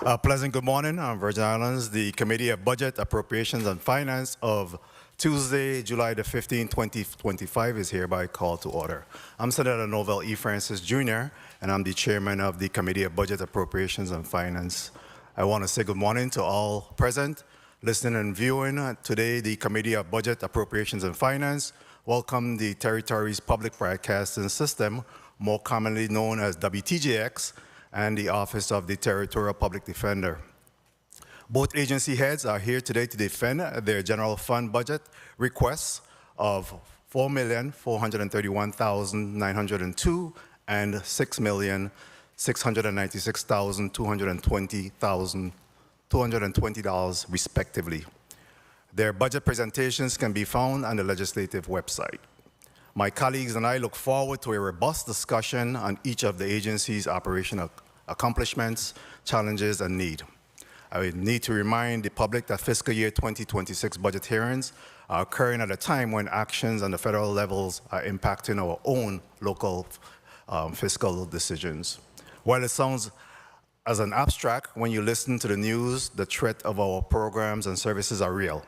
Pleasant good morning. Virgin Islands, the Committee of Budget, Appropriations, and Finance of Tuesday, July the 15th, 2025 is hereby called to order. I'm Senator Novell E. Francis Jr., and I'm the chairman of the Committee of Budget, Appropriations, and Finance. I want to say good morning to all present, listening and viewing. Today, the Committee of Budget, Appropriations, and Finance welcome the Territory's public broadcasting system, more commonly known as WTJX, and the Office of the Territorial Public Defender. Both agency heads are here today to defend their general fund budget requests of $4,431,902 and $6,696,220 respectively. Their budget presentations can be found on the legislative website. My colleagues and I look forward to a robust discussion on each of the agency's operational accomplishments, challenges, and need. I need to remind the public that fiscal year 2026 budget hearings are occurring at a time when actions on the federal levels are impacting our own local fiscal decisions. While it sounds as an abstract, when you listen to the news, the threat of our programs and services are real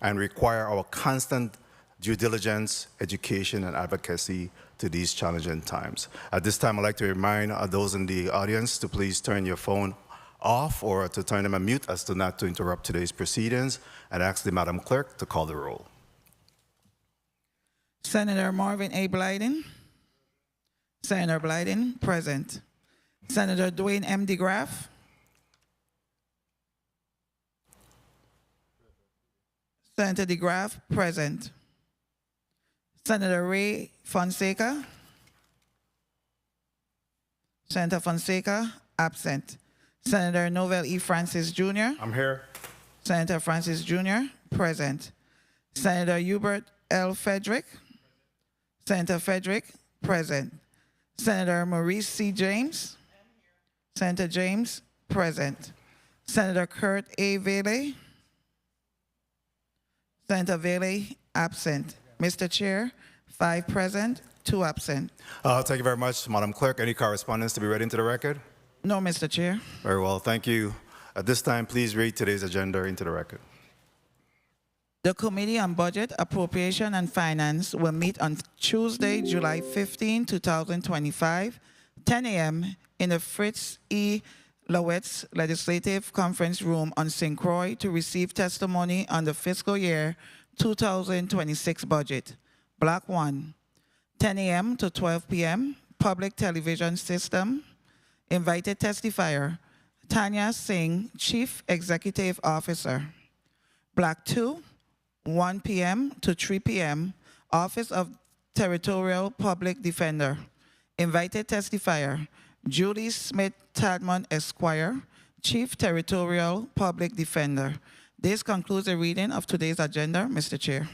and require our constant due diligence, education, and advocacy to these challenging times. At this time, I'd like to remind those in the audience to please turn your phone off or to turn them on mute as to not to interrupt today's proceedings, and ask the Madam Clerk to call the roll. Senator Marvin A. Blyden. Senator Blyden, present. Senator Dwayne M. DeGraff. Senator DeGraff, present. Senator Ray Fonseca. Senator Fonseca, absent. Senator Novell E. Francis Jr. I'm here. Senator Francis Jr., present. Senator Hubert L. Frederick. Senator Frederick, present. Senator Maurice C. James. Senator James, present. Senator Kurt A. Vele. Senator Vele, absent. Mr. Chair, 5 present, 2 absent. Thank you very much, Madam Clerk. Any correspondence to be read into the record? No, Mr. Chair. Very well, thank you. At this time, please read today's agenda into the record. The Committee on Budget, Appropriation, and Finance will meet on Tuesday, July 15, 2025, 10 a.m. in the Frits E. Lawaetz Legislative Conference Room on St. Croix to receive testimony on the fiscal year 2026 budget. Block 1, 10 a.m. to 12 p.m., Public Television System. Invited testifier, Tanya Singh, Chief Executive Officer. Block 2, 1 p.m. to 3 p.m., Office of Territorial Public Defender. Invited testifier, Julie Smith Tadman Esquire, Chief Territorial Public Defender. This concludes the reading of today's agenda, Mr. Chair.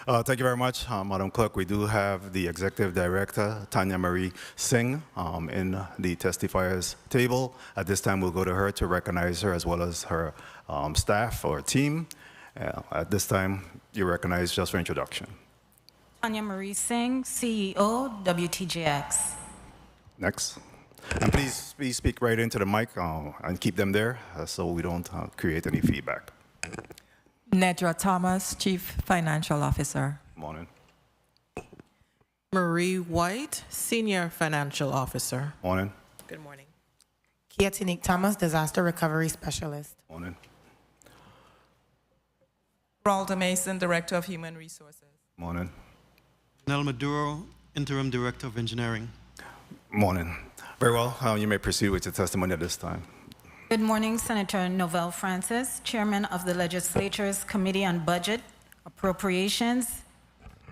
Thank you very much, Madam Clerk. We do have the Executive Director, Tanya Marie Singh, in the testifiers table. At this time, we'll go to her to recognize her as well as her staff or team. At this time, you're recognized just for introduction. Tanya Marie Singh, CEO, WTJX. Next. And please speak right into the mic and keep them there so we don't create any feedback. Nedra Thomas, Chief Financial Officer. Morning. Marie White, Senior Financial Officer. Morning. Good morning. Kiatinik Thomas, Disaster Recovery Specialist. Morning. Ralda Mason, Director of Human Resources. Morning. Nel Maduro, Interim Director of Engineering. Morning. Very well. You may proceed with your testimony at this time. Good morning, Senator Novell Francis, Chairman of the Legislature's Committee on Budget, Appropriations,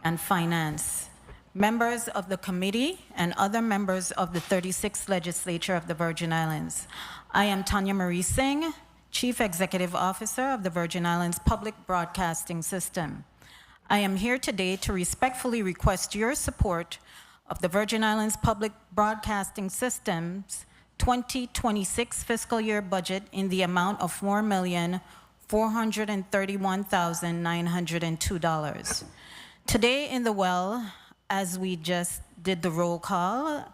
and Finance. Members of the committee and other members of the 36th Legislature of the Virgin Islands. I am Tanya Marie Singh, Chief Executive Officer of the Virgin Islands Public Broadcasting System. I am here today to respectfully request your support of the Virgin Islands Public Broadcasting System's 2026 fiscal year budget in the amount of $4,431,902. Today in the well, as we just did the roll call,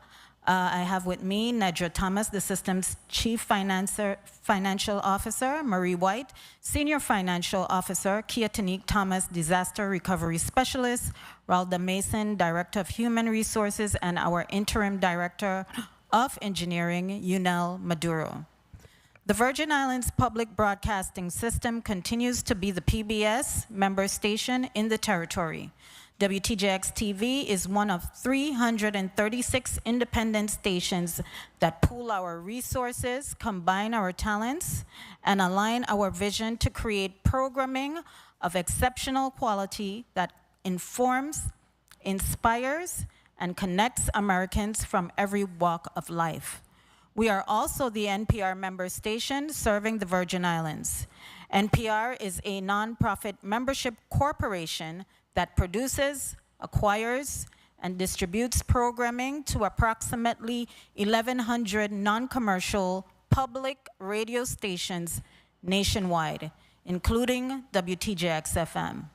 I have with me Nedra Thomas, the system's Chief Financial Officer, Marie White, Senior Financial Officer, Kiatanique Thomas, Disaster Recovery Specialist, Ralda Mason, Director of Human Resources, and our Interim Director of Engineering, Yunel Maduro. The Virgin Islands Public Broadcasting System continues to be the PBS member station in the territory. WTJX TV is one of 336 independent stations that pool our resources, combine our talents, and align our vision to create programming of exceptional quality that informs, inspires, and connects Americans from every walk of life. We are also the NPR member station serving the Virgin Islands. NPR is a nonprofit membership corporation that produces, acquires, and distributes programming to approximately 1,100 non-commercial public radio stations nationwide, including WTJX FM.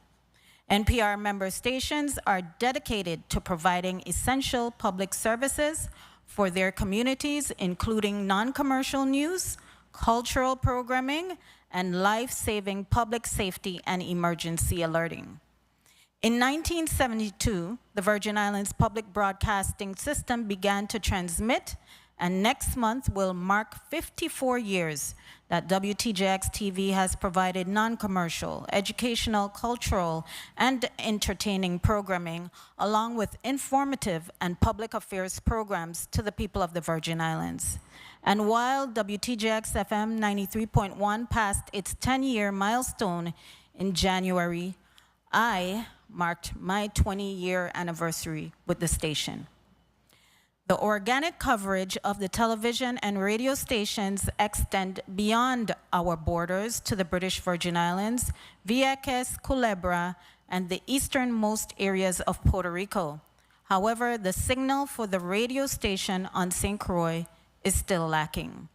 NPR member stations are dedicated to providing essential public services for their communities, including non-commercial news, cultural programming, and life-saving public safety and emergency alerting. In 1972, the Virgin Islands Public Broadcasting System began to transmit, and next month will mark 54 years that WTJX TV has provided non-commercial, educational, cultural, and entertaining programming, along with informative and public affairs programs to the people of the Virgin Islands. And while WTJX FM 93.1 passed its 10-year milestone in January, I marked my 20-year anniversary with the station. The organic coverage of the television and radio stations extend beyond our borders to the British Virgin Islands, Vieques, Culebra, and the easternmost areas of Puerto Rico. However, the signal for the radio station on St. Croix is still lacking.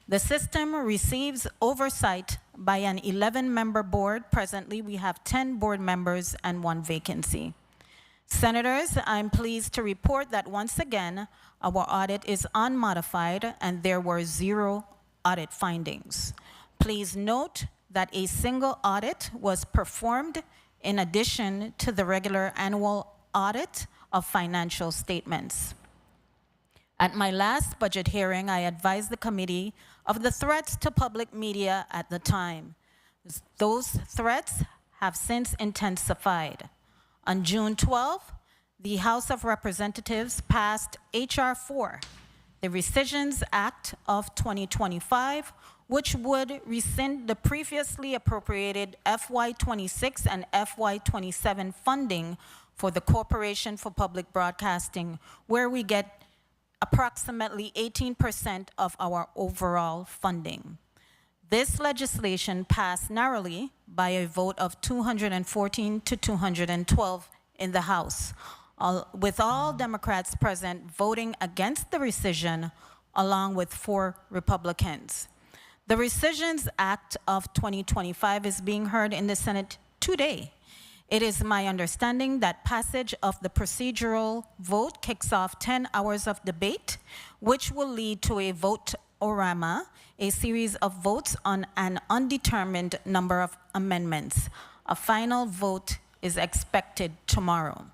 The system receives oversight by an 11-member board. Presently, we have 10 board members and 1 vacancy. Senators, I'm pleased to report that once again, our audit is unmodified and there were 0 audit findings. Please note that a single audit was performed in addition to the regular annual audit of financial statements. At my last budget hearing, I advised the committee of the threats to public media at the time. Those threats have since intensified. On June 12th, the House of Representatives passed H.R. 4, the Rescissions Act of 2025, which would rescind the previously appropriated FY26 and FY27 funding for the Corporation for Public Broadcasting, where we get approximately 18% of our overall funding. This legislation passed narrowly by a vote of 214 to 212 in the House, with all Democrats present voting against the rescission, along with 4 Republicans. The Rescissions Act of 2025 is being heard in the Senate today. It is my understanding that passage of the procedural vote kicks off 10 hours of debate, which will lead to a vote-orama, a series of votes on an undetermined number of amendments. A final vote is expected tomorrow.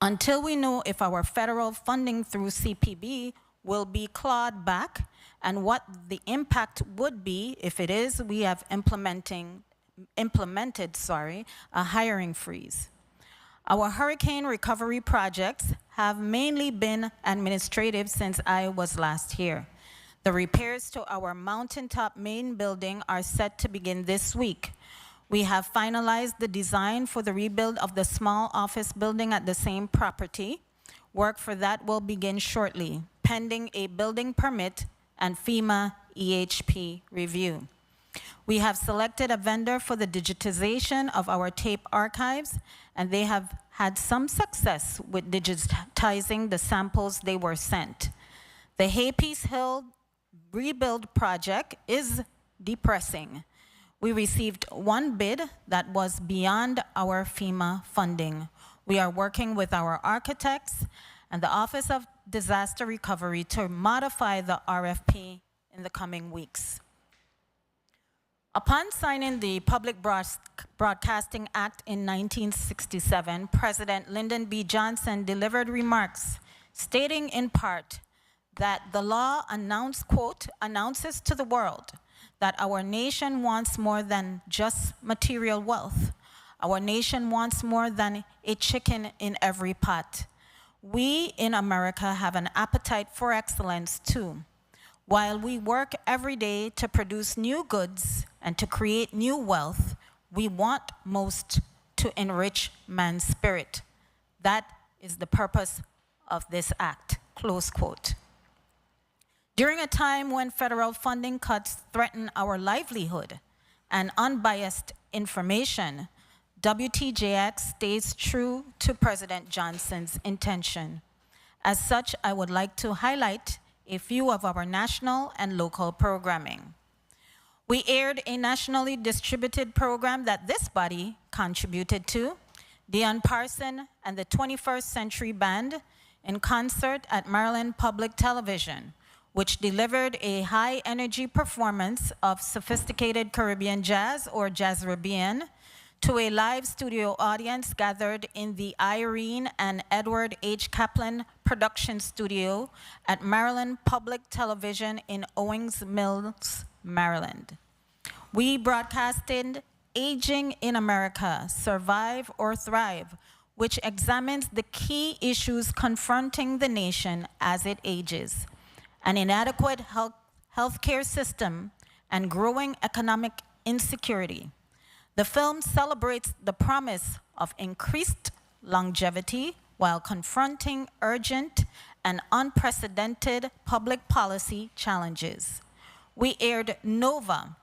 Until we know if our federal funding through CPB will be clawed back and what the impact would be if it is, we have implemented a hiring freeze. Our hurricane recovery projects have mainly been administrative since I was last here. The repairs to our mountaintop main building are set to begin this week. We have finalized the design for the rebuild of the small office building at the same property. Work for that will begin shortly, pending a building permit and FEMA EHP review. We have selected a vendor for the digitization of our tape archives, and they have had some success with digitizing the samples they were sent. The Haypiece Hill rebuild project is depressing. We received 1 bid that was beyond our FEMA funding. We are working with our architects and the Office of Disaster Recovery to modify the RFP in the coming weeks. Upon signing the Public Broadcasting Act in 1967, President Lyndon B. Johnson delivered remarks stating in part that the law announces to the world that our nation wants more than just material wealth. Our nation wants more than a chicken in every pot. We in America have an appetite for excellence too. While we work every day to produce new goods and to create new wealth, we want most to enrich man's spirit. That is the purpose of this act, close quote. During a time when federal funding cuts threaten our livelihood and unbiased information, WTJX stays true to President Johnson's intention. As such, I would like to highlight a few of our national and local programming. We aired a nationally distributed program that this body contributed to, Dion Parson and the 21st Century Band in concert at Maryland Public Television, which delivered a high-energy performance of sophisticated Caribbean jazz or Jazzribian to a live studio audience gathered in the Irene and Edward H. Kaplan production studio at Maryland Public Television in Owings Mills, Maryland. We broadcasted Aging in America, Survive or Thrive, which examines the key issues confronting the nation as it ages: an inadequate healthcare system and growing economic insecurity. The film celebrates the promise of increased longevity while confronting urgent and unprecedented public policy challenges. We aired Nova,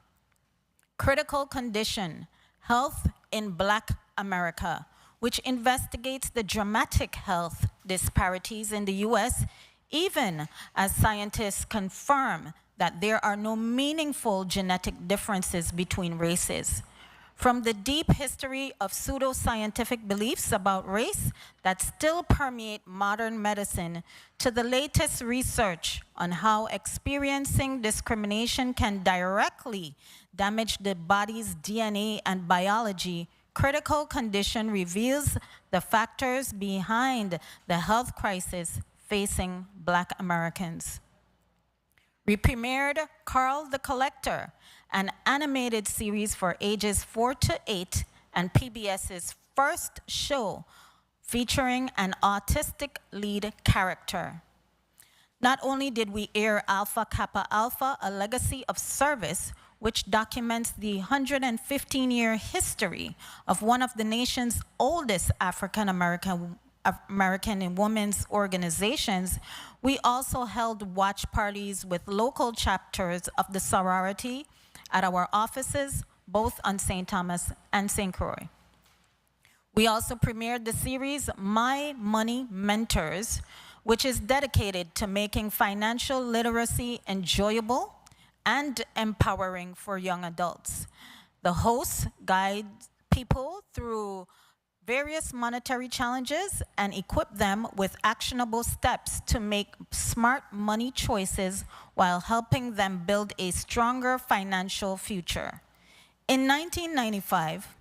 Critical Condition, Health in Black America, which investigates the dramatic health disparities in the US, even as scientists confirm that there are no meaningful genetic differences between races. From the deep history of pseudoscientific beliefs about race that still permeate modern medicine to the latest research on how experiencing discrimination can directly damage the body's DNA and biology, Critical Condition reveals the factors behind the health crisis facing Black Americans. We premiered Carl the Collector, an animated series for ages 4 to 8 and PBS's first show featuring an autistic lead character. Not only did we air Alpha Kappa Alpha, a legacy of service, which documents the 115-year history of one of the nation's oldest African-American and women's organizations, we also held watch parties with local chapters of the sorority at our offices, both on St. Thomas and St. Croix. We also premiered the series My Money Mentors, which is dedicated to making financial literacy enjoyable and empowering for young adults. The hosts guide people through various monetary challenges and equip them with actionable steps to make smart money choices while helping them build a stronger financial future. In 1995,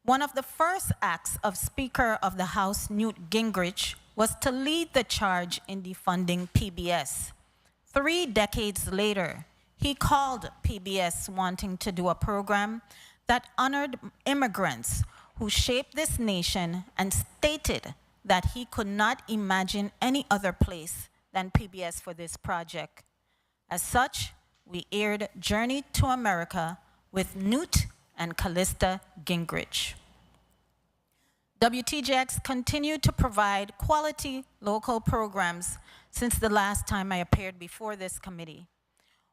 one of the first acts of Speaker of the House Newt Gingrich was to lead the charge in defunding PBS. 3 decades later, he called PBS wanting to do a program that honored immigrants who shaped this nation and stated that he could not imagine any other place than PBS for this project. As such, we aired Journey to America with Newt and Callista Gingrich. WTJX continued to provide quality local programs since the last time I appeared before this committee.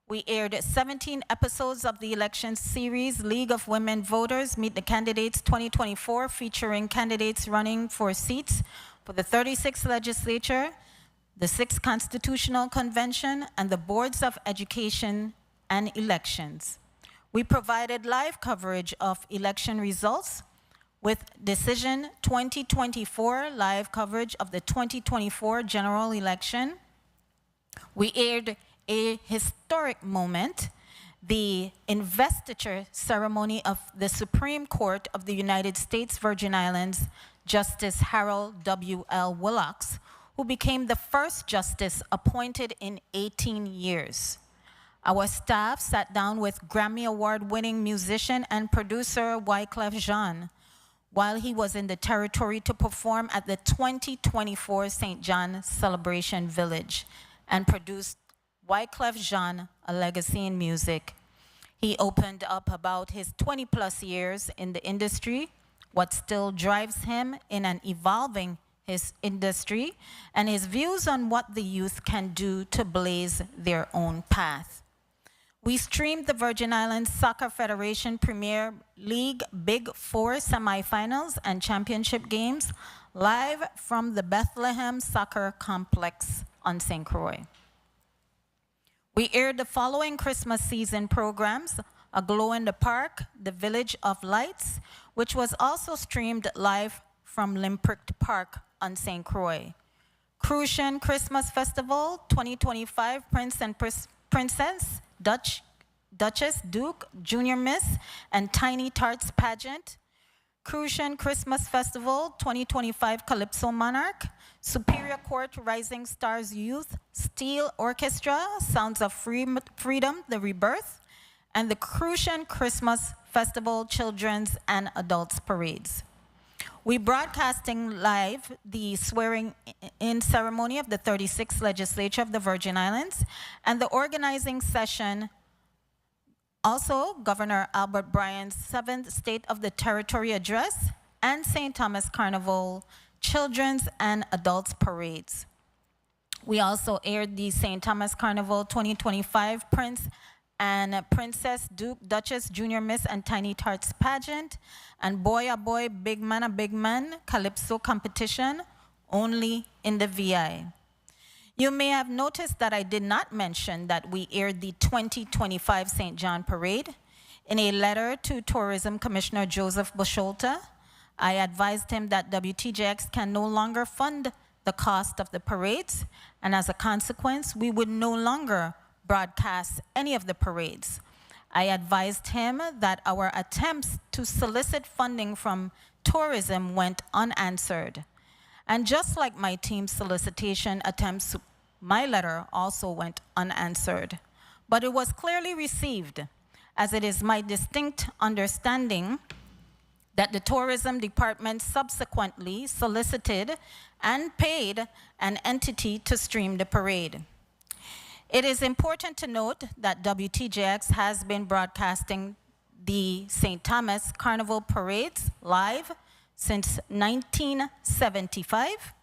We aired 17 episodes of the election series League of Women Voters Meet the Candidates 2024, featuring candidates running for seats for the 36th Legislature, the 6th Constitutional Convention, and the Boards of Education and Elections. We provided live coverage of election results, with Decision 2024 live coverage of the 2024 general election. We aired a historic moment, the investiture ceremony of the Supreme Court of the United States Virgin Islands, Justice Harold W.L. Wilcox, who became the first justice appointed in 18 years. Our staff sat down with Grammy Award-winning musician and producer Wyclef Jean while he was in the Territory to perform at the 2024 St. John Celebration Village and produced Wyclef Jean, A Legacy in Music. He opened up about his 20-plus years in the industry, what still drives him in an evolving his industry, and his views on what the youth can do to blaze their own path. We streamed the Virgin Islands Soccer Federation Premier League Big Four semifinals and championship games live from the Bethlehem Soccer Complex on St. Croix. We aired the following Christmas season programs: A Glow in the Park, The Village of Lights, which was also streamed live from Limprick Park on St. Croix. Crucian Christmas Festival 2025 Prince and Princess, Duchess, Duke, Junior Miss, and Tiny Tarts Pageant. Crucian Christmas Festival 2025 Calypso Monarch, Superior Court Rising Stars Youth, Steel Orchestra, Sounds of Freedom, The Rebirth, and the Crucian Christmas Festival Children's and Adults Parades. We broadcasting live the swearing-in ceremony of the 36th Legislature of the Virgin Islands and the organizing session. Also, Governor Albert Bryan's 7th State of the Territory Address and St. Thomas Carnival Children's and Adults Parades. We also aired the St. Thomas Carnival 2025 Prince and Princess, Duke, Duchess, Junior Miss, and Tiny Tarts Pageant, and Boy a Boy, Big Man a Big Man Calypso competition, only in the VI. You may have noticed that I did not mention that we aired the 2025 St. John Parade. In a letter to Tourism Commissioner Joseph Bosholta, I advised him that WTJX can no longer fund the cost of the parades, and as a consequence, we would no longer broadcast any of the parades. I advised him that our attempts to solicit funding from tourism went unanswered. And just like my team's solicitation attempts, my letter also went unanswered. But it was clearly received, as it is my distinct understanding that the Tourism Department subsequently solicited and paid an entity to stream the parade. It is important to note that WTJX has been broadcasting the St. Thomas Carnival parades live since 1975,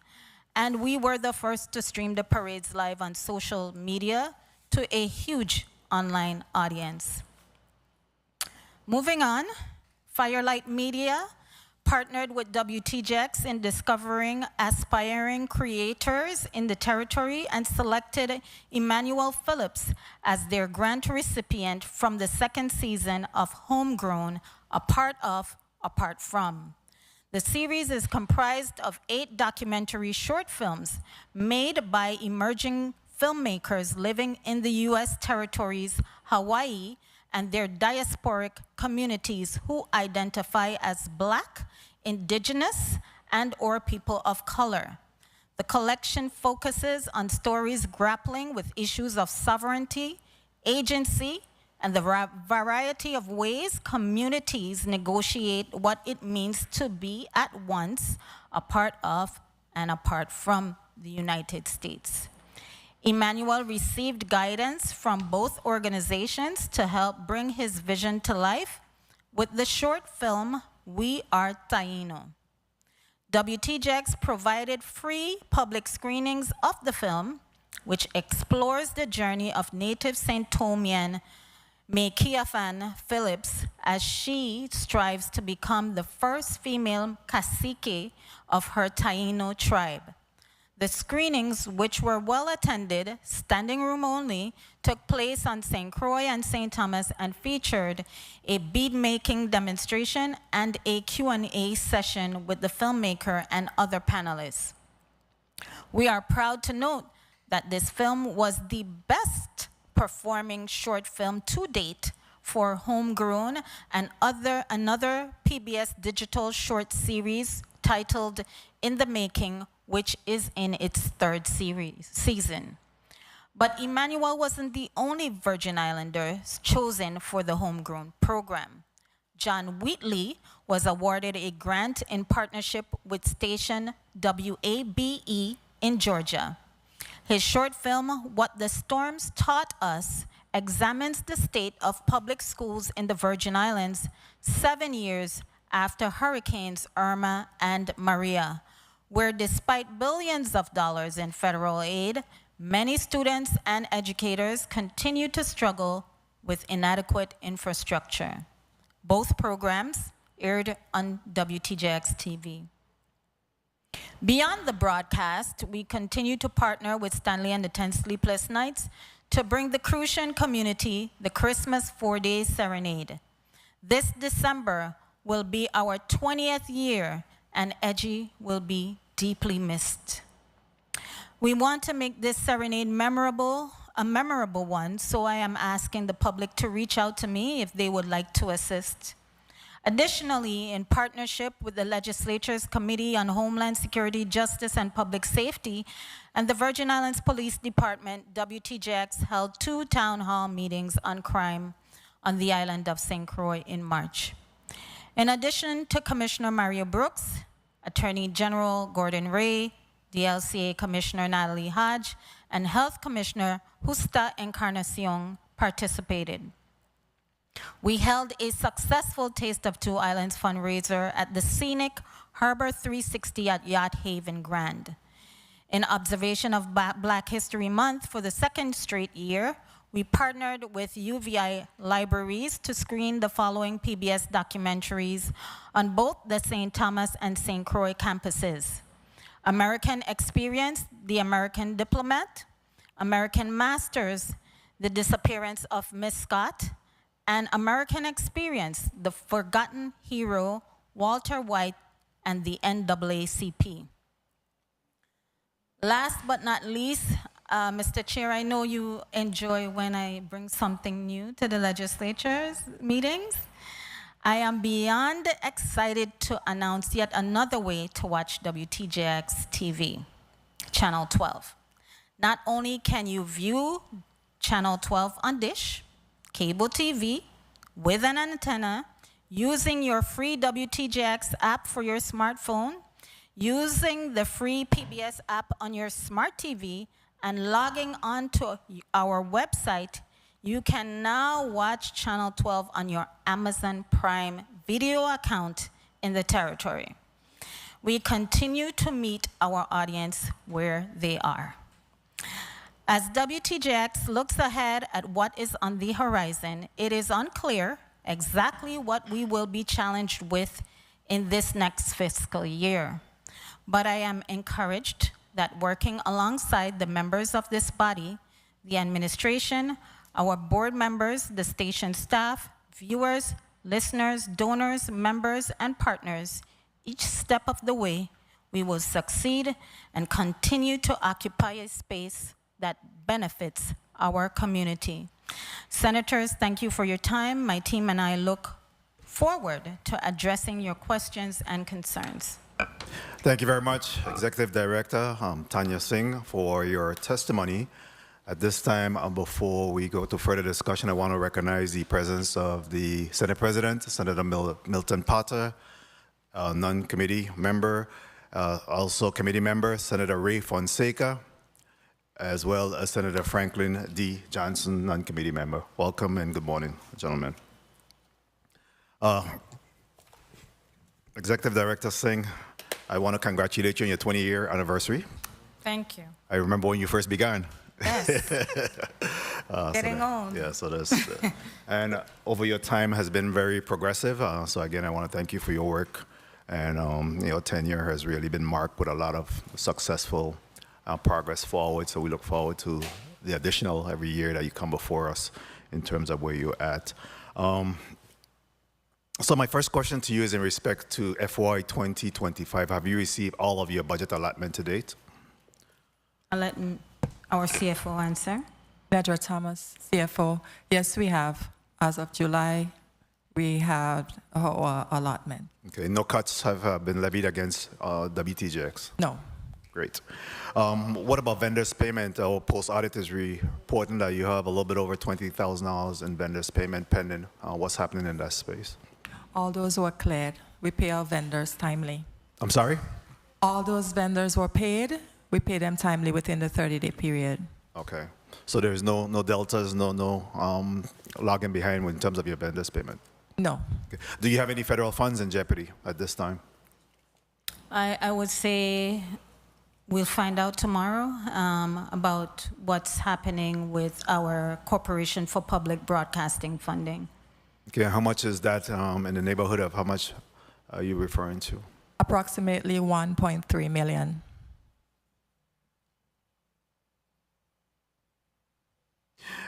and we were the first to stream the parades live on social media to a huge online audience. Moving on, Firelight Media partnered with WTJX in discovering aspiring creators in the Territory and selected Emmanuel Phillips as their grant recipient from the second season of Homegrown, A Part of, Apart From. The series is comprised of 8 documentary short films made by emerging filmmakers living in the U.S. territories, Hawaii, and their diasporic communities who identify as Black, Indigenous, and/or people of color. The collection focuses on stories grappling with issues of sovereignty, agency, and the variety of ways communities negotiate what it means to be at once a part of and apart from the United States. Emmanuel received guidance from both organizations to help bring his vision to life with the short film, We Are Taino. WTJX provided free public screenings of the film, which explores the journey of native St. Thomian Mekiafan Phillips as she strives to become the first female cacique of her Taino tribe. The screenings, which were well attended, standing room only, took place on St. Croix and St. Thomas and featured a bead-making demonstration and a Q&A session with the filmmaker and other panelists. We are proud to note that this film was the best performing short film to date for Homegrown and another PBS digital short series titled In the Making, which is in its third season. But Emmanuel wasn't the only Virgin Islander chosen for the Homegrown program. John Wheatley was awarded a grant in partnership with station WABE in Georgia. His short film, What the Storms Taught Us, examines the state of public schools in the Virgin Islands 7 years after Hurricanes Irma and Maria, where despite billions of dollars in federal aid, many students and educators continue to struggle with inadequate infrastructure. Both programs aired on WTJX TV. Beyond the broadcast, we continue to partner with Stanley and the 10 Sleepless Nights to bring the Crucian community the Christmas 4-day serenade. This December will be our 20th year, and Edgy will be deeply missed. We want to make this serenade a memorable one, so I am asking the public to reach out to me if they would like to assist. Additionally, in partnership with the Legislature's Committee on Homeland Security, Justice, and Public Safety, and the Virgin Islands Police Department, WTJX held 2 town hall meetings on crime on the island of St. Croix in March. In addition to Commissioner Mario Brooks, Attorney General Gordon Ray, the LCA Commissioner Natalie Hodge, and Health Commissioner Justa Encarnacion participated. We held a successful Taste of Two Islands fundraiser at the scenic Harbor 360 at Yacht Haven Grand. In observation of Black History Month for the 2nd straight year, we partnered with UVI Libraries to screen the following PBS documentaries on both the St. Thomas and St. Croix campuses: American Experience, The American Diplomat; American Masters, The Disappearance of Miss Scott; and American Experience, The Forgotten Hero, Walter White, and the NAACP. Last but not least, Mr. Chair, I know you enjoy when I bring something new to the legislature's meetings. I am beyond excited to announce yet another way to watch WTJX TV, Channel 12. Not only can you view Channel 12 on Dish, cable TV, with an antenna, using your free WTJX app for your smartphone, using the free PBS app on your smart TV, and logging on to our website, you can now watch Channel 12 on your Amazon Prime Video account in the Territory. We continue to meet our audience where they are. As WTJX looks ahead at what is on the horizon, it is unclear exactly what we will be challenged with in this next fiscal year. But I am encouraged that working alongside the members of this body, the administration, our board members, the station staff, viewers, listeners, donors, members, and partners, each step of the way, we will succeed and continue to occupy a space that benefits our community. Senators, thank you for your time. My team and I look forward to addressing your questions and concerns. Thank you very much, Executive Director Tanya Singh, for your testimony. At this time, before we go to further discussion, I want to recognize the presence of the Senate President, Senator Milton Potter, non-committee member, also committee member, Senator Ray Fonseca, as well as Senator Franklin D. Johnson, non-committee member. Welcome and good morning, gentlemen. Executive Director Singh, I want to congratulate you on your 20-year anniversary. Thank you. I remember when you first began. Yes. Getting old. Yeah, so that's, and over your time has been very progressive. So again, I want to thank you for your work. And your tenure has really been marked with a lot of successful progress forward. So we look forward to the additional every year that you come before us in terms of where you're at. So my first question to you is in respect to FY 2025. Have you received all of your budget allotment to date? I'll let our CFO answer. Nedra Thomas, CFO. Yes, we have. As of July, we have our allotment. Okay, no cuts have been levied against WTJX? No. Great. What about vendors payment? Our post-audit is reporting that you have a little bit over $20,000 in vendors payment pending. What's happening in that space? All those were cleared. We pay our vendors timely. I'm sorry? All those vendors were paid. We pay them timely within the 30-day period. Okay. So there's no deltas, no logging behind in terms of your vendors payment? No. Okay. Do you have any federal funds in jeopardy at this time? I would say we'll find out tomorrow about what's happening with our Corporation for Public Broadcasting funding. Okay, how much is that in the neighborhood of how much are you referring to? Approximately 1.3 million.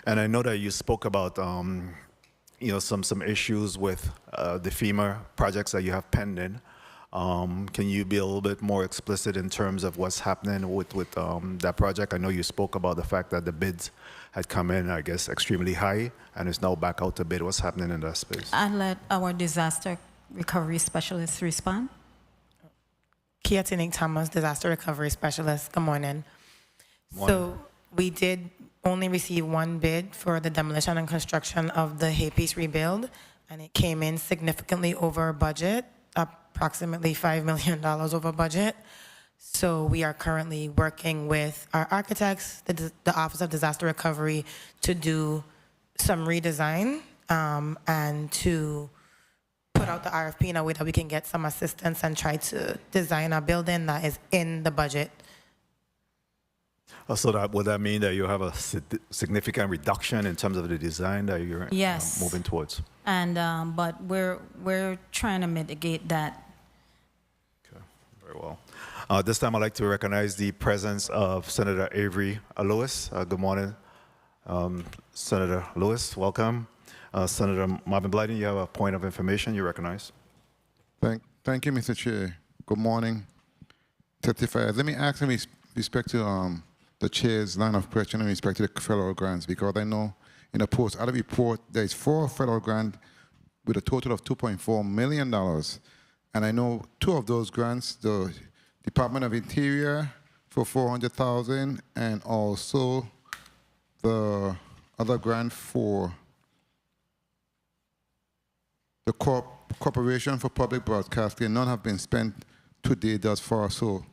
And I know that you spoke about some issues with the FEMA projects that you have pending. Can you be a little bit more explicit in terms of what's happening with that project? I know you spoke about the fact that the bids had come in, I guess, extremely high, and it's now back out to bid. What's happening in that space? I'll let our disaster recovery specialist respond. Kiatinik Thomas, Disaster Recovery Specialist. Good morning. So we did only receive one bid for the demolition and construction of the Hay Piece rebuild, and it came in significantly over budget, approximately $5 million over budget. So we are currently working with our architects, the Office of Disaster Recovery, to do some redesign and to put out the RFP in a way that we can get some assistance and try to design a building that is in the budget. So would that mean that you have a significant reduction in terms of the design that you're Yes. moving towards? And but we're trying to mitigate that. Okay, very well. This time I'd like to recognize the presence of Senator Avery Lewis. Good morning, Senator Lewis, welcome. Senator Marvin Blyden, you have a point of information you recognize. Thank you, Mr. Chair. Good morning, testifiers. Let me ask in respect to the chair's line of question in respect to the federal grants, because I know in the post-audit report there is 4 federal grants with a total of $2.4 million. And I know 2 of those grants, the Department of Interior for $400,000, and also the other grant for the Corporation for Public Broadcasting. None have been spent to date thus far. So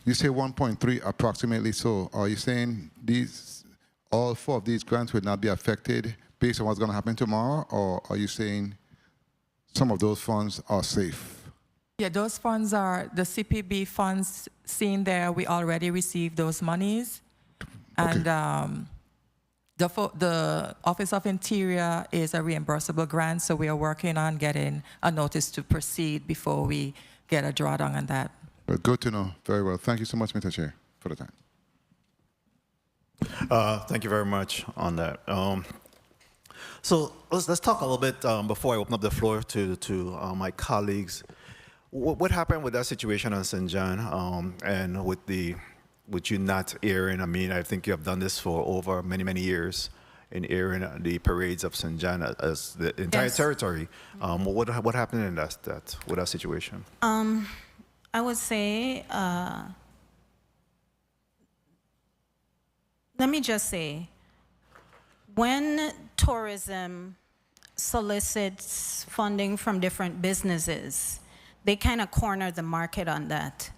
you say 1.3 approximately. So are you saying all 4 of these grants will not be affected based on what's going to happen tomorrow, or are you saying some of those funds are safe? Yeah, those funds are the CPB funds seen there. We already received those monies. And the Office of Interior is a reimbursable grant, so we are working on getting a notice to proceed before we get a drawdown on that. Well, good to know. Very well. Thank you so much, Mr. Chair, for the time. Thank you very much on that. So let's talk a little bit before I open up the floor to my colleagues. What happened with that situation on St. John and with you not airing? I mean, I think you have done this for over many years in airing the parades of St. John as the entire territory. What happened in with that situation? I would say, let me just say, when tourism solicits funding from different businesses, they kind of corner the market on that.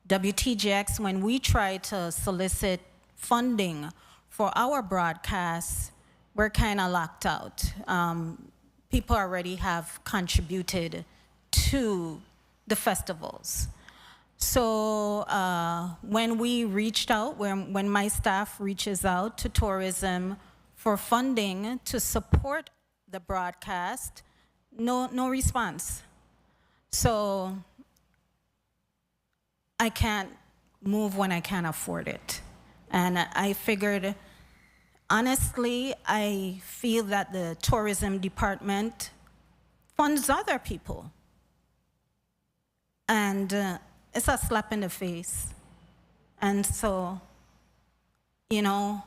WTJX, when we try to solicit funding for our broadcasts, we're kind of locked out. People already have contributed to the festivals. So when we reached out, when my staff reaches out to tourism for funding to support the broadcast, no response. So I can't move when I can't afford it. And I figured, honestly, I feel that the tourism department funds other people. And it's a slap in the face. And so, you know.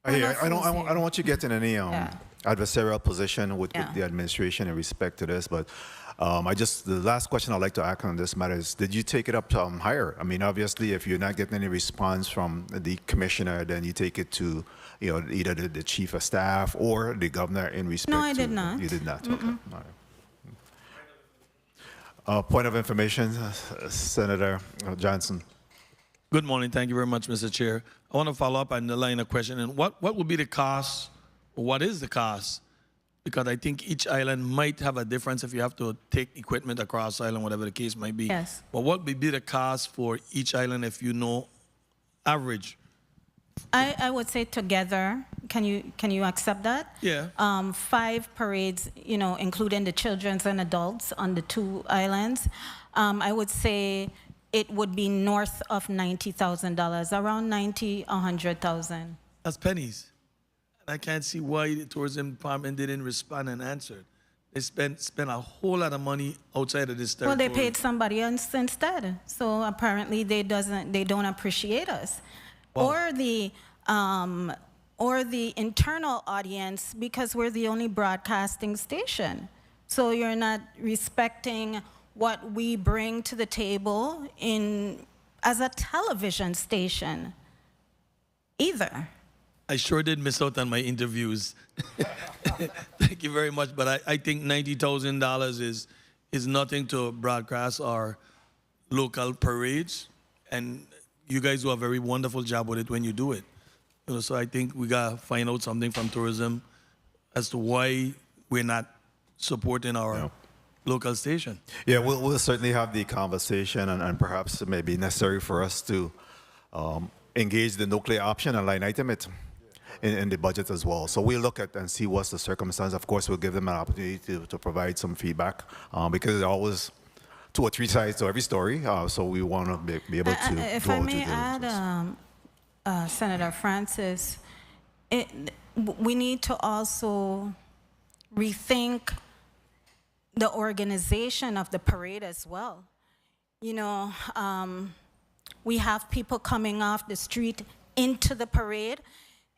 I don't want you to get in any adversarial position with the administration in respect to this, but the last question I'd like to ask on this matter is, did you take it up higher? I mean, obviously, if you're not getting any response from the commissioner, then you take it to, either the chief of staff or the governor in respect to. No, I did not. You did not. Okay. All right. Point of information, Senator Johnson. Good morning. Thank you very much, Mr. Chair. I want to follow up on the line of questioning. What would be the cost, or what is the cost? Because I think each island might have a difference if you have to take equipment across island, whatever the case might be. Yes. But what would be the cost for each island if you know average? I would say together. Can you accept that? Yeah. 5 parades, including the children's and adults on the 2 islands. I would say it would be north of $90,000, around 90, 100,000. That's pennies. And I can't see why the tourism department didn't respond and answer. They spent a whole lot of money outside of this territory. Well, they paid somebody else instead. So apparently they don't appreciate us. Wow. Or the internal audience, because we're the only broadcasting station. So you're not respecting what we bring to the table as a television station either. I sure did miss out on my interviews. Thank you very much, but I think $90,000 is nothing to broadcast our local parades, and you guys do a very wonderful job with it when you do it. So I think we gotta find out something from tourism as to why we're not supporting our local station. Yeah, we'll certainly have the conversation, and perhaps it may be necessary for us to engage the nuclear option and line item it in the budget as well. So we'll look at and see what's the circumstance. Of course, we'll give them an opportunity to provide some feedback because there's always 2 or 3 sides to every story. So we want to be able to if I may add, Senator Francis, we need to also rethink the organization of the parade as well. We have people coming off the street into the parade.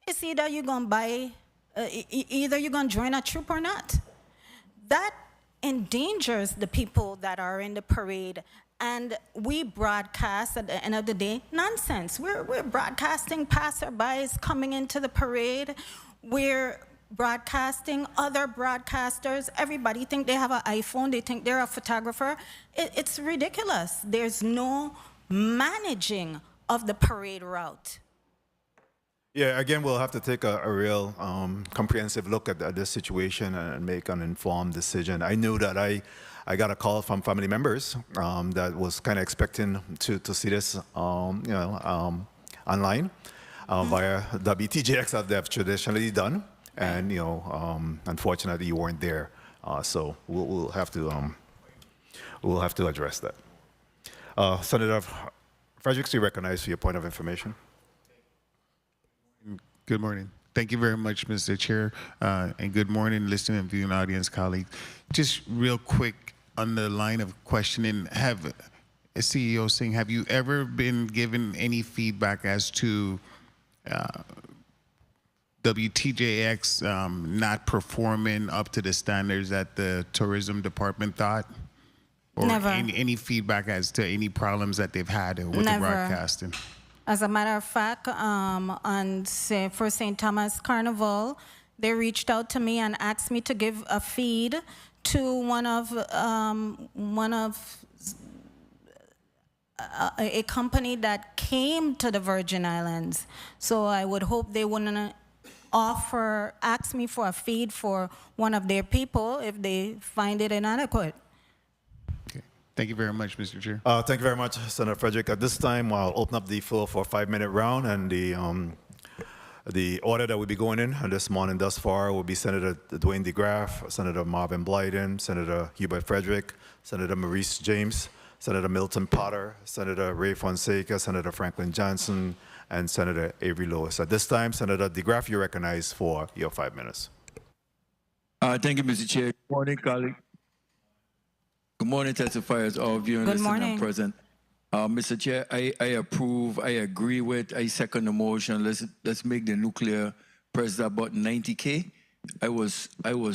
It's either you're going to buy, either you're going to join a troop or not. That endangers the people that are in the parade. And we broadcast, at the end of the day, nonsense. We're broadcasting passerbys coming into the parade. We're broadcasting other broadcasters. Everybody think they have an iPhone. They think they're a photographer. It's ridiculous. There's no managing of the parade route. Yeah, again, we'll have to take a real comprehensive look at this situation and make an informed decision. I knew that I got a call from family members that was kind of expecting to see this, online via WTJX as they've traditionally done, and unfortunately you weren't there, so we'll have to address that. Senator Fredericks, you recognize for your point of information. Good morning. Thank you very much, Mr. Chair, and good morning, listening and viewing audience colleagues. Just real quick on the line of questioning, CEO Singh, have you ever been given any feedback as to WTJX not performing up to the standards that the tourism department thought? Or Never. Any feedback as to any problems that they've had with the broadcasting? As a matter of fact, for St. Thomas Carnival, they reached out to me and asked me to give a feed to one of a company that came to the Virgin Islands. So I would hope they wouldn't ask me for a feed for one of their people if they find it inadequate. Thank you very much, Mr. Chair. Thank you very much, Senator Frederick. At this time, I'll open up the floor for a 5-minute round, and the order that will be going in this morning thus far will be Senator Dwayne DeGraff, Senator Marvin Blyden, Senator Hubert Frederick, Senator Maurice James, Senator Milton Potter, Senator Ray Fonseca, Senator Franklin Johnson, and Senator Avery Lewis. At this time, Senator DeGraff, you're recognized for your 5 minutes. Thank you, Mr. Chair. Good morning, colleague. Good morning, testifiers, all of you and Good listeners morning. and present. Mr. Chair, I approve, I agree with, I second the motion. Let's make the nuclear press about 90K. I was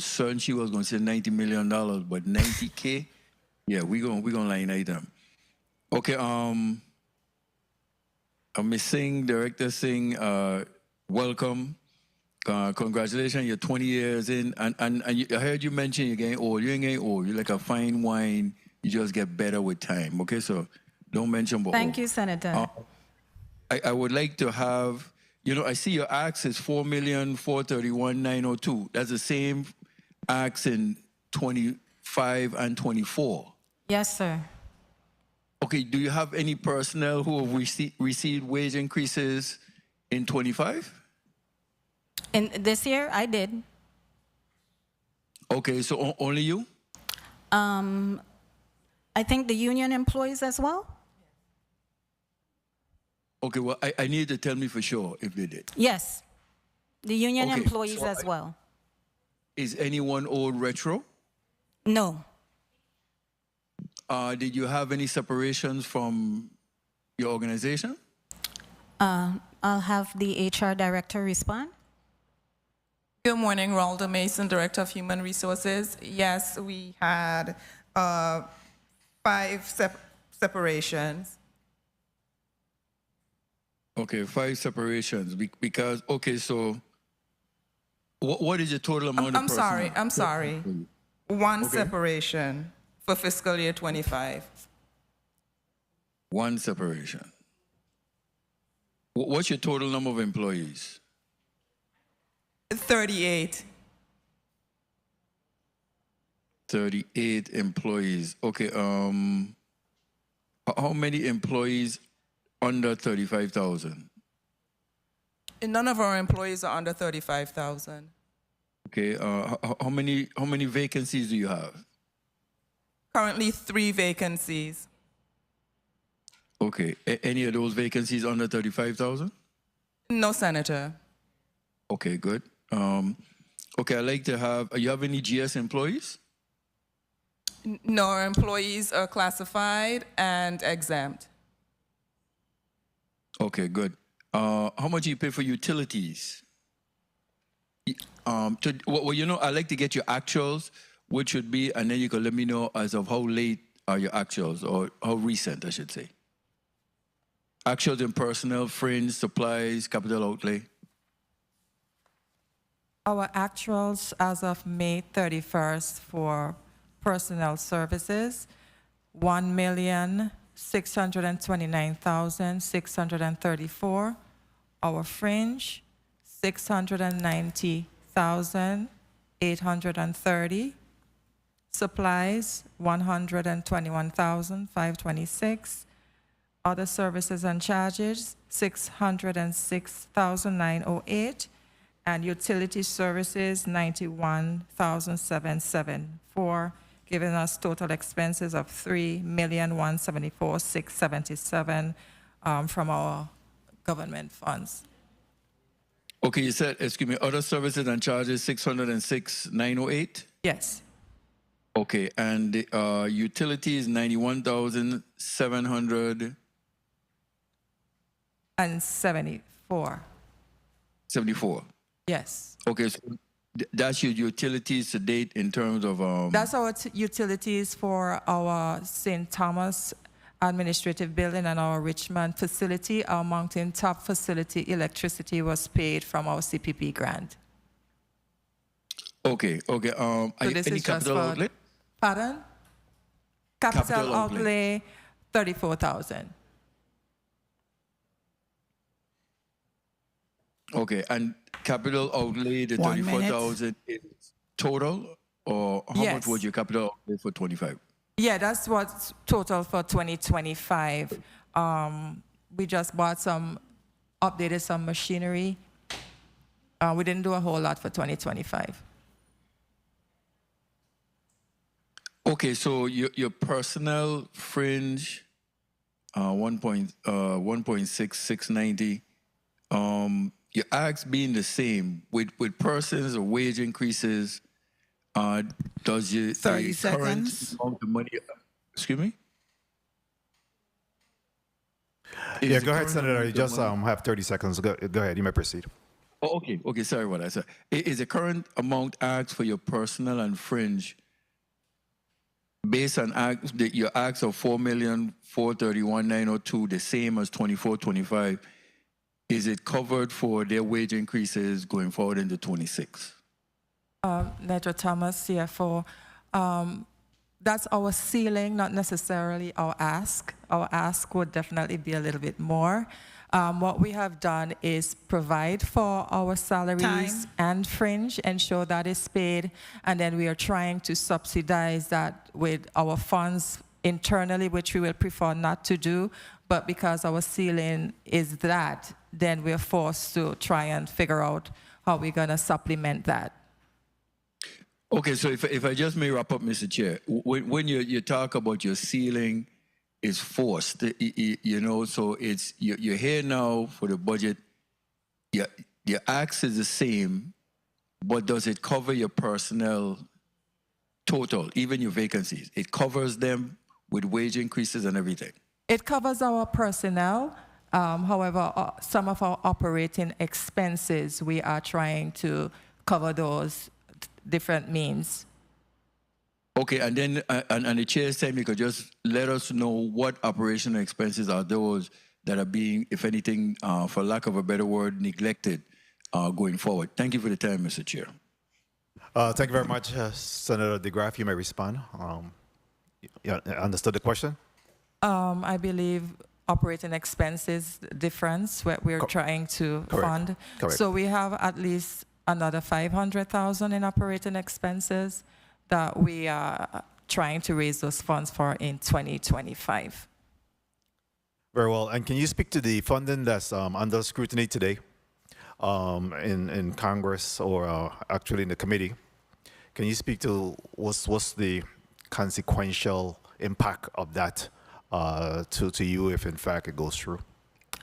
certain she was going to say $90 million, but 90K, yeah, we gonna line item. Okay, Ms. Singh, Director Singh, welcome. Congratulations, you're 20 years in, and I heard you mention you're getting old. You ain't getting old. You're like a fine wine. You just get better with time. Okay, so don't mention about Thank old. you, Senator. I would like to have, you know, I see your ax is 4,431,902. That's the same ax in 25 and 24. Yes, sir. Okay, do you have any personnel who have received wage increases in 25? In this year, I did. Okay, so only you? I think the union employees as well. Okay, well, I need to tell me for sure if they did. Yes, the union Okay, employees so as well. Is anyone owed retro? No. Did you have any separations from your organization? I'll have the HR director respond. Good morning, Ralda Mason, Director of Human Resources. Yes, we had 5 separations. Okay, 5 separations. Because, okay, so what is the total amount of personnel? I'm sorry. One separation for fiscal year 25. One separation. What's your total number of employees? 38. 38 employees. Okay, how many employees under 35,000? None of our employees are under 35,000. Okay, how many vacancies do you have? Currently 3 vacancies. Okay, any of those vacancies under 35,000? No, Senator. Okay, good. Okay, I'd like to have, you have any GS employees? No, our employees are classified and exempt. Okay, good. How much do you pay for utilities? Well, you know, I'd like to get your actuals, which should be, and then you can let me know as of how late are your actuals, or how recent, I should say. Actuals in personnel, fringe, supplies, capital outlay. Our actuals as of May 31st for personnel services, 1,629,634. Our fringe, 690,830. Supplies, 121,526. Other services and charges, 606,908. And utility services, 91,774, giving us total expenses of $3,174,677 from our government funds. Okay, you said, excuse me, other services and charges, 606,908? Yes. Okay, and the utilities, 91,774. And 74. 74. Yes. Okay, so that's your utilities to date in terms of... That's our utilities for our St. Thomas Administrative Building and our Richmond facility. Our Mountain Top facility electricity was paid from our CPP grant. Okay, okay. So this any is capital just for, outlay? Pardon? Capital Capital outlay. outlay, 34,000. Okay, and capital outlay, the 1 minute. 34,000 is total, or how Yes. much was your capital outlay for 25? Yeah, that's what's total for 2025. We just bought updated some machinery. We didn't do a whole lot for 2025. Okay, so your personnel fringe, 1.6690. Your acts being the same with persons or wage increases. Does your 30 the current seconds. amount of money? Excuse me. Yeah, go ahead, Senator. You just have 30 seconds. Go ahead. You may proceed. Oh, okay. Okay. Sorry about that. Sorry. Is the current amount asked for your personnel and fringe based on your acts of 4,431,902 the same as 24-25? Is it covered for their wage increases going forward into 26? Ledger Thomas, CFO. That's our ceiling, not necessarily our ask. Our ask would definitely be a little bit more. What we have done is provide for our salaries and fringe, ensure that is paid, and then we are trying to subsidize that with our funds internally, which we will prefer not to do, but because our ceiling is that, then we're forced to try and figure out how we're going to supplement that. Okay, so if I just may wrap up, Mr. Chair, when you talk about your ceiling is forced, you know, so it's you're here now for the budget. Your ask is the same, but does it cover your personnel total, even your vacancies? It covers them with wage increases and everything. It covers our personnel. However, some of our operating expenses, we are trying to cover those different means. Okay, and then and the chair's time, you could just let us know what operational expenses are those that are being, if anything, for lack of a better word, neglected going forward. Thank you for the time, Mr. Chair. Thank you very much, Senator DeGraff. You may respond. You understood the question? I believe operating expenses difference, what we're trying to fund. Correct. So we have at least another 500,000 in operating expenses that we are trying to raise those funds for in 2025. Very well. And can you speak to the funding that's under scrutiny today in Congress or actually in the committee? Can you speak to what's the consequential impact of that to you if in fact it goes through?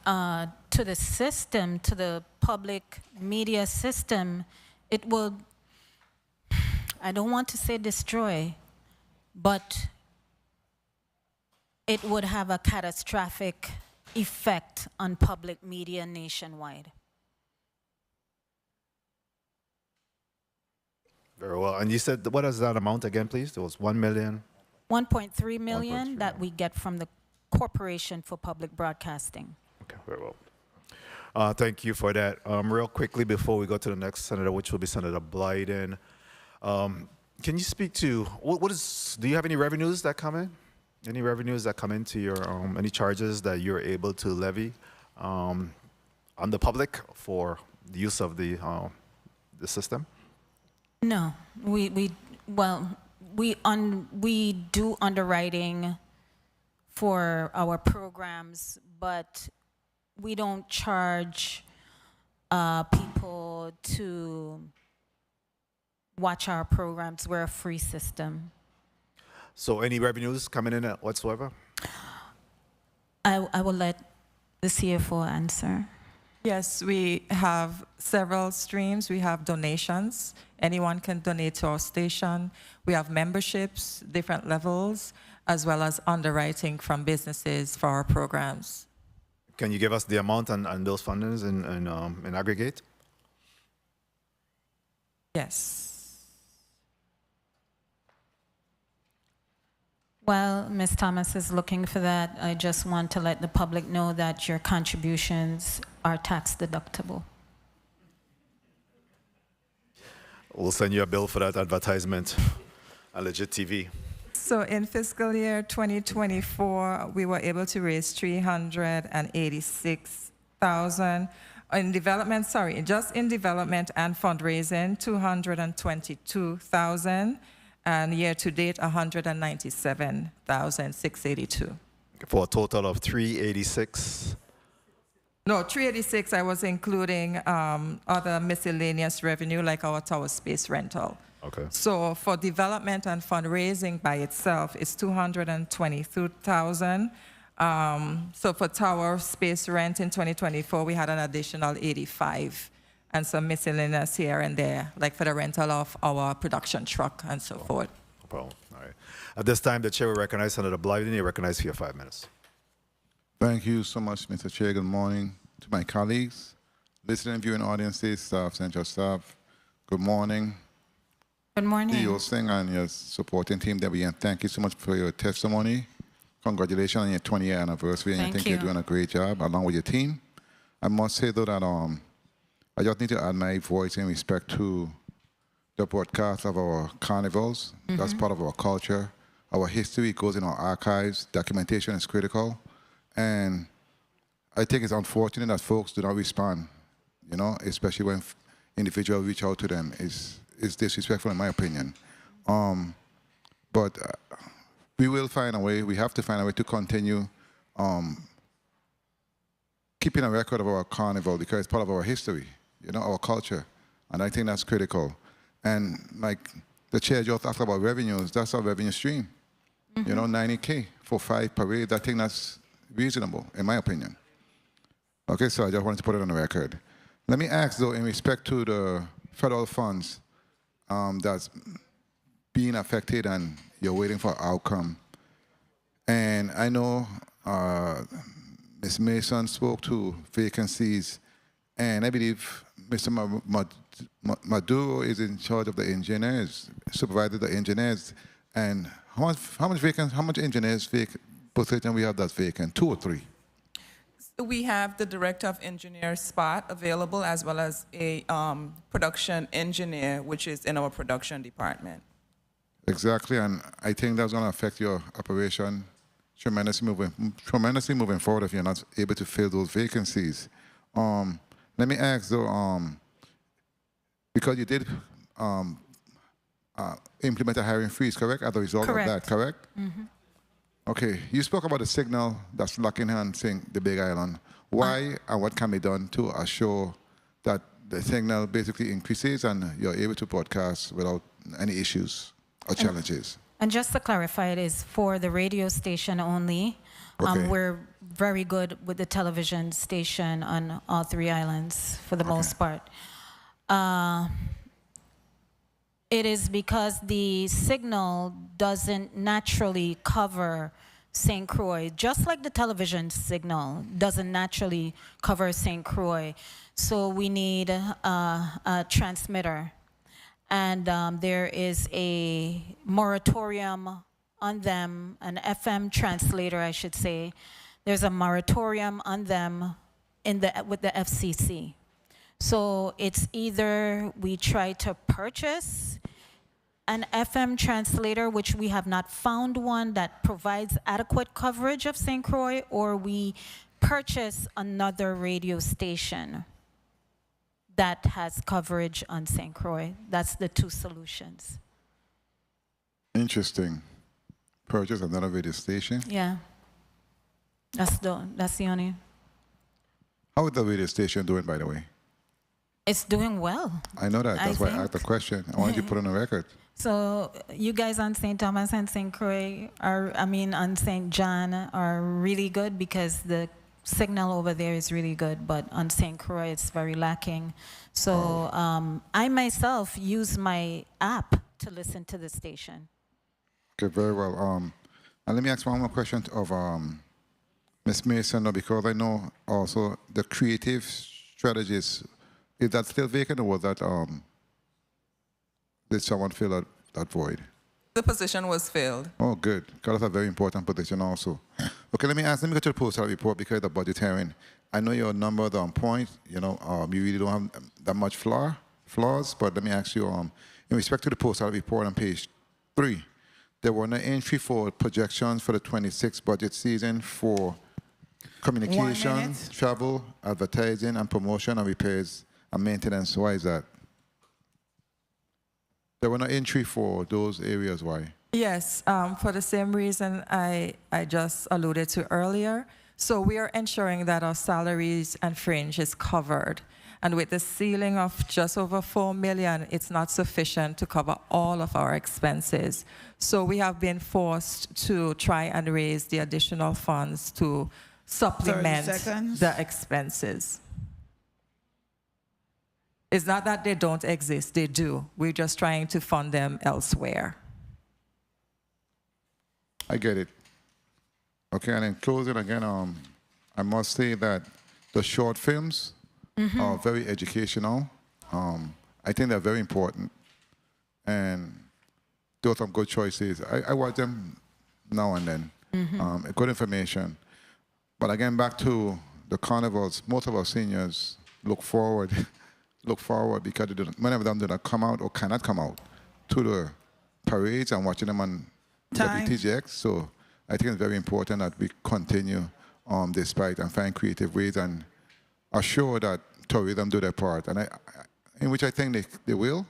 To the system, to the public media system, it will, I don't want to say destroy, but it would have a catastrophic effect on public media nationwide. Very well. And you said, what is that amount again, please? It was 1 million? 1.3 million that we get from the Corporation for Public Broadcasting. Okay, very well. Thank you for that. Real quickly before we go to the next senator, which will be Senator Blyden, can you speak to, do you have any revenues that come in? Any revenues that come into your, any charges that you're able to levy on the public for the use of the system? No, we do underwriting for our programs, but we don't charge people to watch our programs. We're a free system. So any revenues coming in whatsoever? I will let the CFO answer. Yes, we have several streams. We have donations. Anyone can donate to our station. We have memberships, different levels, as well as underwriting from businesses for our programs. Can you give us the amount and those fundings in aggregate? Yes. While Ms. Thomas is looking for that, I just want to let the public know that your contributions are tax deductible. We'll send you a bill for that advertisement on Legit TV. So in fiscal year 2024, we were able to raise 386,000 in development, just in development and fundraising, 222,000. And year to date, 197,682. For a total of 386. No, 386. I was including other miscellaneous revenue like our tower space rental. Okay. So for development and fundraising by itself, it's 222,000. So for tower space rent in 2024, we had an additional 85 and some miscellaneous here and there, like for the rental of our production truck and so forth. No problem. All right. At this time, the chair will recognize Senator Blyden. You're recognized for your 5 minutes. Thank you so much, Mr. Chair. Good morning to my colleagues, listening and viewing audiences, staff, central staff. Good morning. Good morning. CEO Singh and your supporting team, Debbie, and thank you so much for your testimony. Congratulations on your 20-year anniversary, and I think you're doing a great job along with your team. I must say, though, that I just need to add my voice in respect to the broadcast of our carnivals. That's part of our culture. Our history goes in our archives. Documentation is critical. And I think it's unfortunate that folks do not respond, you know, especially when individuals reach out to them. It's disrespectful in my opinion. But we will find a way, we have to find a way to continue keeping a record of our carnival because it's part of our history, you know, our culture. And I think that's critical. And like the chair just talked about revenues, that's our revenue stream. You know, 90K for 5 parades, I think that's reasonable, in my opinion. Okay, so I just wanted to put it on the record. Let me ask, though, in respect to the federal funds that's being affected and you're waiting for outcome. And I know Ms. Mason spoke to vacancies, and I believe Mr. Maduro is in charge of the engineers, supervised the engineers. And how much engineers position we have that's vacant? 2 or 3? We have the director of engineer spot available, as well as a production engineer, which is in our production department. Exactly, and I think that's going to affect your operation tremendously moving forward if you're not able to fill those vacancies. Let me ask though, because you did implement a hiring freeze, correct? As a result of that, correct? Okay, you spoke about the signal that's locking and saying the Big Island. Why and what can be done to assure that the signal basically increases and you're able to broadcast without any issues or challenges? And just to clarify, it is for the radio station only. Okay. We're very good with the television station on all 3 islands for the most part. It is because the signal doesn't naturally cover St. Croix, just like the television signal doesn't naturally cover St. Croix. So we need a transmitter. And there is a moratorium on them, an FM translator, I should say. There's a moratorium on them with the FCC. So it's either we try to purchase an FM translator, which we have not found one that provides adequate coverage of St. Croix, or we purchase another radio station that has coverage on St. Croix. That's the 2 solutions. Interesting. Purchase another radio station? Yeah. That's the only. How is the radio station doing, by the way? It's doing well. I know that. That's why I asked the question. I wanted you to put on the record. So you guys on St. Thomas and St. Croix on St. John are really good because the signal over there is really good, but on St. Croix it's very lacking. So I myself use my app to listen to the station. Okay, very well. And let me ask one more question of Ms. Mason, because I know also the creative strategist, is that still vacant, or was that, did someone fill that void? The position was filled. Oh, good. Because that's a very important position also. Okay, let me go to the postal report because of the budgetary. I know your numbers are on point. You know, you really don't have that much flaws, but let me ask you, in respect to the postal report on page 3, there were no entry for projections for the 26 budget season for communication, travel, advertising, and promotion and repairs and maintenance. Why is that? There were no entry for those areas. Why? Yes, for the same reason I just alluded to earlier. So we are ensuring that our salaries and fringe is covered. And with the ceiling of just over 4 million, it's not sufficient to cover all of our expenses. So we have been forced to try and raise the additional funds to supplement 30 seconds. the expenses. It's not that they don't exist, they do. We're just trying to fund them elsewhere. I get it. Okay, and in closing again, I must say that the short films are very educational. I think they're very important, and those are good choices. I watch them now and then. Good information. But again, back to the carnivals, most of our seniors look forward because many of them do not come out or cannot come out to the parades and watching them on WTJX. So I think it's very important that we continue despite and find creative ways and assure that tourism do their part, and in which I think they will,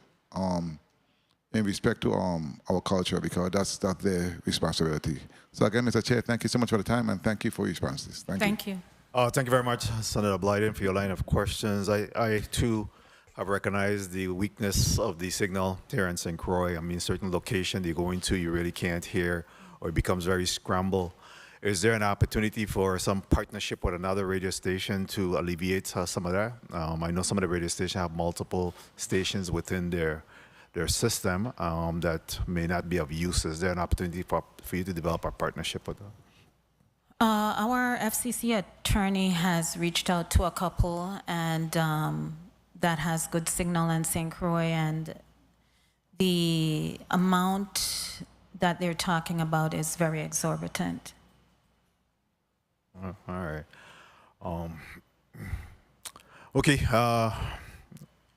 in respect to our culture, because that's their responsibility. So again, Mr. Chair, thank you so much for the time, and thank you for your responses. Thank you. Thank you very much, Senator Blyden, for your line of questions. I too have recognized the weakness of the signal here in St. Croix. I mean, certain location you go into, you really can't hear, or it becomes very scrambled. Is there an opportunity for some partnership with another radio station to alleviate some of that? I know some of the radio stations have multiple stations within their system that may not be of use. Is there an opportunity for you to develop a partnership with them? Our FCC attorney has reached out to a couple, and that has good signal in St. Croix, and the amount that they're talking about is very exorbitant. All right. Okay.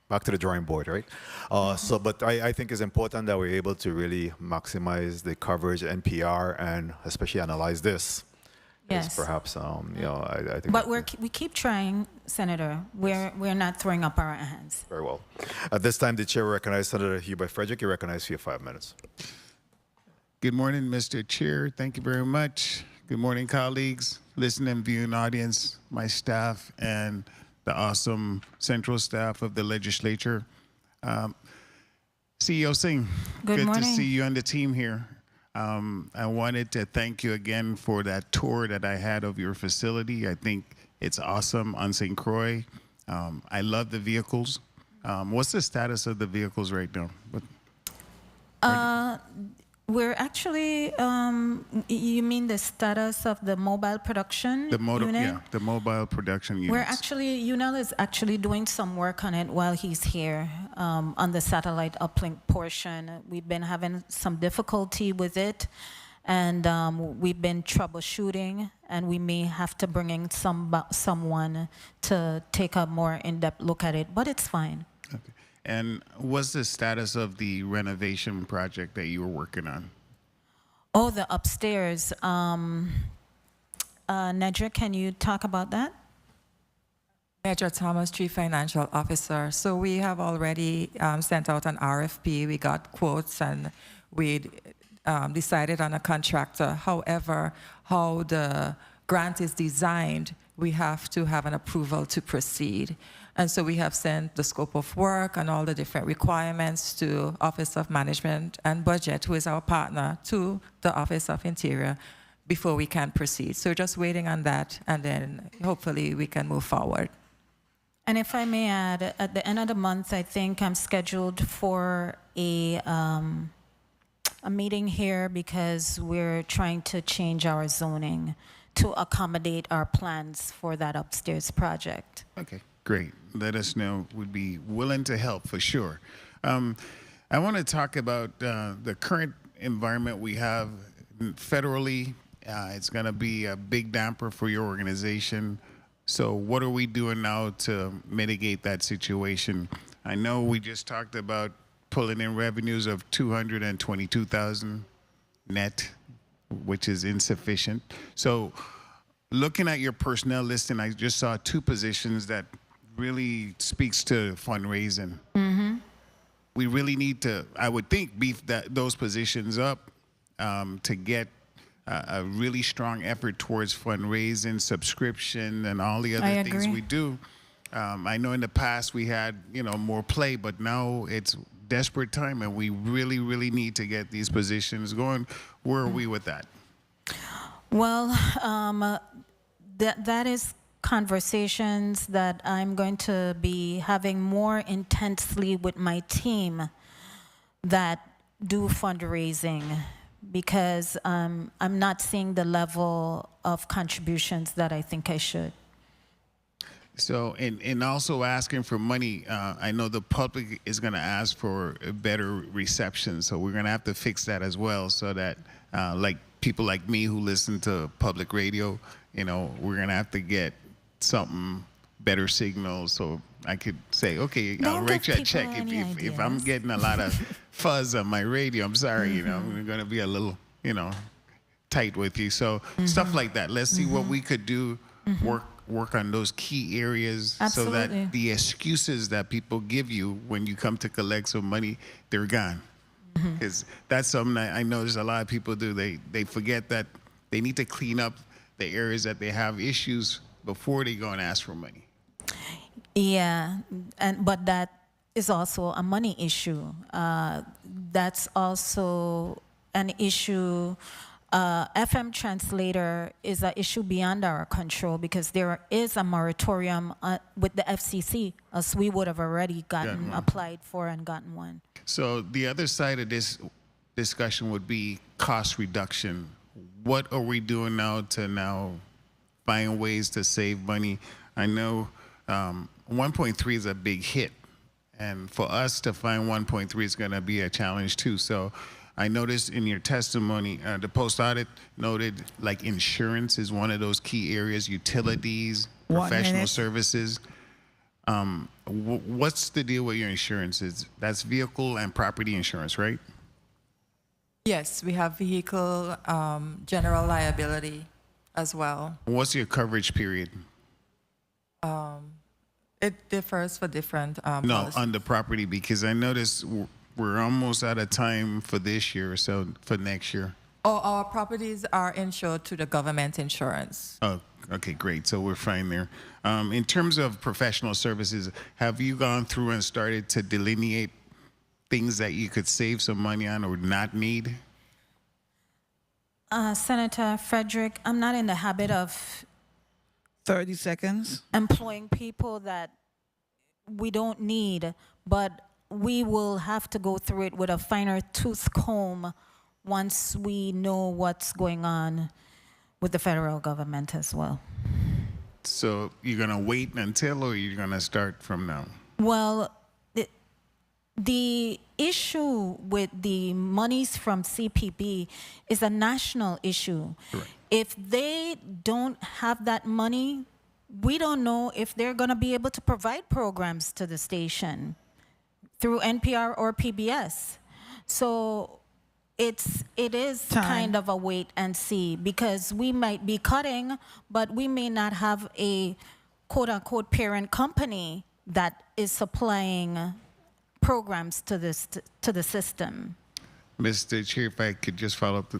Back to the drawing board, right? But I think it's important that we're able to really maximize the coverage, NPR, and especially analyze this. Yes. It's perhaps, I think. But we keep trying, Senator. We're not throwing up our hands. Very well. At this time, the chair will recognize Senator Hubert Frederick. You recognize for your 5 minutes. Good morning, Mr. Chair. Thank you very much. Good morning, colleagues, listening and viewing audience, my staff, and the awesome central staff of the legislature. CEO Singh, good morning. To see you and the team here. I wanted to thank you again for that tour that I had of your facility. I think it's awesome on St. Croix. I love the vehicles. What's the status of the vehicles right now? We're actually, you mean the status of the mobile production unit? Yeah, the mobile production unit. We're actually, UNEL is actually doing some work on it while he's here on the satellite uplink portion. We've been having some difficulty with it, and we've been troubleshooting, and we may have to bring in someone to take a more in-depth look at it, but it's fine. Okay. And what's the status of the renovation project that you were working on? Oh, the upstairs. Nedra, can you talk about that? Major Thomas, Chief Financial Officer. So we have already sent out an RFP. We got quotes, and we decided on a contractor. However, how the grant is designed, we have to have an approval to proceed. And so we have sent the scope of work and all the different requirements to Office of Management and Budget, who is our partner, to the Office of Interior before we can proceed. So we're just waiting on that, and then hopefully we can move forward. And if I may add, at the end of the month, I think I'm scheduled for a meeting here because we're trying to change our zoning to accommodate our plans for that upstairs project. Okay, great. Let us know. We'd be willing to help for sure. I want to talk about the current environment we have federally. It's going to be a big damper for your organization. So what are we doing now to mitigate that situation? I know we just talked about pulling in revenues of $222,000 net, which is insufficient. So looking at your personnel list, and I just saw 2 positions that really speaks to fundraising. Mm-hmm. We really need to, I would think, beef those positions up to get a really strong effort towards fundraising, subscription, and all the other I things agree. we do. I know in the past we had, more play, but now it's desperate time, and we really, really need to get these positions going. Where are we with that? Well, that is conversations that I'm going to be having more intensely with my team that do fundraising, because I'm not seeing the level of contributions that I think I should. So, and also asking for money, I know the public is going to ask for a better reception, so we're going to have to fix that as well, so that like people like me who listen to public radio, we're going to have to get something better signals, so I could say, okay, I'll write you a check if I'm getting a lot of fuzz on my radio. I'm sorry, I'm going to be a little, tight with you. So stuff like that. Let's see what we could do. Work on those key areas. Absolutely. So that the excuses that people give you when you come to collect some money, they're gone. Because that's something I notice a lot of people do. They forget that they need to clean up the areas that they have issues before they go and ask for money. Yeah, but that is also a money issue. That's also an issue. FM translator is an issue beyond our control, because there is a moratorium with the FCC, as we would have already gotten applied for and gotten one. So the other side of this discussion would be cost reduction. What are we doing now to find ways to save money? I know 1.3 is a big hit, and for us to find 1.3 is going to be a challenge too. So I noticed in your testimony, the post audit noted like insurance is one of those key areas, utilities, professional services. What's the deal with your insurances? That's vehicle and property insurance, right? Yes, we have vehicle, general liability as well. What's your coverage period? It differs for different No, policies. on the property, because I noticed we're almost out of time for this year, so for next year. Oh, our properties are insured to the government insurance. Oh, okay, great. So we're fine there. In terms of professional services, have you gone through and started to delineate things that you could save some money on or not need? Senator Frederick, I'm not in the habit of 30 seconds. employing people that we don't need, but we will have to go through it with a finer tooth comb once we know what's going on with the federal government as well. So you're going to wait until, or you're going to start from now? Well, the issue with the monies from CPP is a national issue. Correct. If they don't have that money, we don't know if they're going to be able to provide programs to the station through NPR or PBS. So it is kind of a wait and see, because we might be cutting, but we may not have a quote unquote parent company that is supplying programs to the system. Mr. Chair, if I could just follow up.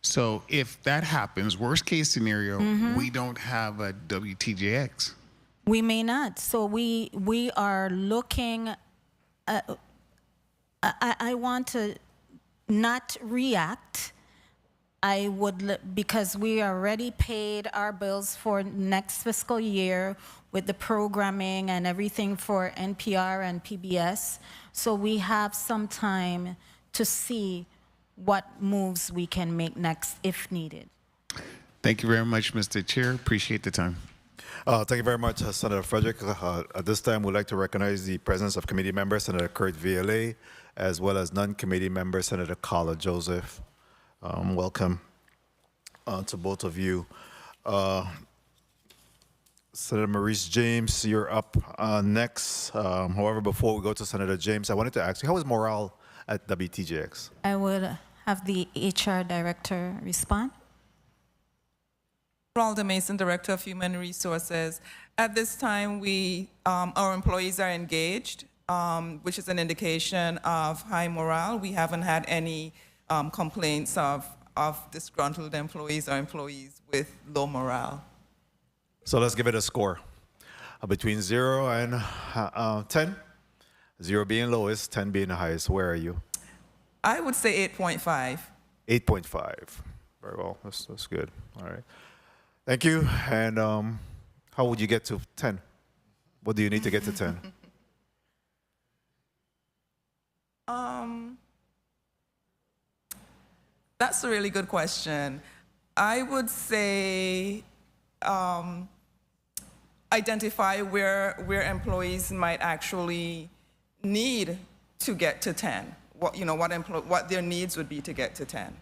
So if that happens, worst case scenario, we don't have a WTJX. We may not. So we are looking. I want to not react. I would, because we already paid our bills for next fiscal year with the programming and everything for NPR and PBS. So we have some time to see what moves we can make next if needed. Thank you very much, Mr. Chair. Appreciate the time. Thank you very much, Senator Frederick. At this time, we'd like to recognize the presence of committee member, Senator Kurt VLA, as well as non-committee member, Senator Carla Joseph. Welcome to both of you. Senator Maurice James, you're up next. However, before we go to Senator James, I wanted to ask you, how is morale at WTJX? I would have the HR director respond. Ronaldo Mason, Director of Human Resources. At this time, our employees are engaged, which is an indication of high morale. We haven't had any complaints of of disgruntled employees or employees with low morale. So let's give it a score. Between 0 and 10, 0 being lowest, 10 being the highest. Where are you? I would say 8.5. 8.5. Very well. That's good. All right. Thank you. And how would you get to 10? What do you need to get to 10? That's a really good question. I would say identify where employees might actually need to get to 10. What their needs would be to get to 10.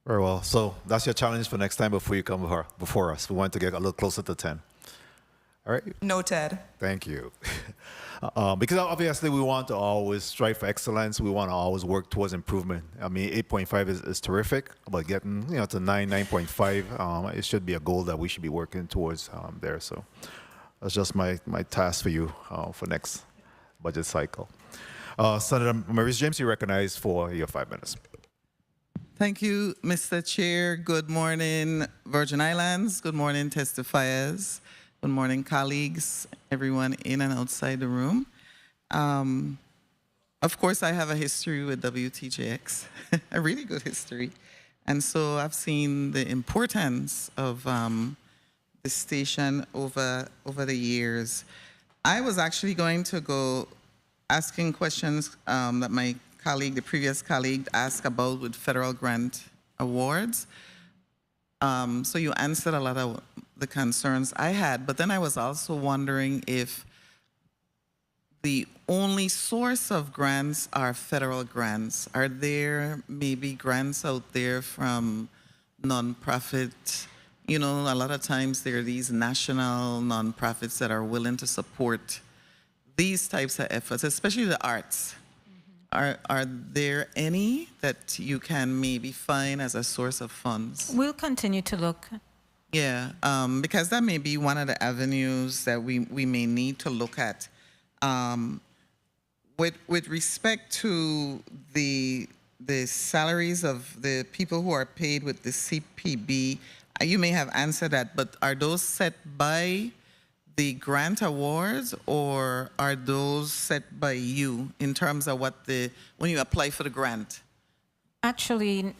Very well. So that's your challenge for next time before you come before us. We want to get a little closer to 10. All right? Noted. Thank you. Because obviously we want to always strive for excellence. We want to always work towards improvement. I mean, 8.5 is terrific, but getting to 9.5, it should be a goal that we should be working towards there. So that's just my task for you for next budget cycle. Senator Maurice James, you recognized for your 5 minutes. Thank you, Mr. Chair. Good morning, Virgin Islands. Good morning, testifiers. Good morning, colleagues, everyone in and outside the room. Of course, I have a history with WTJX, a really good history. And so I've seen the importance of the station over the years. I was actually going to go asking questions that my colleague, the previous colleague, asked about with federal grant awards. So you answered a lot of the concerns I had, but then I was also wondering if the only source of grants are federal grants. Are there maybe grants out there from nonprofit? A lot of times there are these national nonprofits that are willing to support these types of efforts, especially the arts. Are there any that you can maybe find as a source of funds? We'll continue to look. Yeah, because that may be one of the avenues that we may need to look at. With respect to the salaries of the people who are paid with the CPB, you may have answered that, but are those set by the grant awards, or are those set by you in terms of when you apply for the grant? Actually,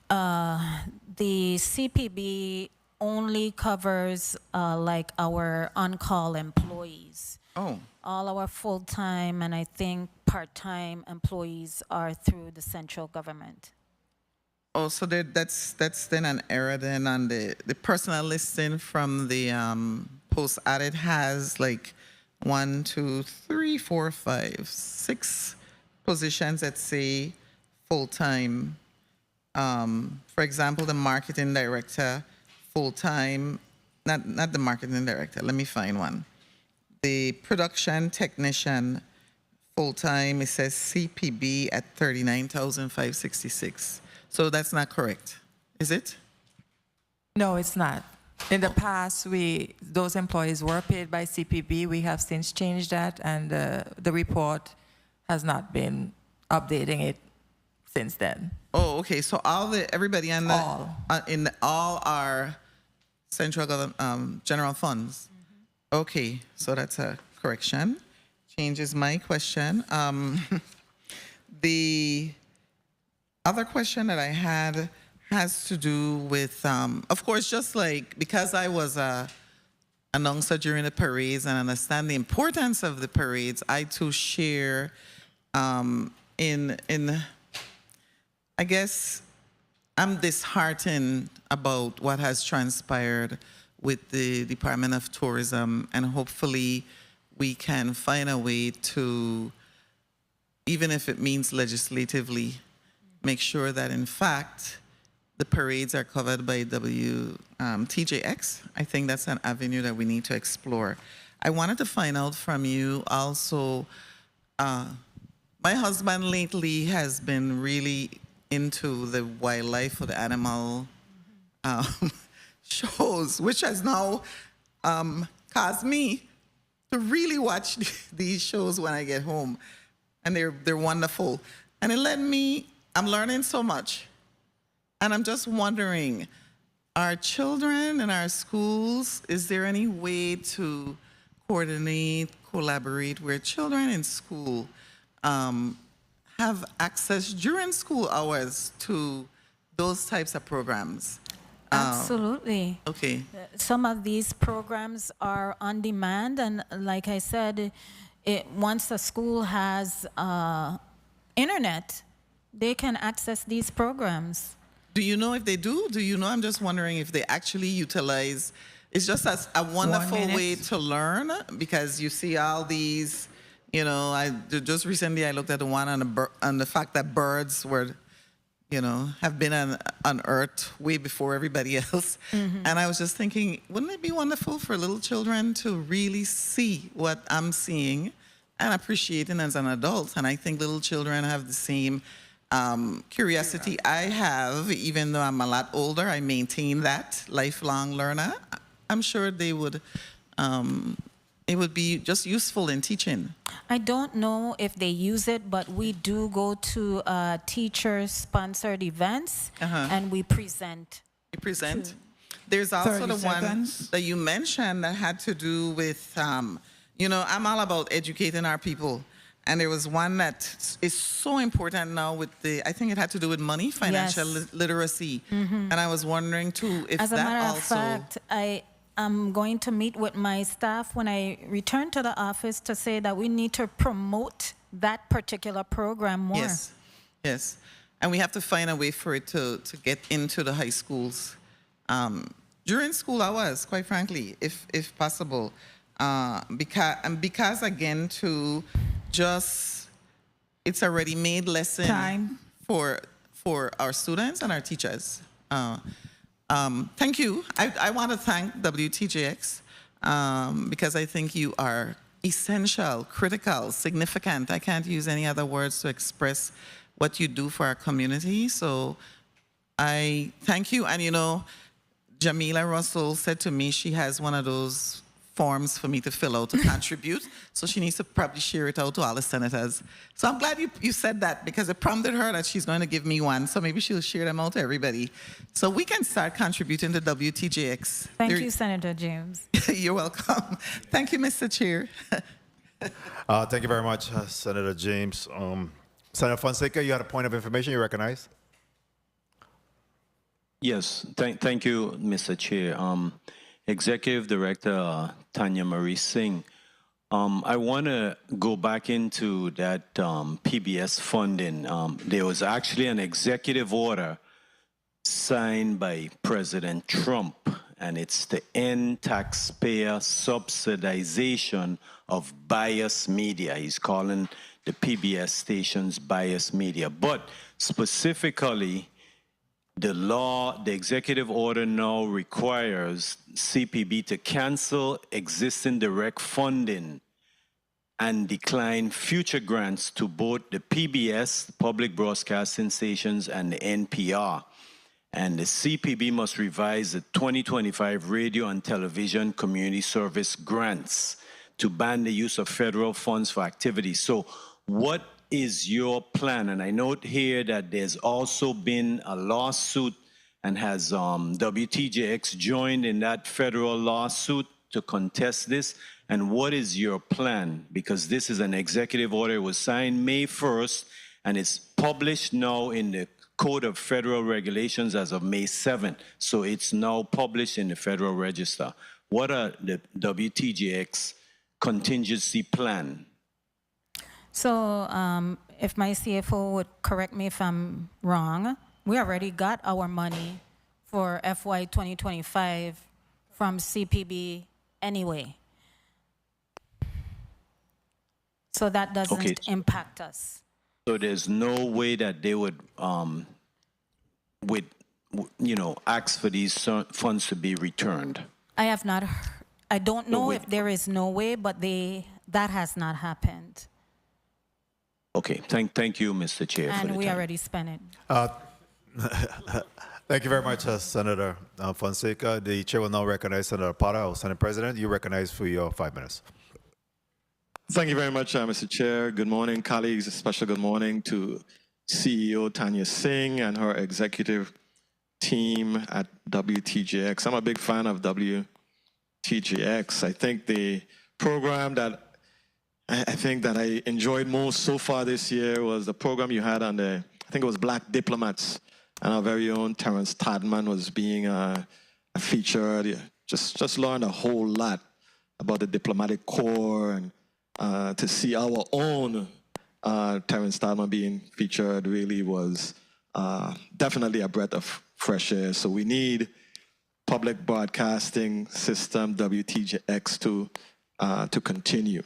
the CPB only covers like our on-call employees. Oh. All our full-time and I think part-time employees are through the central government. Oh, so that's then an error then on the personnel listing from the post added has like 1, 2, 3, 4, 5, 6 positions that say full-time. For example, the marketing director, full-time, not the marketing director, let me find one. The production technician, full-time, it says CPB at $39,566. So that's not correct, is it? No, it's not. In the past, those employees were paid by CPB. We have since changed that, and the report has not been updating it since then. Oh, okay. So everybody in all our central government general funds. Mm-hmm. Okay, so that's a correction. Changes my question. The other question that I had has to do with, of course, just like because I was an announcer during the parades and understand the importance of the parades, I too share I guess I'm disheartened about what has transpired with the Department of Tourism, and hopefully we can find a way to, even if it means legislatively, make sure that in fact the parades are covered by WTJX. I think that's an avenue that we need to explore. I wanted to find out from you also, my husband lately has been really into the wildlife or the animal shows, which has now caused me to really watch these shows when I get home. And they're wonderful. And it led me, I'm learning so much And I'm just wondering, our children in our schools, is there any way to coordinate, collaborate where children in school have access during school hours to those types of programs? Absolutely. Okay. Some of these programs are on demand, and like I said, once a school has internet, they can access these programs. Do you know if they do? Do you know? I'm just wondering if they actually utilize. It's just a wonderful way to learn, because you see all these, you know, just recently I looked at the one on the fact that birds were, you know, have been on Earth way before everybody else. And I was just thinking, wouldn't it be wonderful for little children to really see what I'm seeing and appreciating as an adult? And I think little children have the same curiosity I have, even though I'm a lot older. I maintain that lifelong learner. I'm sure they would, it would be just useful in teaching. I don't know if they use it, but we do go to teacher-sponsored events, and we present. You present? There's also the one that you mentioned that had to do with, you know, I'm all about educating our people. And there was one that is so important now with I think it had to do with money, financial literacy. And I was wondering too if As a that matter also. of fact, I'm going to meet with my staff when I return to the office to say that we need to promote that particular program more. Yes, yes. And we have to find a way for it to get into the high schools during school hours, quite frankly, if possible. Because again, to just, it's a ready-made lesson for our students and our teachers. Thank you. I want to thank WTJX because I think you are essential, critical, significant. I can't use any other words to express what you do for our community. So I thank you. And you know, Jamila Russell said to me she has one of those forms for me to fill out to contribute. So she needs to probably share it out to all the senators. So I'm glad you said that, because it prompted her that she's going to give me one. So maybe she'll share them out to everybody. So we can start contributing to WTJX. Thank you, Senator James. You're welcome. Thank you, Mr. Chair. Thank you very much, Senator James. Senator Fonseca, you had a point of information you recognize? Yes, thank you, Mr. Chair. Executive Director Tanya Marie Singh, I want to go back into that PBS funding. There was actually an executive order signed by President Trump, and it's to end taxpayer subsidization of biased media. He's calling the PBS stations biased media. But specifically, the executive order now requires CPB to cancel existing direct funding and decline future grants to both the PBS, public broadcasting stations, and the NPR. And the CPB must revise the 2025 radio and television community service grants to ban the use of federal funds for activities. So what is your plan? And I note here that there's also been a lawsuit, and has WTJX joined in that federal lawsuit to contest this? And what is your plan? Because this is an executive order. It was signed May 1st, and it's published now in the Code of Federal Regulations as of May 7th. So it's now published in the Federal Register. What are the WTJX contingency plan? So if my CFO would correct me if I'm wrong, we already got our money for FY 2025 from CPB anyway. So that doesn't impact us. So there's no way that they would, ask for these funds to be returned? I have not, I don't know if there is no way, but that has not happened. Okay, thank you, Mr. Chair. And we already spent it. Thank you very much, Senator Fonseca. The chair will now recognize Senator Potter, our Senate President. You recognize for your 5 minutes. Thank you very much, Mr. Chair. Good morning, colleagues. A special good morning to CEO Tanya Singh and her executive team at WTJX. I'm a big fan of WTJX. I think the program that I enjoyed most so far this year was the program you had on the, I think it was Black Diplomats, and our very own Terrence Tadman was being featured. Just learned a whole lot about the diplomatic corps, and to see our own Terrence Tadman being featured really was definitely a breath of fresh air. So we need public broadcasting system WTJX to continue.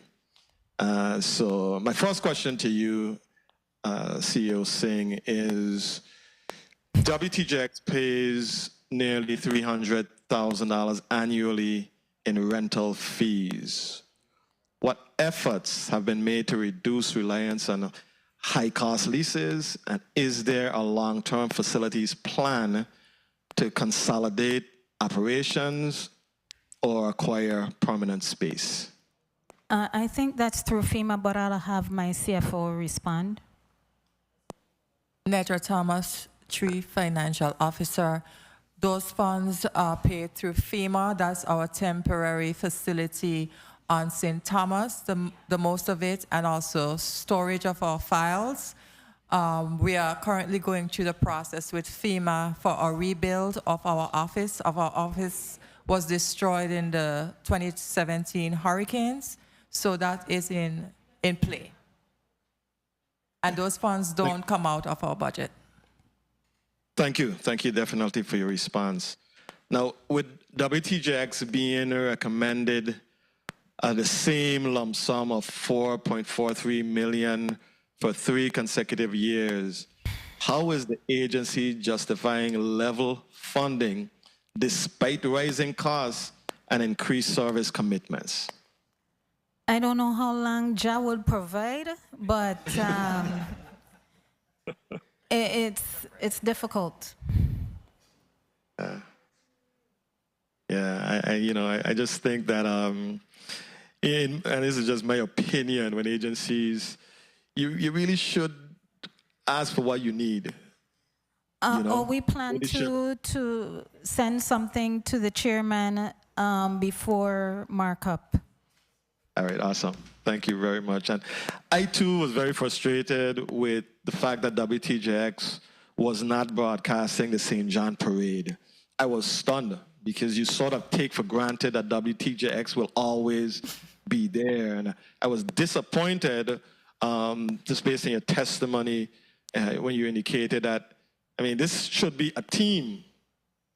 So my first question to you, CEO Singh, is WTJX pays nearly $300,000 annually in rental fees. What efforts have been made to reduce reliance on high-cost leases, and is there a long-term facilities plan to consolidate operations or acquire permanent space? I think that's through FEMA, but I'll have my CFO respond. Nedra Thomas, Chief Financial Officer. Those funds are paid through FEMA. That's our temporary facility on St. Thomas, the most of it, and also storage of our files. We are currently going through the process with FEMA for a rebuild of our office. Our office was destroyed in the 2017 hurricanes, so that is in play. And those funds don't come out of our budget. Thank you definitely for your response. Now, with WTJX being recommended the same lump sum of $4.43 million for 3 consecutive years, how is the agency justifying level funding despite rising costs and increased service commitments? I don't know how long JA would provide, but it's difficult. I just think that, and this is just my opinion, when agencies, you really should ask for what you need. Or we plan to send something to the chairman before markup. All right, awesome. Thank you very much. And I, too, was very frustrated with the fact that WTJX was not broadcasting the St. John Parade. I was stunned because you sort of take for granted that WTJX will always be there. And I was disappointed, just based on your testimony, when you indicated that, this should be a team.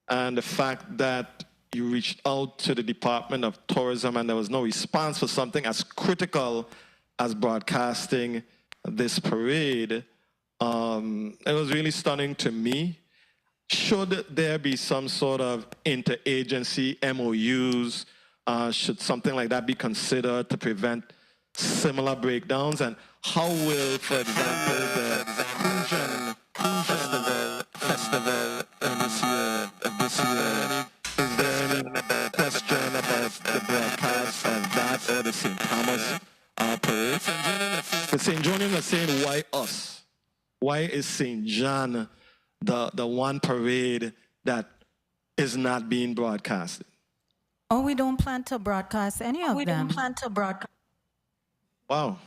And the fact that you reached out to the Department of Tourism and there was no response for something as critical as broadcasting this parade, it was really stunning to me. Should there be some sort of interagency MOUs? Should something like that be considered to prevent similar breakdowns? And how will, for example, the Festival this year, is there any question about the broadcast of that or the St. Thomas parade? The St. Johnians are saying, why us? Why is St. John the one parade that is not being broadcasted? Oh, we don't plan to broadcast any of them. We don't plan to broadcast. Wow.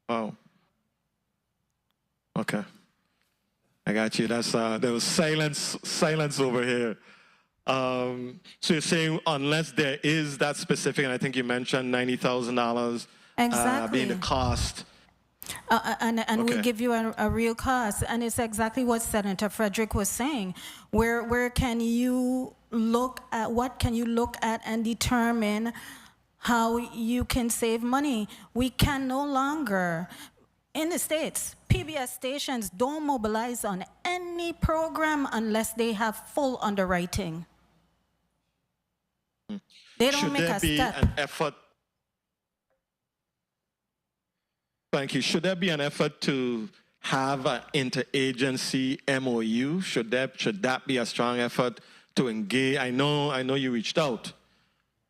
Wow. Okay. I got you. That's there was silence over here. So you're saying unless there is that specific, and I think you mentioned $90,000 being the cost. And Okay. we'll give you a real cost. And it's exactly what Senator Frederick was saying. Where can you look at, what can you look at and determine how you can save money? We can no longer, in the States, PBS stations don't mobilize on any program unless they have full underwriting. They don't make a step. Should there be an effort? Thank you. Should there be an effort to have an interagency MOU? Should that be a strong effort to engage? I know you reached out,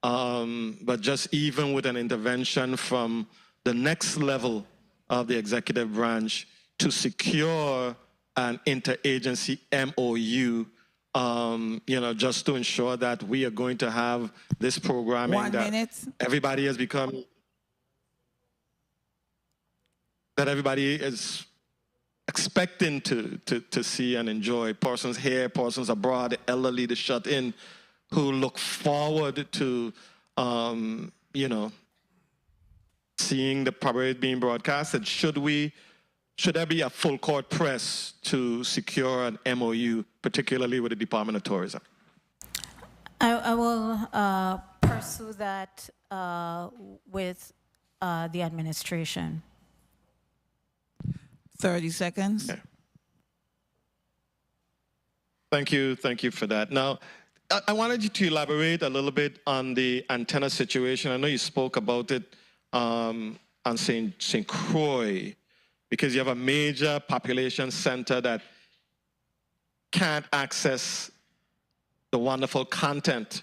but just even with an intervention from the next level of the executive branch to secure an interagency MOU, just to ensure that we are going to have this programming 1 that minute. everybody has become, that everybody is expecting to see and enjoy. Persons here, persons abroad, the elderly, the shut in, who look forward to, seeing the parade being broadcasted. Should there be a full court press to secure an MOU, particularly with the Department of Tourism? I will pursue that with the administration. 30 seconds. Okay. Thank you for that. Now, I wanted you to elaborate a little bit on the antenna situation. I know you spoke about it on St. Croix, because you have a major population center that can't access the wonderful content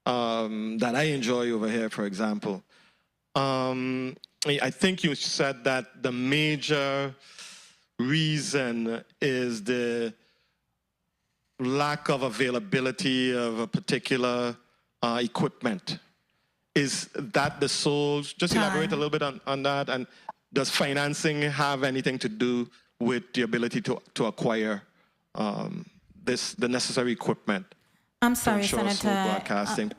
that I enjoy over here, for example. I think you said that the major reason is the lack of availability of a particular equipment. Is that the sole? Just elaborate a little bit on that. And does financing have anything to do with the ability to acquire the necessary equipment? I'm sorry, to ensure Senator. smooth broadcasting.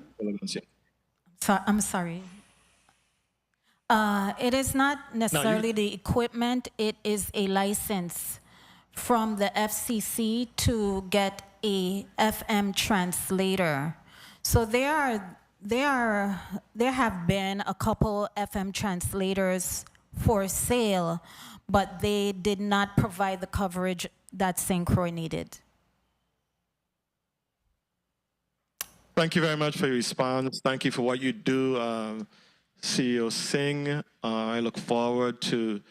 I'm sorry. It is not necessarily the equipment. It is a license from the FCC to get a FM translator. So there have been a couple FM translators for sale, but they did not provide the coverage that St. Croix needed. Thank you very much for your response. Thank you for what you do, CEO Singh. I look forward to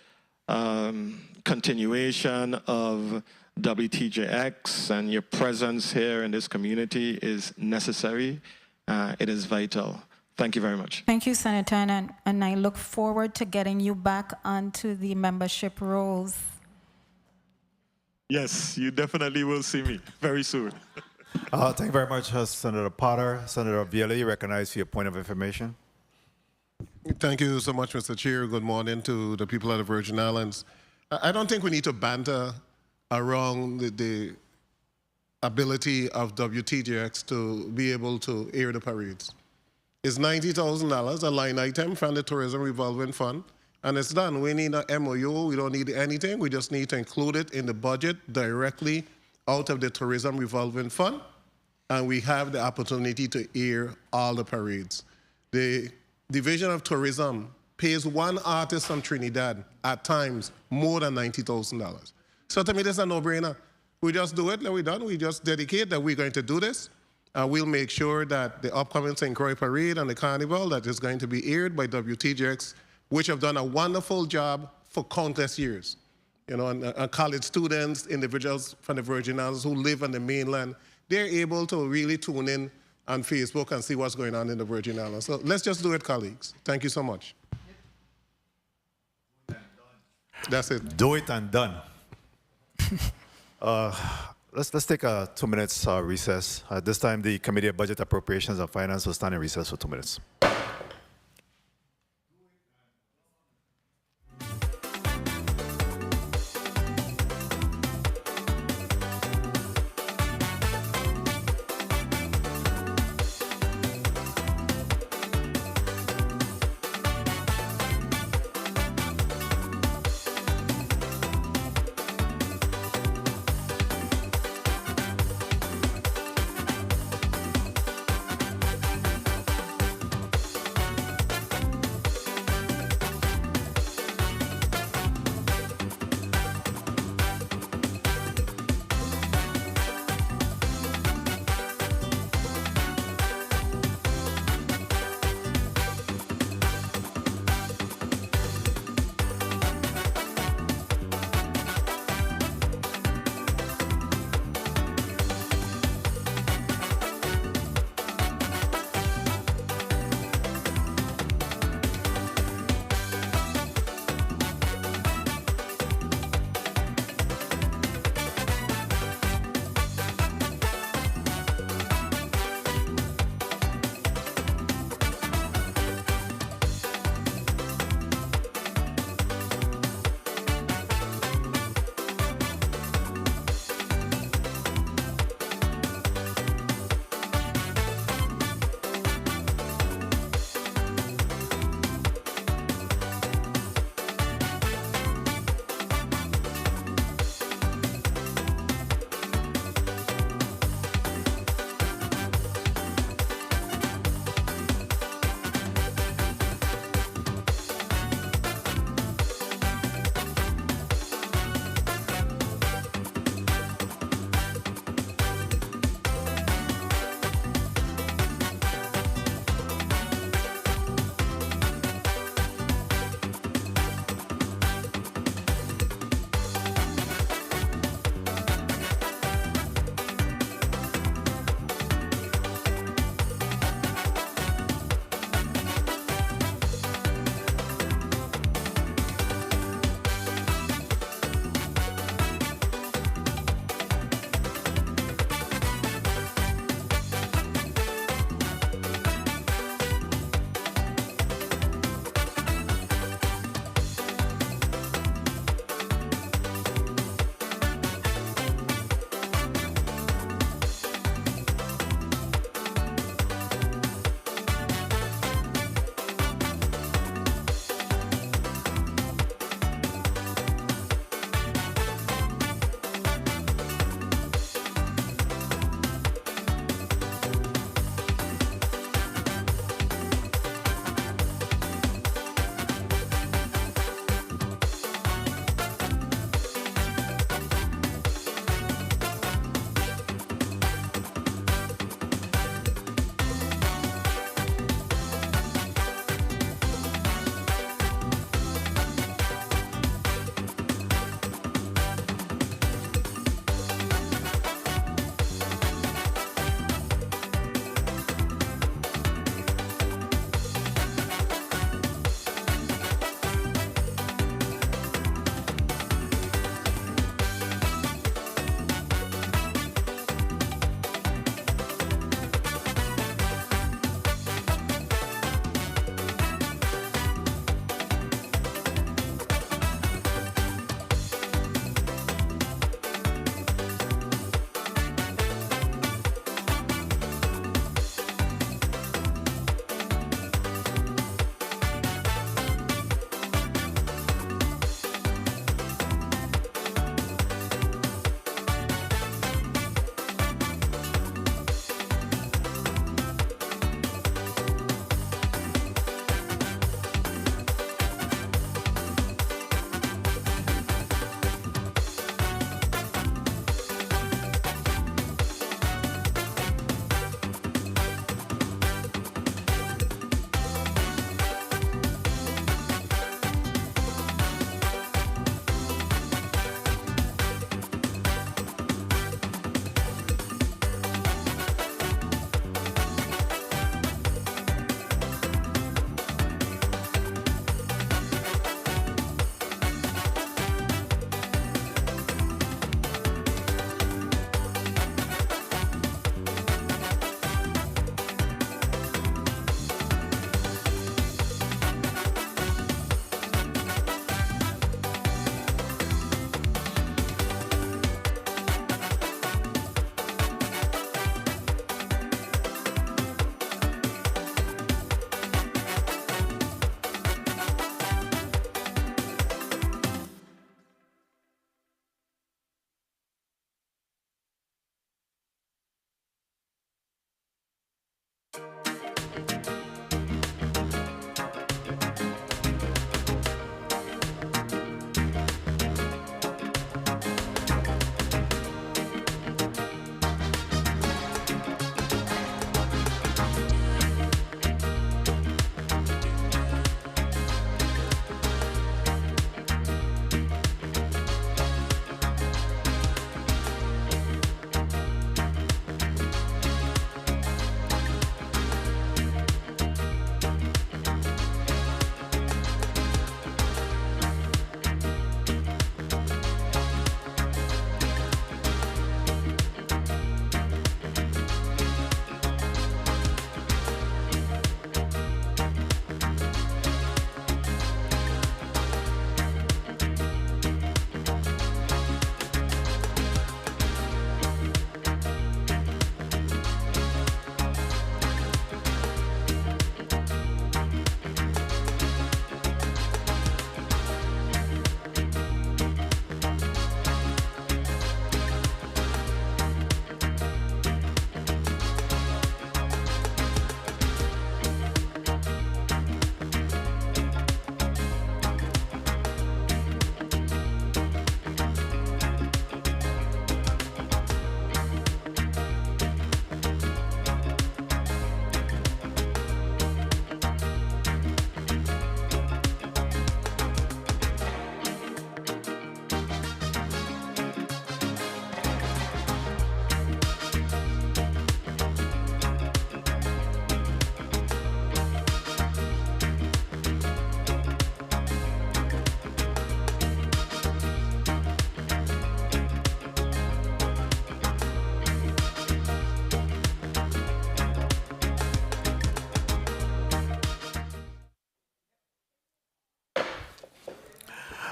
continuation of WTJX, and your presence here in this community is necessary. It is vital. Thank you very much. Thank you, Senator, and I look forward to getting you back onto the membership rolls. Yes, you definitely will see me very soon. Thank you very much, Senator Potter. Senator Viola, you recognize for your point of information. Thank you so much, Mr. Chair. Good morning to the people of the Virgin Islands. I don't think we need to banter around the ability of WTJX to be able to air the parades. It's $90,000, a line item from the Tourism Revolving Fund, and it's done. We need an MOU. We don't need anything. We just need to include it in the budget directly out of the Tourism Revolving Fund, and we have the opportunity to air all the parades. The Division of Tourism pays one artist from Trinidad at times more than $90,000. So to me, this is a no-brainer. We just do it, and we're done. We just dedicate that we're going to do this. We'll make sure that the upcoming St. Croix Parade and the Carnival that is going to be aired by WTJX, which have done a wonderful job for countless years. You know, and college students, individuals from the Virgin Islands who live on the mainland, they're able to really tune in on Facebook and see what's going on in the Virgin Islands. So let's just do it, colleagues. Thank you so much. That's it. Do it and done. Let's take a 2 minutes recess. At this time, the Committee of Budget, Appropriations, and Finance will stand in recess for 2 minutes.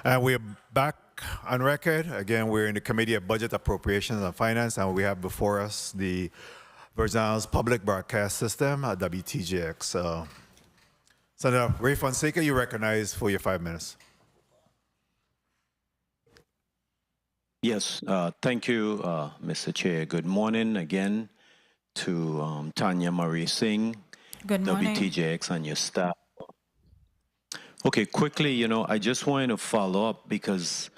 And we're back on record. Again, we're in the Committee of Budget, Appropriations, and Finance, and we have before us the Virgin Islands Public Broadcast System, WTJX. Senator Ray Fonseca, you recognize for your 5 minutes. Yes, thank you, Mr. Chair. Good morning again to Tanya Marie Singh, Good morning. WTJX, and your staff. Okay, quickly, I just wanted to follow up because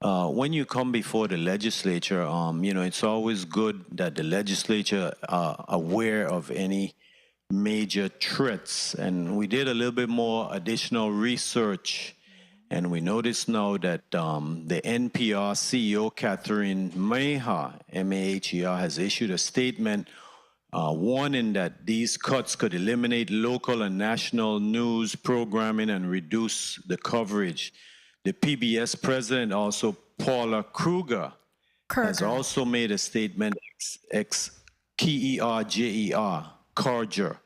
when you come before the legislature, it's always good that the legislature are aware of any major threats. And we did a little bit more additional research, and we noticed now that the NPR CEO, Catherine Maher, M-A-H-E-R, has issued a statement warning that these cuts could eliminate local and national news programming and reduce the coverage. The PBS president, also Paula Kruger, has also made a statement, K-E-R-J-E-R, Karger,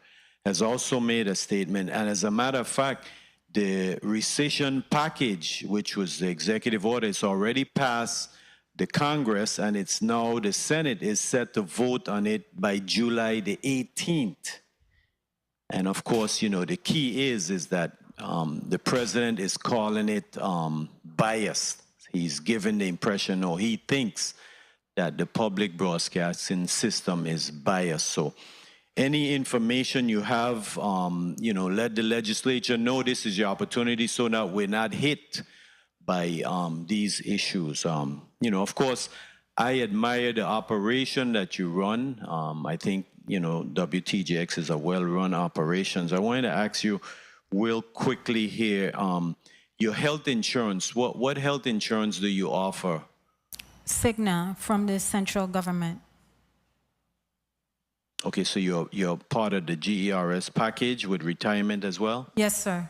has also made a statement. And as a matter of fact, the recession package, which was the executive order, is already passed the Congress, and it's now the Senate is set to vote on it by July the 18th. And of course, the key is that the president is calling it biased. He's given the impression, or he thinks that the public broadcasting system is biased. So any information you have, let the legislature know this is your opportunity so that we're not hit by these issues. Of course, I admire the operation that you run. I think, WTJX is a well-run operations. I wanted to ask you real quickly here, your health insurance, what health insurance do you offer? Cigna from the central government. Okay, so you're part of the GERS package with retirement as well? Yes, sir.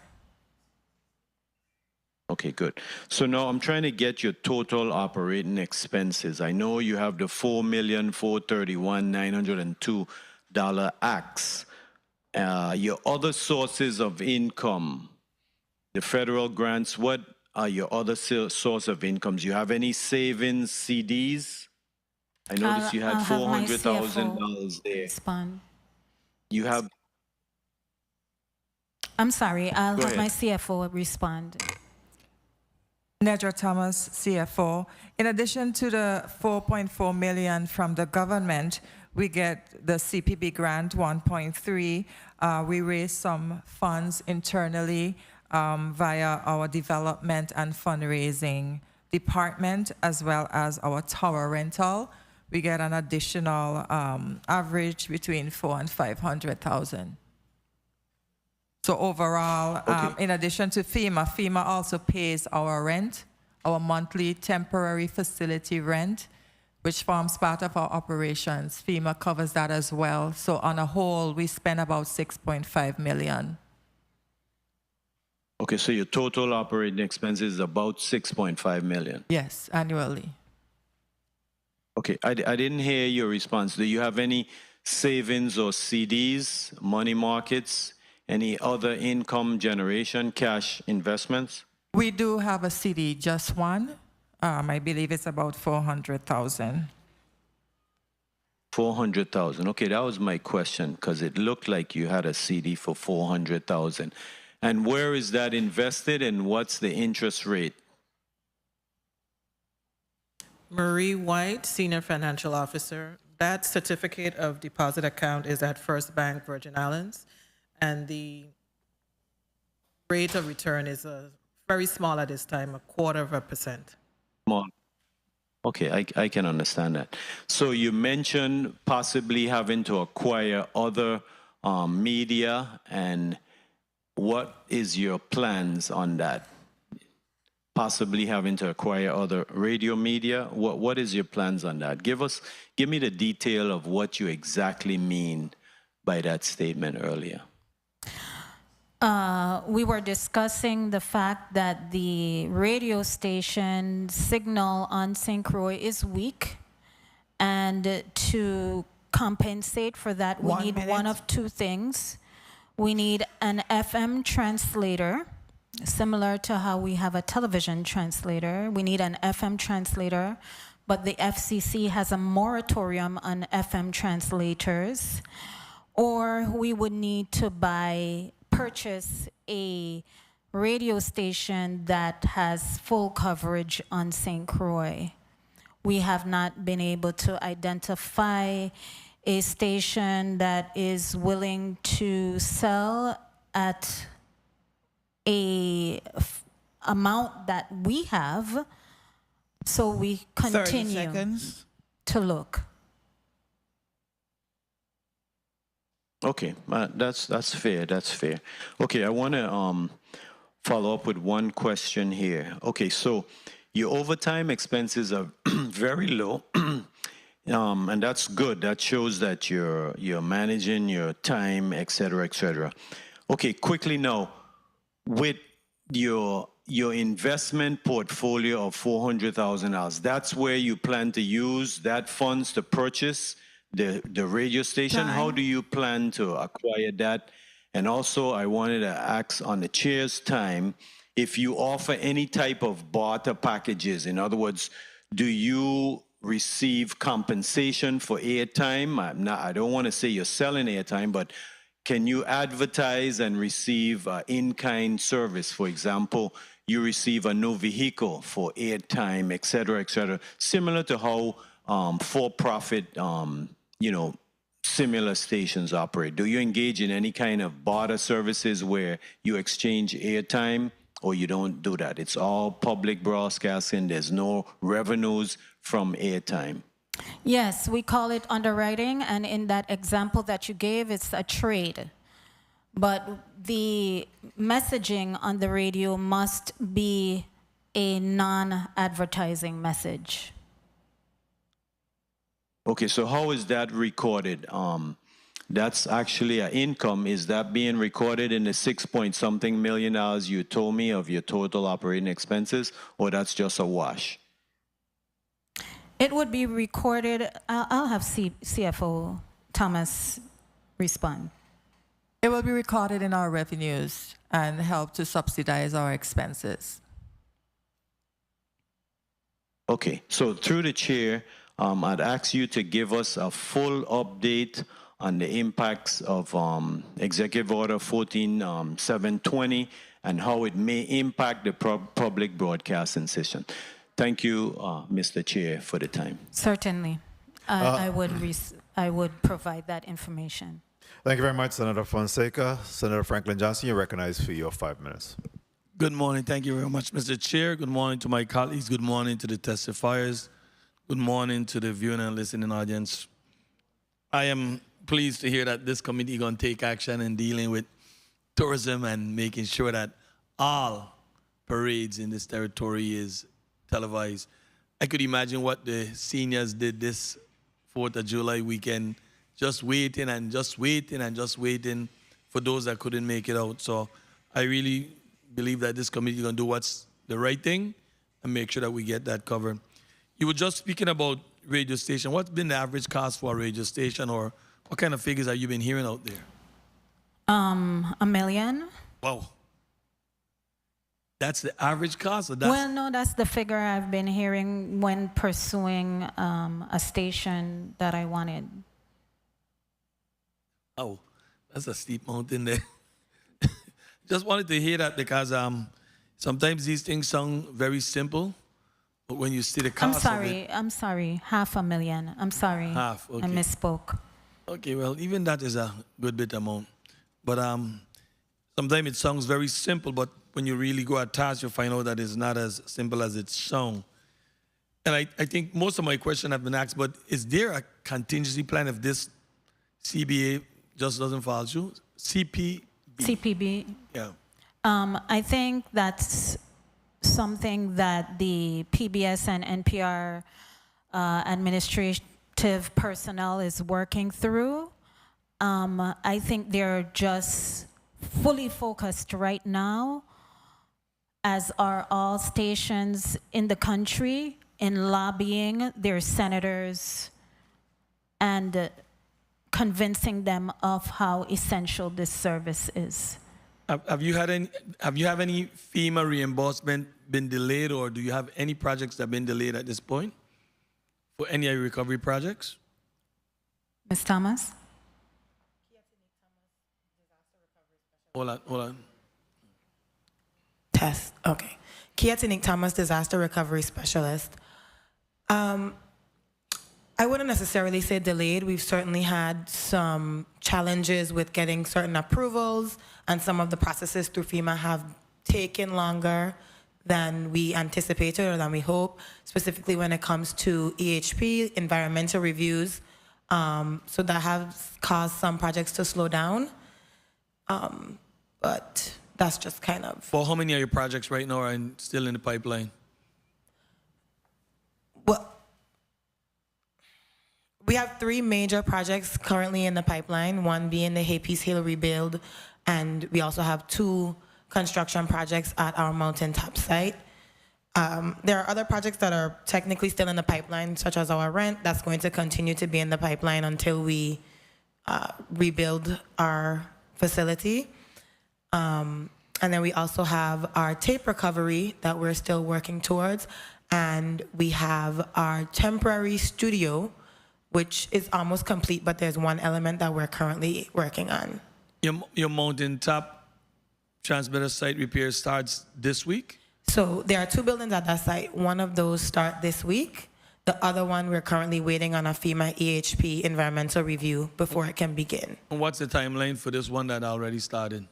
Okay, good. So now I'm trying to get your total operating expenses. I know you have the $4,431,902 ax. Your other sources of income, the federal grants, what are your other source of incomes? Do you have any savings, CDs? I noticed you had $400,000 there. Respond. You have... I'm sorry, I'll Go have my ahead. CFO respond. Nedra Thomas, CFO. In addition to the $4.4 million from the government, we get the CPB grant, 1.3. We raise some funds internally via our development and fundraising department, as well as our tower rental. We get an additional average between $400,000 and $500,000. So overall, in addition to FEMA also pays our rent, our monthly temporary facility rent, which forms part of our operations. FEMA covers that as well. So on a whole, we spend about $6.5 million. Okay, so your total operating expenses is about $6.5 million. Yes, annually. Okay, I didn't hear your response. Do you have any savings or CDs, money markets, any other income generation, cash investments? We do have a CD, just one. I believe it's about $400,000. $400,000. Okay, that was my question because it looked like you had a CD for $400,000. And where is that invested and what's the interest rate? Marie White, Senior Financial Officer. That certificate of deposit account is at First Bank, Virgin Islands, and the rate of return is very small at this time, 0.25%. Small. Okay, I can understand that. So you mentioned possibly having to acquire other media, and what is your plans on that? Possibly having to acquire other radio media. What is your plans on that? Give me the detail of what you exactly mean by that statement earlier. We were discussing the fact that the radio station signal on St. Croix is weak, and to compensate for that, we need one of two things. We need an FM translator Similar to how we have a television translator, we need an FM translator, but the FCC has a moratorium on FM translators. Or we would need to purchase a radio station that has full coverage on St. Croix. We have not been able to identify a station that is willing to sell at a amount that we have, so we 30 continue seconds. to look. Okay, that's fair. That's fair. Okay, I want to follow up with one question here. Okay, so your overtime expenses are very low, and that's good. That shows that you're managing your time, et cetera, et cetera. Okay, quickly now, with your investment portfolio of $400,000, that's where you plan to use that funds to purchase the radio station. Time. How do you plan to acquire that? And also, I wanted to ask on the chair's time, if you offer any type of barter packages. In other words, do you receive compensation for airtime? I don't want to say you're selling airtime, but can you advertise and receive in-kind service? For example, you receive a new vehicle for airtime, et cetera, similar to how for-profit, similar stations operate. Do you engage in any kind of barter services where you exchange airtime, or you don't do that? It's all public broadcasting. There's no revenues from airtime. Yes, we call it underwriting, and in that example that you gave, it's a trade. But the messaging on the radio must be a non-advertising message. Okay, so how is that recorded? That's actually an income. Is that being recorded in the $6-point-something million you told me of your total operating expenses, or that's just a wash? It would be recorded. I'll have CFO Thomas respond. It will be recorded in our revenues and help to subsidize our expenses. Okay, so through the chair, I'd ask you to give us a full update on the impacts of Executive Order 14720 and how it may impact the public broadcasting system. Thank you, Mr. Chair, for the time. Certainly. I would provide that information. Thank you very much, Senator Fonseca. Senator Franklin Johnson, you're recognized for your 5 minutes. Good morning. Thank you very much, Mr. Chair. Good morning to my colleagues. Good morning to the testifiers. Good morning to the viewing and listening audience. I am pleased to hear that this committee is going to take action in dealing with tourism and making sure that all parades in this territory is televised. I could imagine what the seniors did this 4th of July weekend, just waiting and just waiting and just waiting for those that couldn't make it out. So I really believe that this committee is going to do what's the right thing and make sure that we get that covered. You were just speaking about radio station. What's been the average cost for a radio station, or what kind of figures have you been hearing out there? $1 million. Wow. That's the average cost? Or that's Well, no, that's the figure I've been hearing when pursuing a station that I wanted. Oh, that's a steep mountain there. Just wanted to hear that because sometimes these things sound very simple, but when you see the cost of it. I'm sorry, $500,000. I'm sorry. Half, okay. I misspoke. Okay, well, even that is a good bit amount. But sometimes it sounds very simple, but when you really go at task, you find out that it's not as simple as it sounds. And I think most of my questions have been asked, but is there a contingency plan if this CBA just doesn't follow through? CPB. Yeah. I think that's something that the PBS and NPR administrative personnel is working through. I think they're just fully focused right now, as are all stations in the country, in lobbying their senators and convincing them of how essential this service is. Have you had any FEMA reimbursement been delayed, or do you have any projects that have been delayed at this point for any recovery projects? Ms. Thomas? Hold on. Test. Okay. Kiatinik Thomas, Disaster Recovery Specialist. I wouldn't necessarily say delayed. We've certainly had some challenges with getting certain approvals, and some of the processes through FEMA have taken longer than we anticipated or than we hope, specifically when it comes to EHP, environmental reviews. So that has caused some projects to slow down. But that's just kind of... For how many of your projects right now are still in the pipeline? Well, we have 3 major projects currently in the pipeline, one being the Haypiece Hill rebuild, and we also have 2 construction projects at our mountaintop site. There are other projects that are technically still in the pipeline, such as our rent. That's going to continue to be in the pipeline until we rebuild our facility. And then we also have our tape recovery that we're still working towards. And we have our temporary studio, which is almost complete, but there's one element that we're currently working on. Your mountaintop transmitter site repair starts this week? So there are 2 buildings at that site. One of those start this week. The other one, we're currently waiting on a FEMA EHP environmental review before it can begin. And what's the timeline for this one that already started?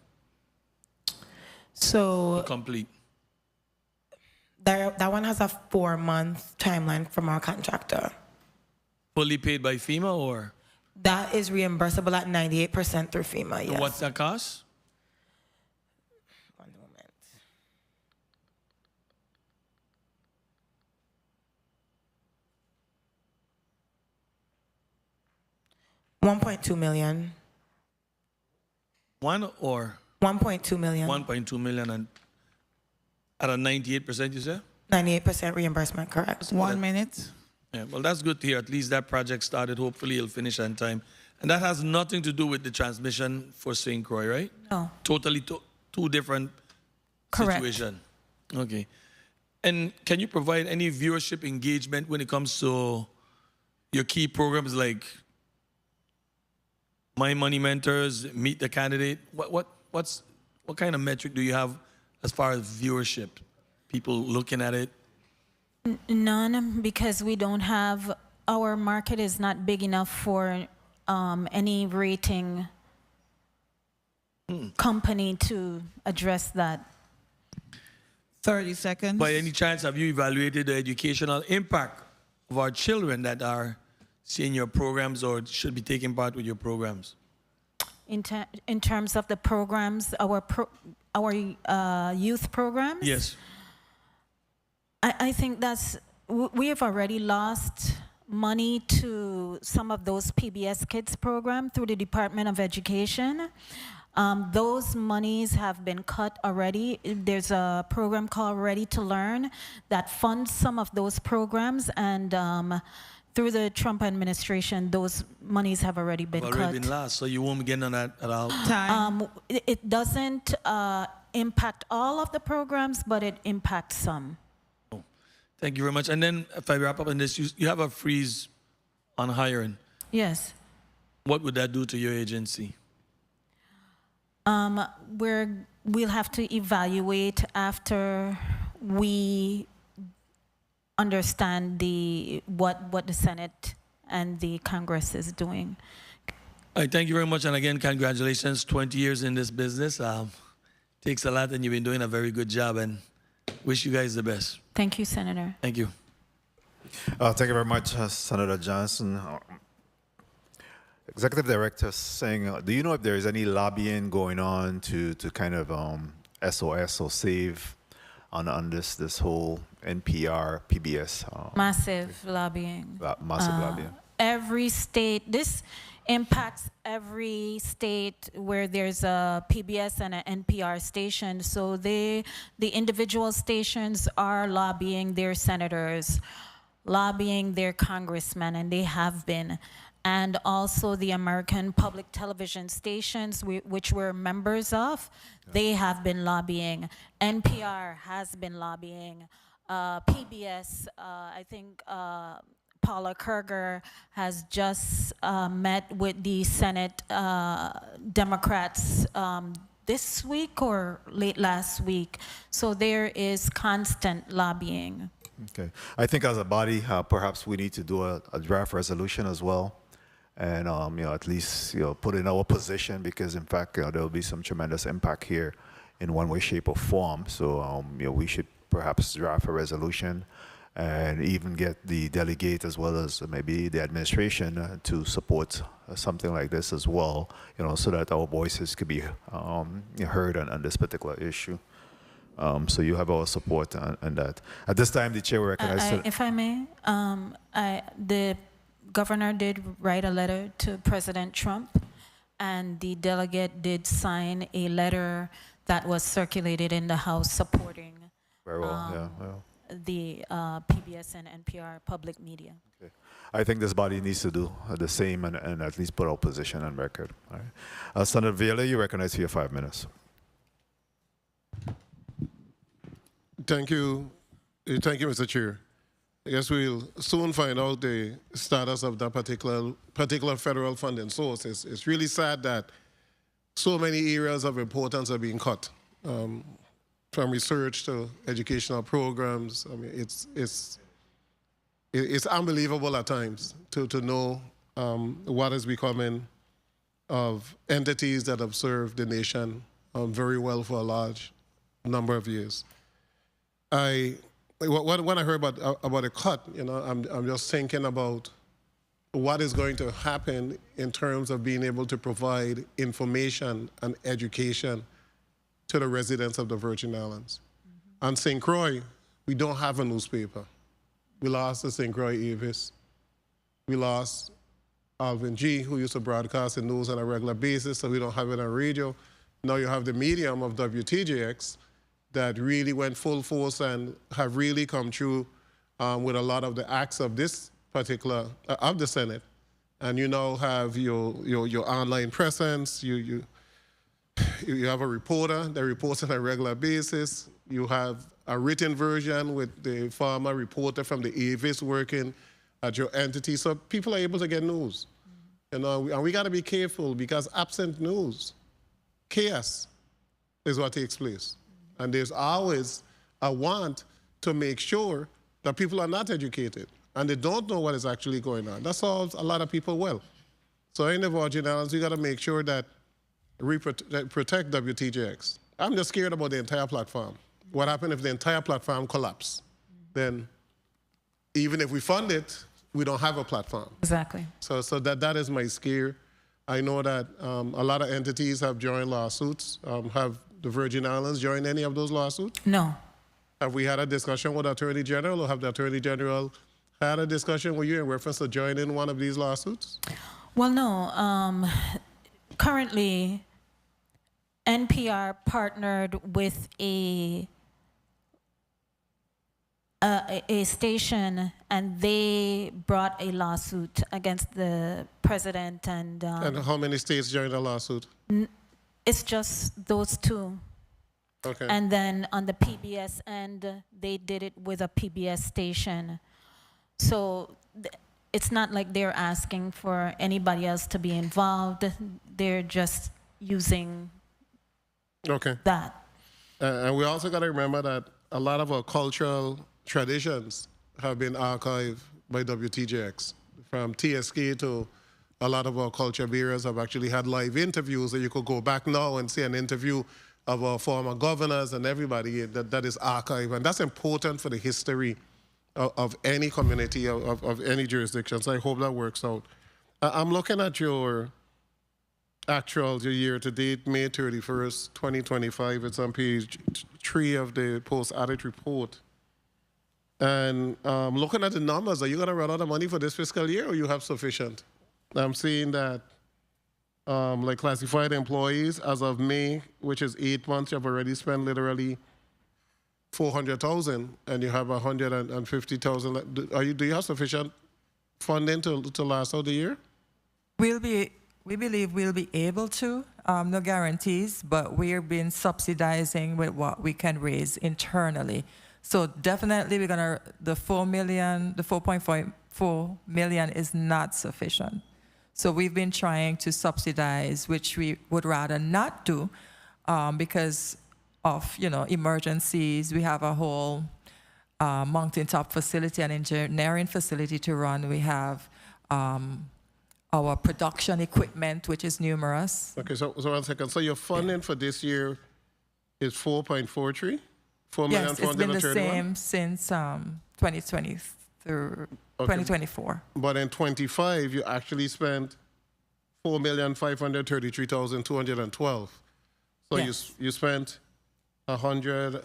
So complete. That one has a 4-month timeline from our contractor. Fully paid by FEMA, or? That is reimbursable at 98% through FEMA, yes. And what's that cost? One moment. $1.2 million. One or? 1.2 million. 1.2 million, and at a 98%, you say? 98% reimbursement, correct. 1 minute. Yeah, well, that's good to hear. At least that project started. Hopefully, it'll finish on time. And that has nothing to do with the transmission for St. Croix, right? No. Totally 2 different situations. Okay. And can you provide any viewership engagement when it comes to your key programs like My Money Mentors, Meet the Candidate? What kind of metric do you have as far as viewership? People looking at it? None, because we don't have, our market is not big enough for any rating company to address that. 30 seconds. By any chance, have you evaluated the educational impact of our children that are seeing your programs or should be taking part with your programs? In terms of the programs, our youth programs? Yes. I think we have already lost money to some of those PBS Kids program through the Department of Education. Those monies have been cut already. There's a program called Ready to Learn that funds some of those programs, and through the Trump administration, those monies have already been cut. Already been lost, so you won't be getting on that at all. It doesn't impact all of the programs, but it impacts some. Thank you very much. And then if I wrap up on this, you have a freeze on hiring. Yes. What would that do to your agency? We'll have to evaluate after we understand what the Senate and the Congress is doing. All right, thank you very much. And again, congratulations. 20 years in this business. Takes a lot, and you've been doing a very good job, and wish you guys the best. Thank you, Senator. Thank you. Thank you very much, Senator Johnson. Executive Director Singh, do you know if there is any lobbying going on to kind of SOS or save on this whole NPR, PBS? Massive lobbying. Massive lobbying. Every state, this impacts every state where there's a PBS and an NPR station. So the individual stations are lobbying their senators, lobbying their congressmen, and they have been. and also the American public television stations, which we're members of, they have been lobbying. NPR has been lobbying. PBS, I think Paula Kerger has just met with the Senate Democrats this week or late last week. So there is constant lobbying. Okay. I think as a body, perhaps we need to do a draft resolution as well, and at least put in our position, because in fact there will be some tremendous impact here in one way, shape, or form. So we should perhaps draft a resolution and even get the delegate as well as maybe the administration to support something like this as well, so that our voices could be heard on this particular issue. So you have our support on that. At this time, the chair will recognize... if I may, the governor did write a letter to President Trump, and the delegate did sign a letter that was circulated in the House supporting Very well, the PBS and NPR public media. Okay. I think this body needs to do the same and at least put our position on record. All right. Senator Viola, you recognize for your 5 minutes. Thank you, Mr. Chair. I guess we'll soon find out the status of that particular federal funding source. It's really sad that so many areas of importance are being cut, from research to educational programs. I mean, it's unbelievable at times to know what is becoming of entities that have served the nation very well for a large number of years. When I heard about a cut, I'm just thinking about what is going to happen in terms of being able to provide information and education to the residents of the Virgin Islands. On St. Croix, we don't have a newspaper. We lost the St. Croix Avis. We lost Alvin G., who used to broadcast the news on a regular basis, so we don't have it on radio. Now you have the medium of WTJX that really went full force and have really come through with a lot of the acts of this particular, of the Senate. And you now have your online presence, you have a reporter that reports on a regular basis. You have a written version with the former reporter from the Avis working at your entity. So people are able to get news. And we got to be careful, because absent news, chaos is what takes place. And there's always a want to make sure that people are not educated and they don't know what is actually going on. That solves a lot of people well. So in the Virgin Islands, we got to make sure that we protect WTJX. I'm just scared about the entire platform. What happens if the entire platform collapses? Then even if we fund it, we don't have a platform. Exactly. So that is my scare. I know that a lot of entities have joined lawsuits. Have the Virgin Islands joined any of those lawsuits? No. Have we had a discussion with the Attorney General, or have the Attorney General had a discussion with you in reference to joining one of these lawsuits? Well, no. Currently, NPR partnered with a station, and they brought a lawsuit against the president. And how many states joined the lawsuit? It's just those two. Okay. And then on the PBS end, they did it with a PBS station. So it's not like they're asking for anybody else to be involved. They're just using that. And we also got to remember that a lot of our cultural traditions have been archived by WTJX. From TSK to a lot of our culture bureaus have actually had live interviews that you could go back now and see an interview of our former governors and everybody that is archived. And that's important for the history of any community, of any jurisdiction. So I hope that works out. I'm looking at your actual year to date, May 31st, 2025. It's on page 3 of the post-audit report. And looking at the numbers, are you going to run out of money for this fiscal year, or you have sufficient? I'm seeing that like classified employees, as of May, which is 8 months, you have already spent literally $400,000, and you have $150,000. Do you have sufficient funding to last out the year? We believe we'll be able to. No guarantees, but we've been subsidizing with what we can raise internally. So definitely the 4.4 million is not sufficient. So we've been trying to subsidize, which we would rather not do because of, emergencies. We have a whole mountaintop facility and engineering facility to run. We have our production equipment, which is numerous. Okay, so 1 second. So your funding for this year is 4.43? 4 million. Yes, it's been the same since 2020 through 2024. But in 25, you actually spent 4,533,212. So yes. you spent 100.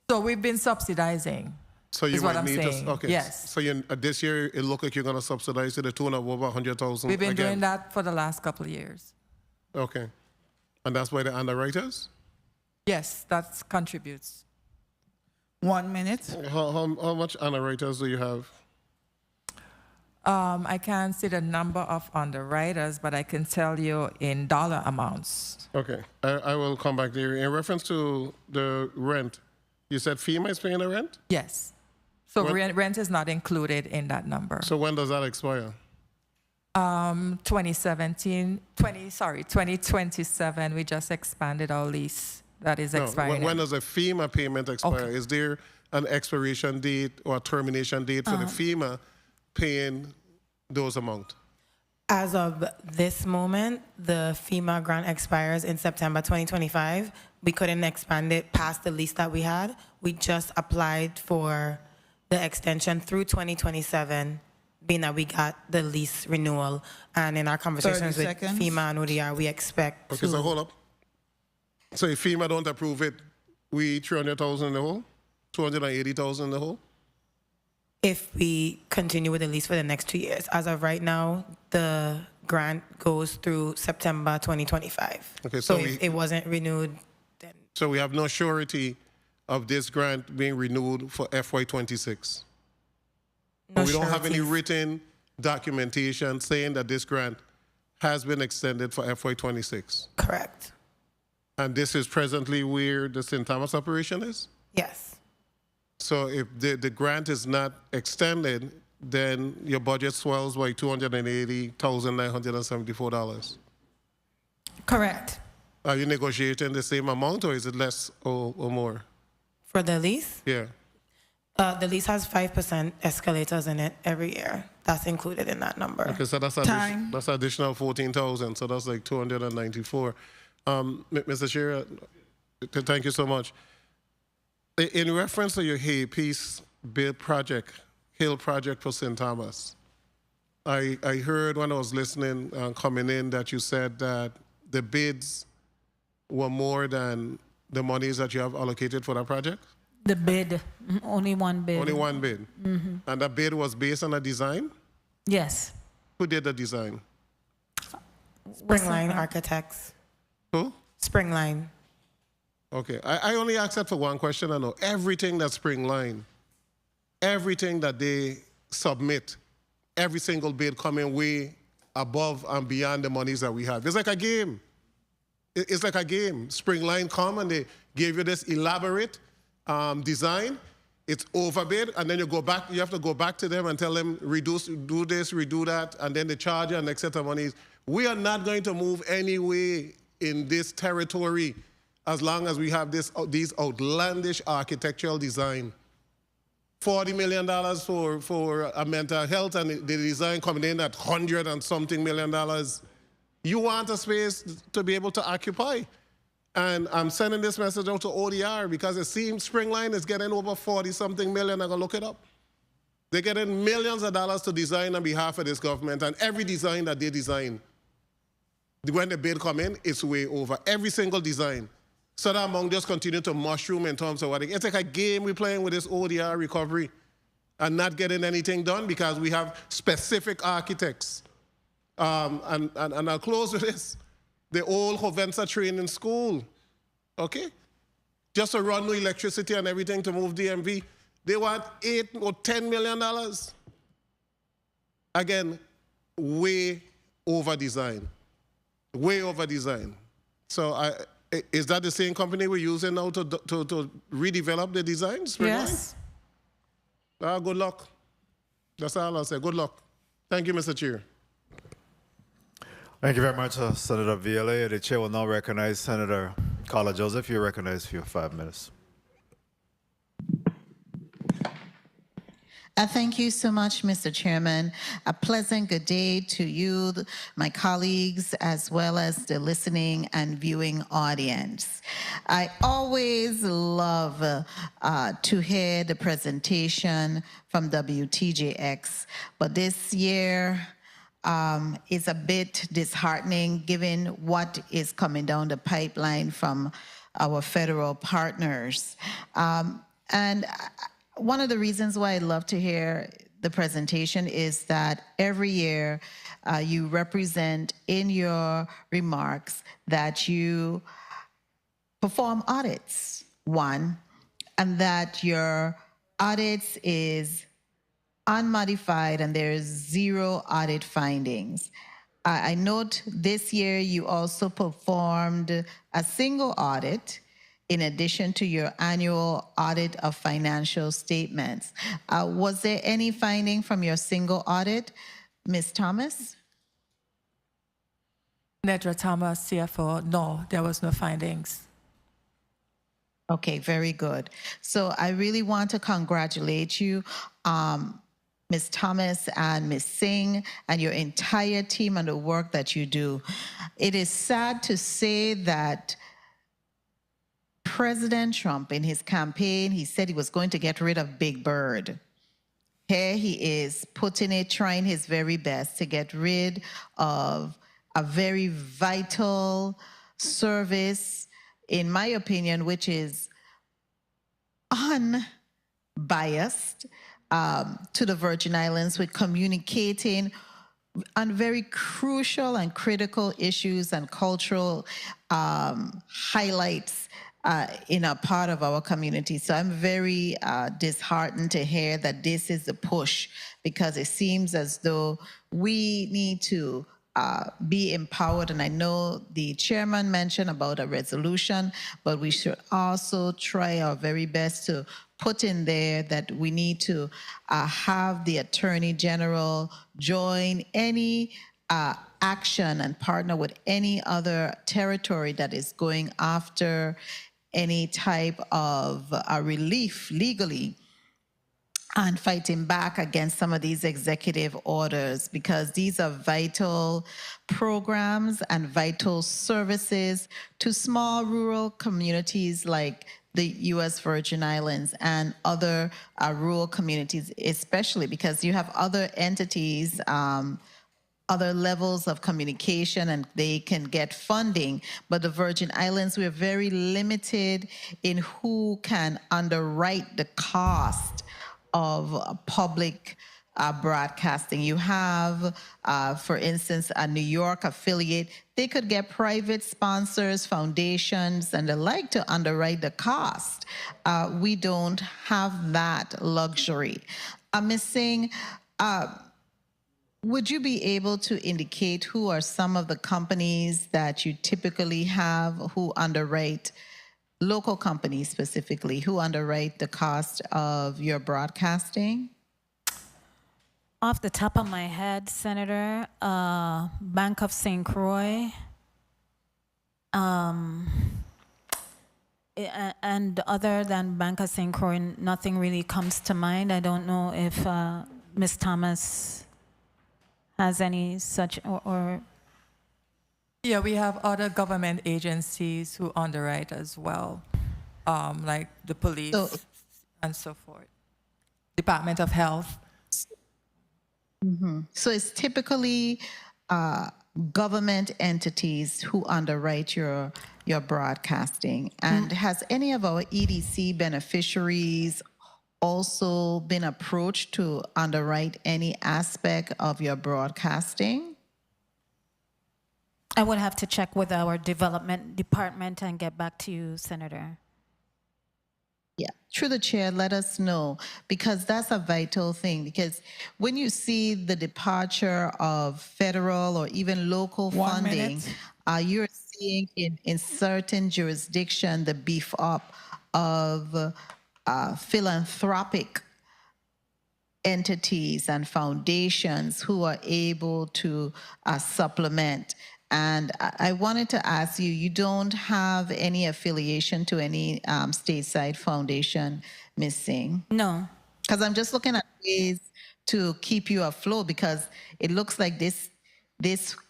So we've been subsidizing. So you is what I'm need saying. to, okay. Yes. So this year it looks like you're going to subsidize to the tune of over 100,000. We've been again. doing that for the last couple of years. Okay, and that's by the underwriters. Yes, that contributes. 1 minute. How much underwriters do you have? I can't see the number of underwriters, but I can tell you in dollar amounts. Okay, I will come back there. In reference to the rent, you said FEMA is paying the rent? Yes. So rent is not included in that number. So when does that expire? 2027, we just expanded our lease that is expiring. When does a FEMA payment expire? Okay. Is there an expiration date or a termination date for the FEMA paying those amounts? As of this moment, the FEMA grant expires in September 2025. We couldn't expand it past the lease that we had. We just applied for the extension through 2027, being that we got the lease renewal. And in our conversations with FEMA and ODR, we expect Okay, so hold up. So if FEMA don't approve it, we 300,000 in the hole? 280,000 in the hole? if we continue with the lease for the next 2 years. As of right now, the grant goes through September 2025. Okay, so if it wasn't renewed, then... So we have no surety of this grant being renewed for FY26? No we don't have any sureties. written documentation saying that this grant has been extended for FY26? Correct. And this is presently where the St. Thomas operation is? Yes. So if the grant is not extended, then your budget swells by $280,974. Correct. Are you negotiating the same amount, or is it less or more? For the lease? Yeah. The lease has 5% escalators in it every year. That's included in that number. Okay, so that's additional 14,000. So that's like 294. Mr. Chair, thank you so much. In reference to your Hay Peace Hill project for St. Thomas, I heard when I was listening coming in that you said that the bids were more than the monies that you have allocated for that project? The bid, only one bid. Only one bid. Mm-hmm. And that bid was based on a design? Yes. Who did the design? Springline Architects. Who? Springline. Okay, I only asked that for one question. I know everything that Springline, everything that they submit, every single bid coming way above and beyond the monies that we have. It's like a game. It's like a game. Springline come and they give you this elaborate design. It's overbid, and then you go back. You have to go back to them and tell them reduce, do this, redo that, and then they charge you an excess of monies. We are not going to move any way in this territory as long as we have these outlandish architectural design. $40 million for a mental health, and the design coming in at $100 and something million. You want a space to be able to occupy. And I'm sending this message out to ODR because it seems Springline is getting over 40-something million. I'm going to look it up. They're getting millions of dollars to design on behalf of this government, and every design that they design, when the bid come in, it's way over. Every single design. So that amount just continue to mushroom in terms of what it's like a game we're playing with this ODR recovery and not getting anything done because we have specific architects. And I'll close with this. The old Hovensa training school, okay? Just to run the electricity and everything to move DMV, they want $8 or $10 million. Again, way over-designed, way over-designed. So is that the same company we're using now to redevelop the designs? Yes. Good luck. That's all I'll say. Good luck. Thank you, Mr. Chair. Thank you very much, Senator Viola. The chair will now recognize Senator Carla Joseph. You're recognized for your 5 minutes. Thank you so much, Mr. Chairman. A pleasant good day to you, my colleagues, as well as the listening and viewing audience. I always love to hear the presentation from WTJX, but this year is a bit disheartening given what is coming down the pipeline from our federal partners. And one of the reasons why I love to hear the presentation is that every year you represent in your remarks that you perform audits, one, and that your audits is unmodified and there's 0 audit findings. I note this year you also performed a single audit in addition to your annual audit of financial statements. Was there any finding from your single audit, Ms. Thomas? Nedra Thomas, CFO, no, there was no findings. Okay, very good. So I really want to congratulate you, Ms. Thomas and Ms. Singh and your entire team on the work that you do. It is sad to say that President Trump, in his campaign, he said he was going to get rid of Big Bird. Here he is putting it, trying his very best to get rid of a very vital service, in my opinion, which is unbiased to the Virgin Islands with communicating on very crucial and critical issues and cultural highlights in a part of our community. So I'm very disheartened to hear that this is the push, because it seems as though we need to be empowered. And I know the chairman mentioned about a resolution, but we should also try our very best to put in there that we need to have the Attorney General join any action and partner with any other territory that is going after any type of relief legally and fighting back against some of these executive orders, because these are vital programs and vital services to small rural communities like the U.S. Virgin Islands and other rural communities, especially because you have other entities, other levels of communication, and they can get funding. But the Virgin Islands, we're very limited in who can underwrite the cost of public broadcasting. You have, for instance, a New York affiliate. They could get private sponsors, foundations, and the like to underwrite the cost. We don't have that luxury. Ms. Singh, would you be able to indicate who are some of the companies that you typically have who underwrite, local companies specifically, who underwrite the cost of your broadcasting? Off the top of my head, Senator, Bank of St. Croix, and other than Bank of St. Croix, nothing really comes to mind. I don't know if Ms. Thomas has any such or Yeah, we have other government agencies who underwrite as well, like the police and so forth, Department of Health. Mm-hmm. So it's typically government entities who underwrite your broadcasting. And has any of our EDC beneficiaries also been approached to underwrite any aspect of your broadcasting? I would have to check with our development department and get back to you, Senator. Yeah, through the chair, let us know, because that's a vital thing. Because when you see the departure of federal or even local 1 funding, minute. you're seeing in certain jurisdiction the beef up of philanthropic entities and foundations who are able to supplement. And I wanted to ask you, you don't have any affiliation to any stateside foundation, Ms. Singh? No. Because I'm just looking at ways to keep you afloat, because it looks like this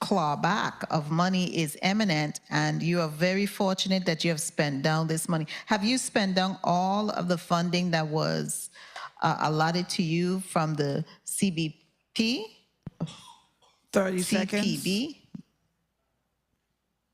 clawback of money is imminent, and you are very fortunate that you have spent down this money. Have you spent down all of the funding that was allotted to you from the CBP? 30 seconds. CPB?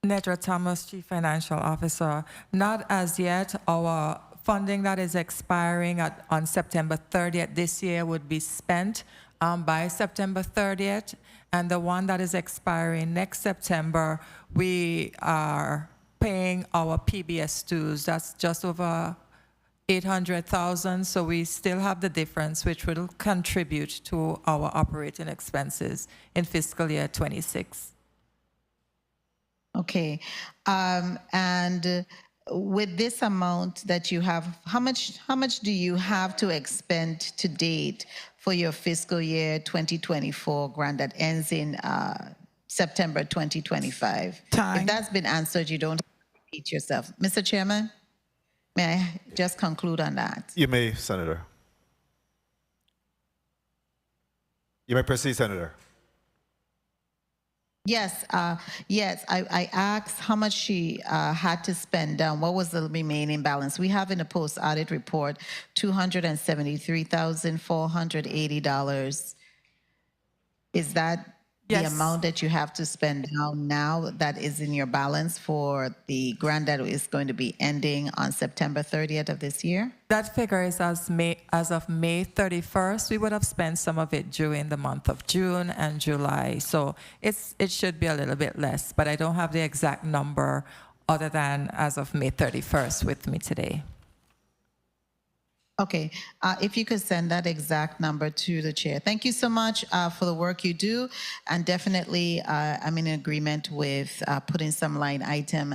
Netra Thomas, Chief Financial Officer. Not as yet. Our funding that is expiring on September 30th this year would be spent by September 30th. And the one that is expiring next September, we are paying our PBS dues. That's just over 800,000. So we still have the difference, which will contribute to our operating expenses in fiscal year 26. Okay. And with this amount that you have, how much do you have to expend to date for your fiscal year 2024 grant that ends in September 2025? Time. If that's been answered, you don't repeat yourself. Mr. Chairman, may I just conclude on that? You may, Senator. You may proceed, Senator. Yes, yes. I asked how much she had to spend down. What was the remaining balance? We have in the post-audit report $273,480. Is that the amount that you have to spend down now that is in your balance for the grant that is going to be ending on September 30th of this year? That figure is as of May 31st. We would have spent some of it during the month of June and July. So it should be a little bit less, but I don't have the exact number other than as of May 31st with me today. Okay, if you could send that exact number to the chair. Thank you so much for the work you do, and definitely I'm in agreement with putting some line item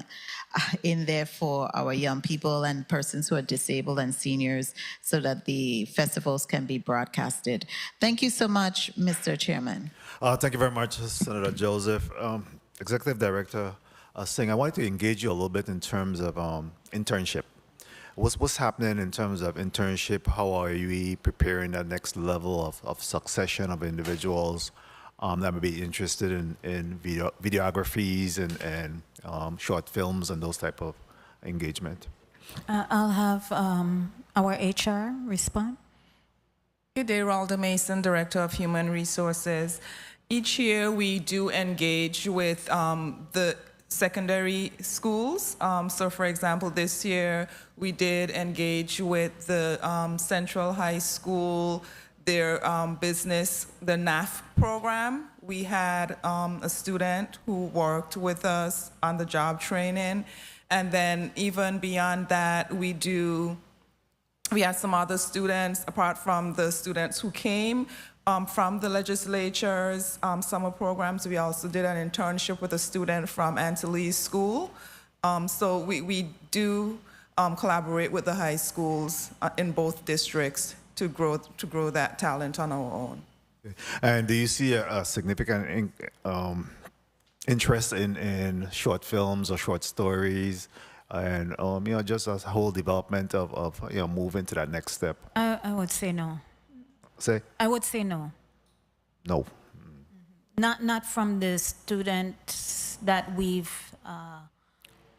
in there for our young people and persons who are disabled and seniors so that the festivals can be broadcasted. Thank you so much, Mr. Chairman. Thank you very much, Senator Joseph. Executive Director Singh, I wanted to engage you a little bit in terms of internship. What's happening in terms of internship? How are we preparing that next level of succession of individuals that may be interested in videographies and short films and those type of engagement? I'll have our HR respond. Good day, Ralda Mason, Director of Human Resources. Each year we do engage with the secondary schools. So for example, this year we did engage with the Central High School, their business, the NAF program. We had a student who worked with us on the job training. And then even beyond that, we had some other students, apart from the students who came from the legislatures, summer programs. We also did an internship with a student from Antilles School. So we do collaborate with the high schools in both districts to grow that talent on our own. And do you see a significant interest in short films or short stories, and just a whole development of moving to that next step? I would say no. Say? I would say no. No. Not from the students that we've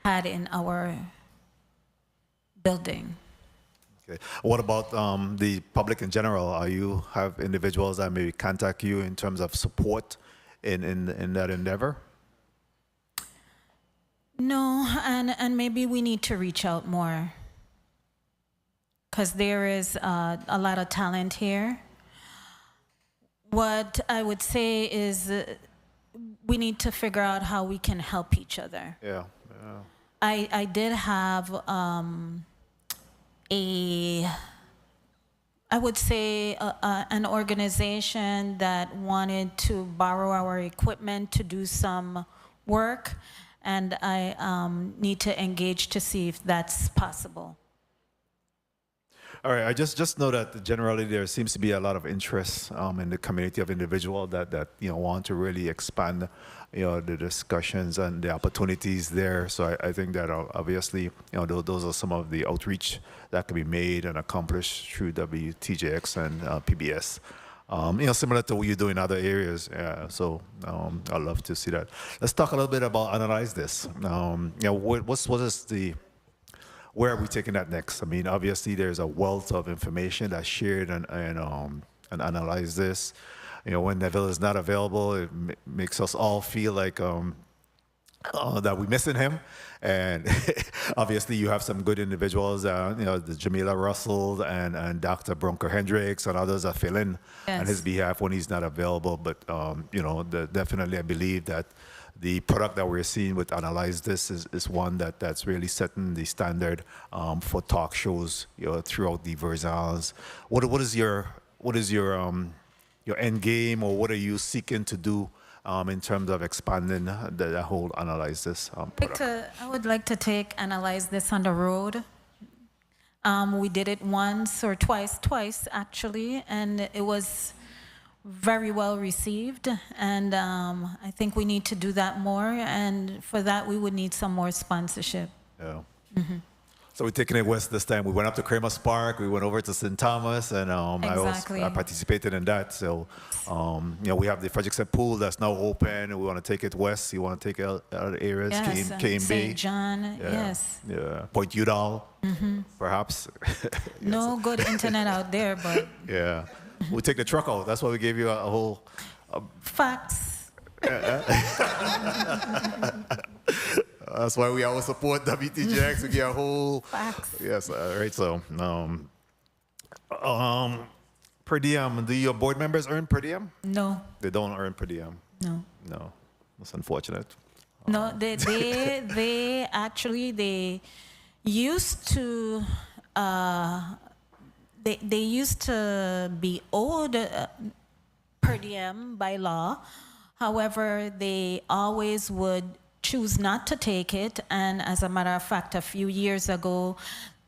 had in our building. Okay. What about the public in general? You have individuals that maybe contact you in terms of support in that endeavor? No, and maybe we need to reach out more, because there is a lot of talent here. What I would say is we need to figure out how we can help each other. Yeah. I did have I would say, an organization that wanted to borrow our equipment to do some work, and I need to engage to see if that's possible. All right, I just know that generally there seems to be a lot of interest in the community of individuals that want to really expand the discussions and the opportunities there. So I think that obviously those are some of the outreach that can be made and accomplished through WTJX and PBS. Similar to what you do in other areas. So I'd love to see that. Let's talk a little bit about analyze this. Where are we taking that next? I mean, obviously there's a wealth of information that's shared and analyze this. When Neville is not available, it makes us all feel like that we're missing him. And obviously you have some good individuals, the Jamila Russell and Dr. Bronco Hendricks and others that fill in on his behalf when he's not available. But, definitely I believe that the product that we're seeing with Analyze This is one that's really setting the standard for talk shows throughout the Virgin Islands. What is your end game, or what are you seeking to do in terms of expanding the whole Analyze This product? I would like to take Analyze This on the road. We did it once or twice actually, and it was very well received, and I think we need to do that more, and for that we would need some more sponsorship. Yeah. So we're taking it west this time. We went up to Kramer's Park, we went over to St. Thomas, and I participated in that. So we have the Frederickson Pool that's now open, and we want to take it west. You want to take it out of the areas, KMB. St. John, yes. Yeah, Point Udall, perhaps. No good internet out there, but... Yeah. We take the truck out. That's why we gave you a whole... Facts. That's why we always support WTJX. We get a whole... Facts. Yes, all right. So, per diem, do your board members earn per diem? No. They don't earn per diem? No. No. That's unfortunate. No, they actually, they used to... They used to be owed per diem by law. However, they always would choose not to take it. And as a matter of fact, a few years ago,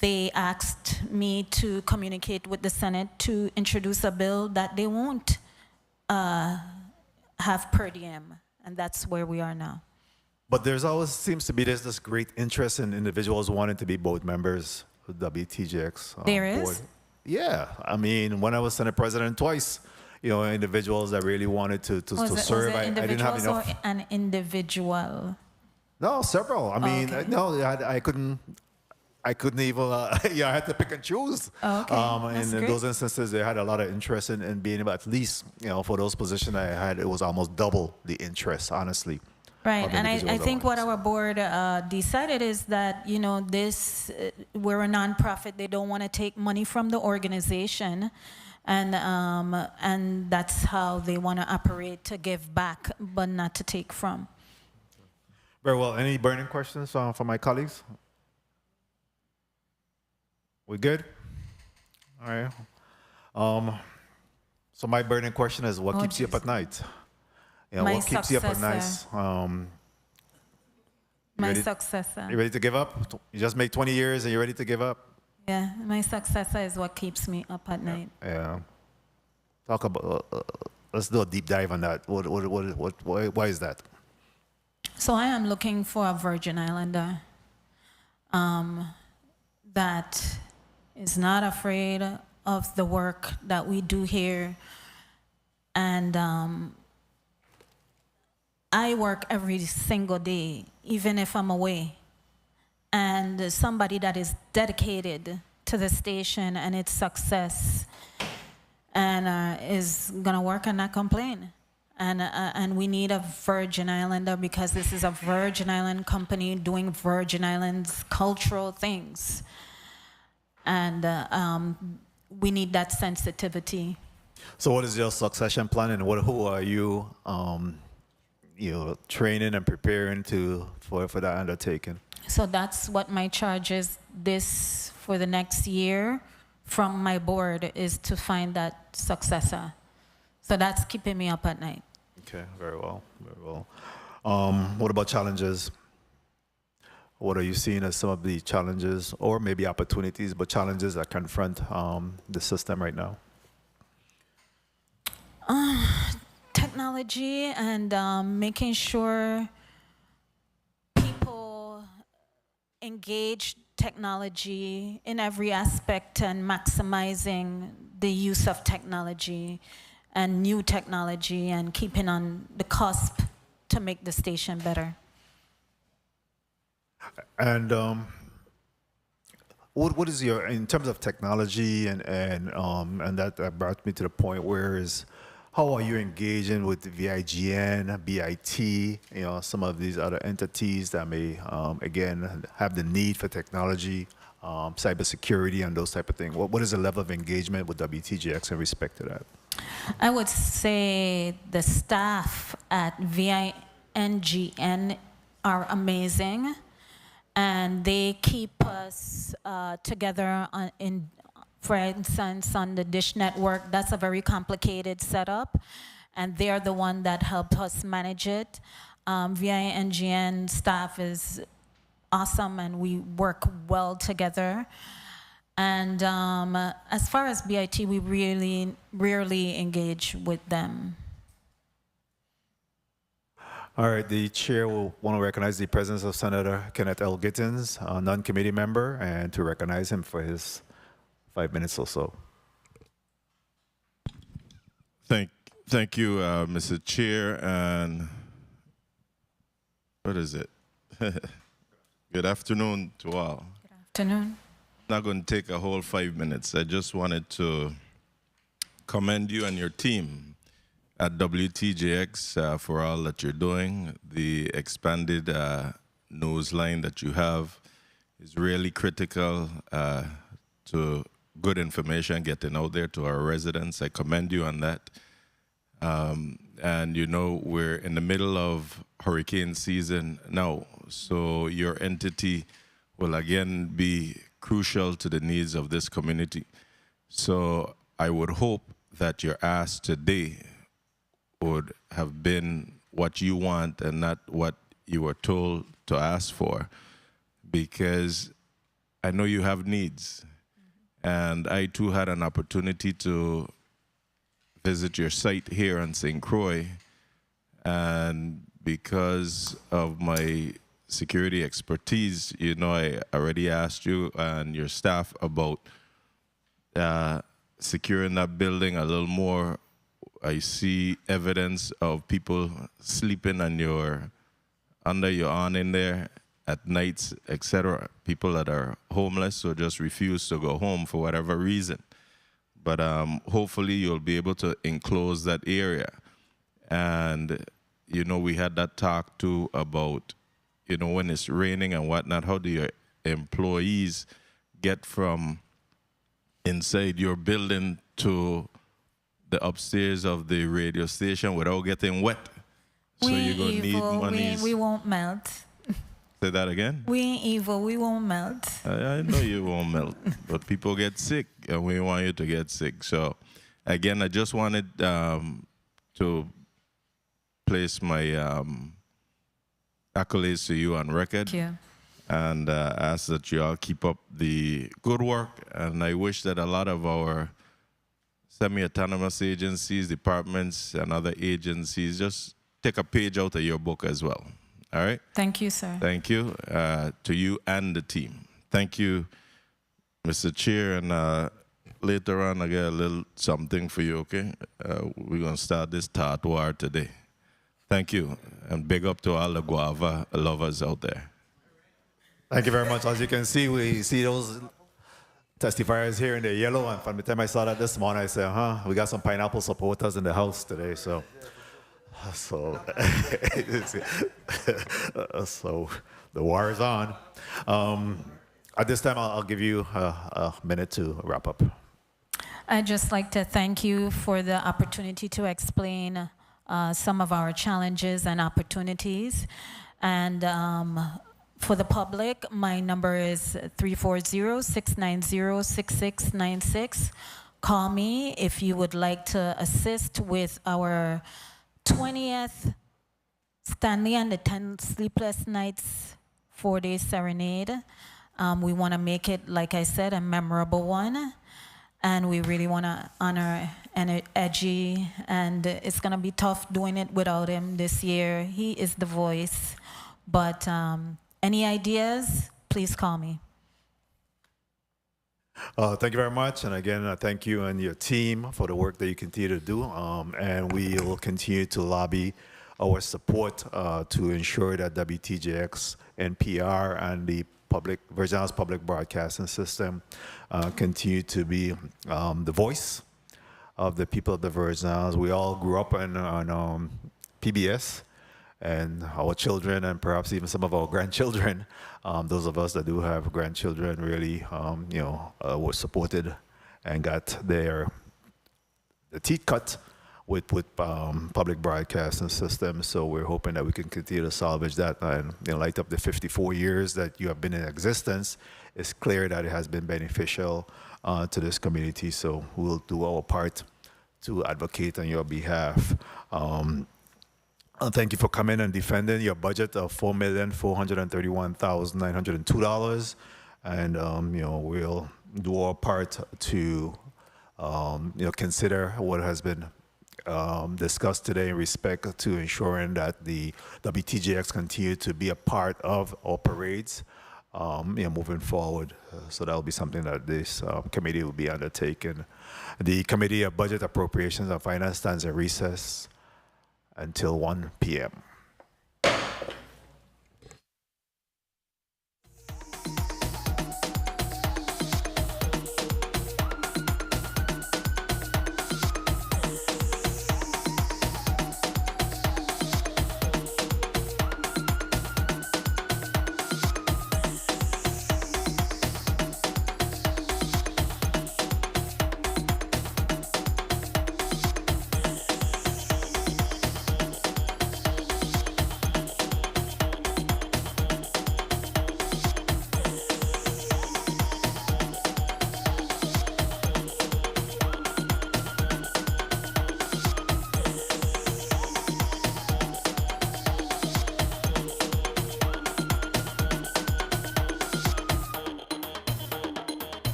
they asked me to communicate with the Senate to introduce a bill that they won't have per diem. And that's where we are now. But there's always seems to be this great interest in individuals wanting to be board members of WTJX. There is? Board. Yeah, I mean, when I was Senate President twice, individuals that really wanted to serve, I didn't have enough. Or an individual? No, several. I mean, no, I couldn't even. I had to pick and choose. And in those instances, they had a lot of interest in being able, at least, for those positions I had, it was almost double the interest, honestly. Right, and I think what our board decided is that, we're a nonprofit. They don't want to take money from the organization, and that's how they want to operate, to give back, but not to take from. Very well. Any burning questions for my colleagues? We good? All right. So my burning question is, what keeps you up at night? What keeps you up at night? My successor. You ready to give up? You just made 20 years and you're ready to give up? Yeah, my successor is what keeps me up at night. Yeah. Talk about, let's do a deep dive on that. Why is that? So I am looking for a Virgin Islander that is not afraid of the work that we do here. And I work every single day, even if I'm away. And somebody that is dedicated to the station and its success and is gonna work and not complain. And we need a Virgin Islander because this is a Virgin Island company doing Virgin Islands cultural things. And we need that sensitivity. So what is your succession plan, and who are you training and preparing for that undertaking? So that's what my charge is this for the next year from my board, is to find that successor. So that's keeping me up at night. Okay, very well, very well. What about challenges? What are you seeing as some of the challenges, or maybe opportunities, but challenges that confront the system right now? Technology and making sure people engage technology in every aspect and maximizing the use of technology and new technology and keeping on the cusp to make the station better. And what is your, in terms of technology and that brought me to the point where is, how are you engaging with VIGN, BIT, you know, some of these other entities that may, again, have the need for technology, cybersecurity and those type of things? What is the level of engagement with WTJX in respect to that? I would say the staff at VIGN are amazing, and they keep us together for instance, on the Dish Network. That's a very complicated setup, and they're the one that help us manage it. VIGN staff is awesome, and we work well together. And as far as BIT, we really rarely engage with them. All right, the chair will want to recognize the presence of Senator Kenneth L. Gittins, a non-committee member, and to recognize him for his 5 minutes or so. Thank you, Mr. Chair, and what is it? Good afternoon to all. Good afternoon. Not going to take a whole 5 minutes. I just wanted to commend you and your team at WTJX for all that you're doing. The expanded news line that you have is really critical to good information getting out there to our residents. I commend you on that. And you know, we're in the middle of hurricane season now, so your entity will again be crucial to the needs of this community. So I would hope that your ask today would have been what you want and not what you were told to ask for, because I know you have needs. And I too had an opportunity to visit your site here in St. Croix, and because of my security expertise, you know, I already asked you and your staff about securing that building a little more. I see evidence of people sleeping on under your awning there at nights, etc. People that are homeless or just refuse to go home for whatever reason. But hopefully you'll be able to enclose that area. And, you know, we had that talk too about, you know, when it's raining and whatnot, how do your employees get from inside your building to the upstairs of the radio station without getting wet? So you're going to need money. We won't melt. Say that again? We ain't evil, we won't melt. I know you won't melt, but people get sick, and we want you to get sick. So, again, I just wanted to place my accolades to you on record. Thank you. And ask that you all keep up the good work. And I wish that a lot of our semi-autonomous agencies, departments, and other agencies just take a page out of your book as well. All right? Thank you, sir. Thank you to you and the team. Thank you, Mr. Chair. And later on, I get a little something for you, okay? We're going to start this tart war today. Thank you. And big up to all the guava lovers out there. Thank you very much. As you can see, we see those testifiers here in the yellow. And from the time I saw that this morning, I said, we got some pineapple supporters in the house today. So the war is on. At this time, I'll give you a minute to wrap up. I'd just like to thank you for the opportunity to explain some of our challenges and opportunities. And For the public, my number is 340-690-6696. Call me if you would like to assist with our 20th Stanley and the 10 Sleepless Nights 4-day serenade. We want to make it, like I said, a memorable one. And we really want to honor Edgy. And it's going to be tough doing it without him this year. He is the voice. But any ideas, please call me. Thank you very much. And again, thank you and your team for the work that you continue to do. And we will continue to lobby our support to ensure that WTJX, NPR, and the Virgin Islands Public Broadcasting System continue to be the voice of the people of the Virgin Islands. We all grew up on PBS, and our children and perhaps even some of our grandchildren, those of us that do have grandchildren, really, were supported and got the teeth cut with public broadcasting systems. So we're hoping that we can continue to salvage that. And in light of the 54 years that you have been in existence, it's clear that it has been beneficial to this community. So we'll do our part to advocate on your behalf. Thank you for coming and defending your budget of $4,431,902. And we'll do our part to consider what has been discussed today in respect to ensuring that the WTJX continue to be a part of our parades moving forward. So that will be something that this committee will be undertaking. The Committee of Budget, Appropriations, and Finance stands at recess until 1 p.m.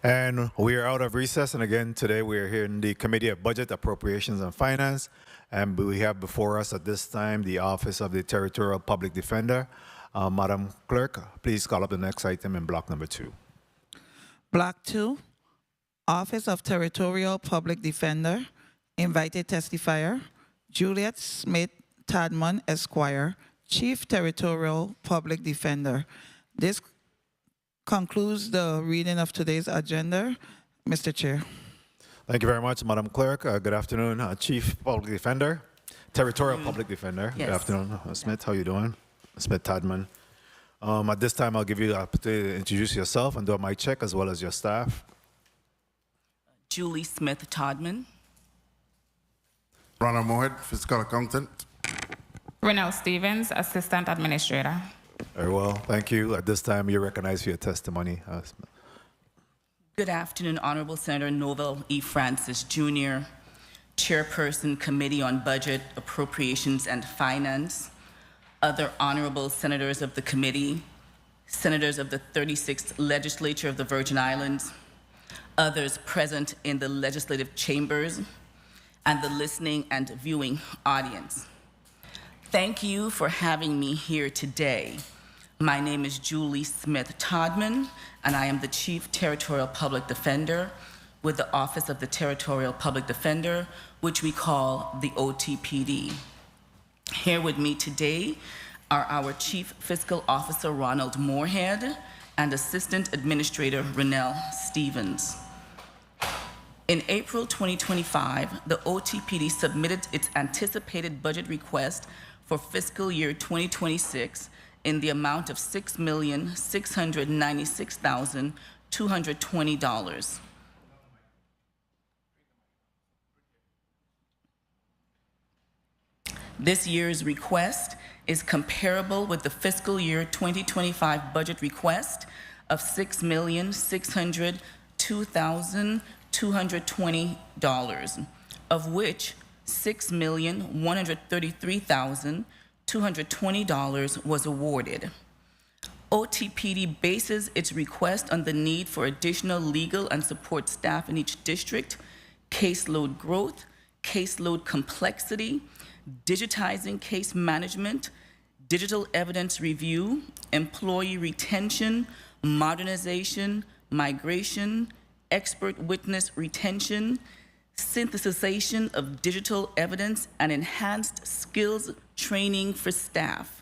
And we are out of recess, and again, today we are here in the Committee of Budget, Appropriations, and Finance, and we have before us at this time the Office of the Territorial Public Defender. Madam Clerk, please call up the next item in block number 2. Block 2, Office of Territorial Public Defender, invited testifier, Juliet Smith Tadman, Esquire, Chief Territorial Public Defender. This concludes the reading of today's agenda. Mr. Chair. Thank you very much, Madam Clerk. Good afternoon, Chief Public Defender, Territorial Public Defender. Yes. Good afternoon, Smith. How you doing? Smith Tadman. At this time, I'll give you the opportunity to introduce yourself and do a mic check as well as your staff. Julie Smith Todman. Ronald Moorhead, Fiscal Accountant. Renelle Stevens, Assistant Administrator. Very well, thank you. At this time, you're recognized for your testimony. Good afternoon, Honorable Senator Novel E. Francis Jr., Chairperson, Committee on Budget, Appropriations, and Finance, other honorable senators of the committee, senators of the 36th Legislature of the Virgin Islands, others present in the legislative chambers, and the listening and viewing audience. Thank you for having me here today. My name is Julie Smith Todman, and I am the Chief Territorial Public Defender with the Office of the Territorial Public Defender, which we call the OTPD. Here with me today are our Chief Fiscal Officer, Ronald Moorhead, and Assistant Administrator, Renelle Stevens. In April 2025, the OTPD submitted its anticipated budget request for fiscal year 2026 in the amount of $6,696,220. This year's request is comparable with the fiscal year 2025 budget request of $6,602,220, of which $6,133,220 was awarded. OTPD bases its request on the need for additional legal and support staff in each district, caseload growth, caseload complexity, digitizing case management, digital evidence review, employee retention, modernization, migration, expert witness retention, synthesization of digital evidence, and enhanced skills training for staff.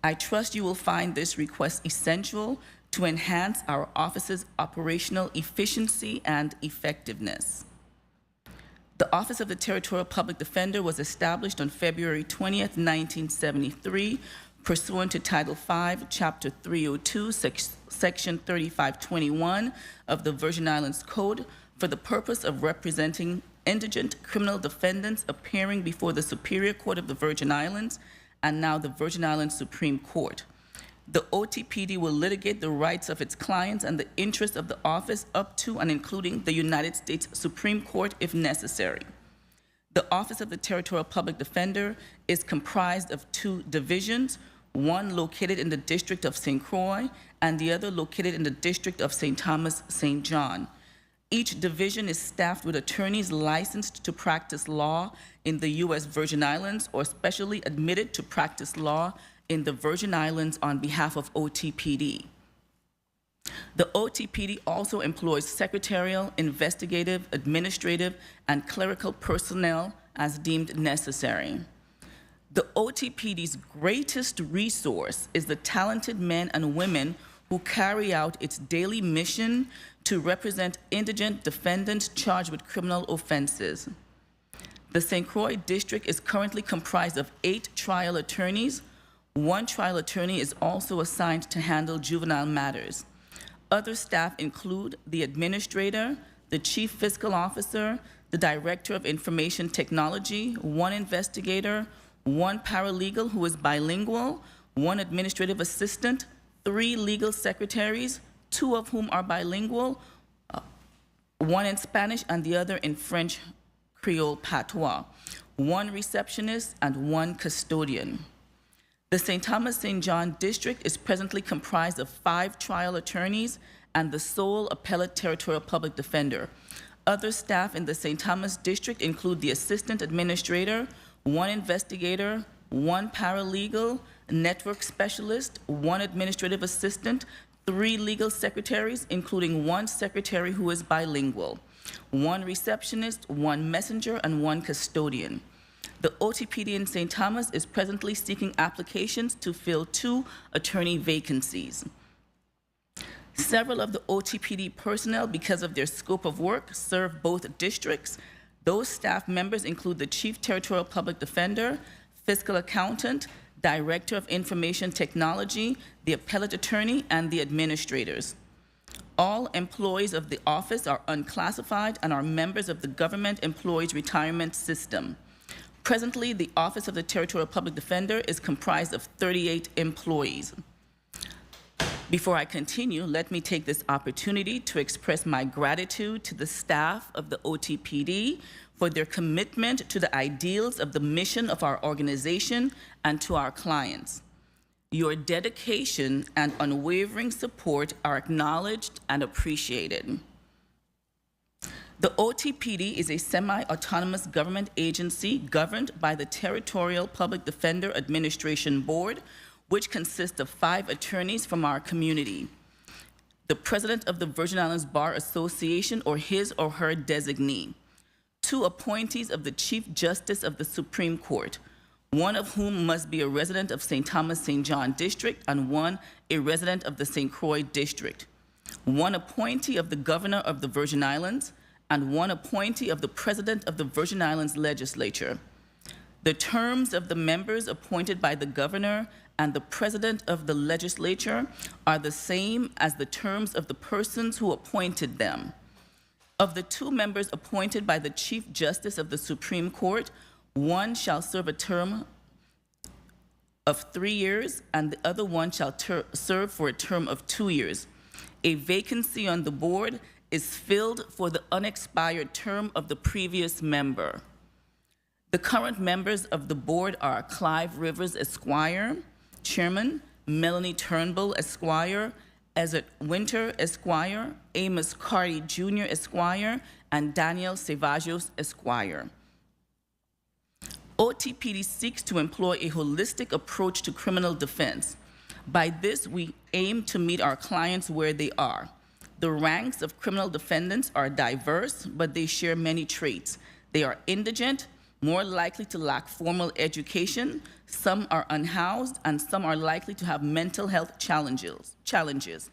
I trust you will find this request essential to enhance our office's operational efficiency and effectiveness. The Office of the Territorial Public Defender was established on February 20th, 1973, pursuant to Title V, Chapter 302, Section 3521 of the Virgin Islands Code, for the purpose of representing indigent criminal defendants appearing before the Superior Court of the Virgin Islands and now the Virgin Islands Supreme Court. The OTPD will litigate the rights of its clients and the interests of the office up to and including the United States Supreme Court if necessary. The Office of the Territorial Public Defender is comprised of 2 divisions, one located in the District of St. Croix and the other located in the District of St. Thomas, St. John. Each division is staffed with attorneys licensed to practice law in the U.S. Virgin Islands or specially admitted to practice law in the Virgin Islands on behalf of OTPD. The OTPD also employs secretarial, investigative, administrative, and clerical personnel as deemed necessary. The OTPD's greatest resource is the talented men and women who carry out its daily mission to represent indigent defendants charged with criminal offenses. The St. Croix district is currently comprised of 8 trial attorneys. 1 trial attorney is also assigned to handle juvenile matters. Other staff include the administrator, the chief fiscal officer, the director of information technology, 1 investigator, 1 paralegal who is bilingual, 1 administrative assistant, 3 legal secretaries, 2 of whom are bilingual, 1 in Spanish and the other in French Creole Patois, 1 receptionist, and 1 custodian. The St. Thomas St. John district is presently comprised of 5 trial attorneys and the sole appellate territorial public defender. Other staff in the St. Thomas District include the assistant administrator, 1 investigator, 1 paralegal, network specialist, 1 administrative assistant, 3 legal secretaries, including 1 secretary who is bilingual, 1 receptionist, 1 messenger, and 1 custodian. The OTPD in St. Thomas is presently seeking applications to fill 2 attorney vacancies. Several of the OTPD personnel, because of their scope of work, serve both districts. Those staff members include the Chief Territorial Public Defender, Fiscal Accountant, Director of Information Technology, the Appellate Attorney, and the administrators. All employees of the office are unclassified and are members of the Government Employees Retirement System. Presently, the Office of the Territorial Public Defender is comprised of 38 employees. Before I continue, let me take this opportunity to express my gratitude to the staff of the OTPD for their commitment to the ideals of the mission of our organization and to our clients. Your dedication and unwavering support are acknowledged and appreciated. The OTPD is a semi-autonomous government agency governed by the Territorial Public Defender Administration Board, which consists of 5 attorneys from our community, the president of the Virgin Islands Bar Association or his or her designee, 2 appointees of the Chief Justice of the Supreme Court, 1 of whom must be a resident of St. Thomas St. John District and 1 a resident of the St. Croix District, 1 appointee of the Governor of the Virgin Islands, and 1 appointee of the President of the Virgin Islands Legislature. The terms of the members appointed by the Governor and the President of the Legislature are the same as the terms of the persons who appointed them. Of the 2 members appointed by the Chief Justice of the Supreme Court, 1 shall serve a term of 3 years, and the other 1 shall serve for a term of 2 years. A vacancy on the board is filled for the unexpired term of the previous member. The current members of the board are Clive Rivers, Esquire, Chairman, Melanie Turnbull, Esquire, Ezra Winter, Esquire, Amos Carty Jr., Esquire, and Daniel Sevajos, Esquire. OTPD seeks to employ a holistic approach to criminal defense. By this, we aim to meet our clients where they are. The ranks of criminal defendants are diverse, but they share many traits. They are indigent, more likely to lack formal education, some are unhoused, and some are likely to have mental health challenges.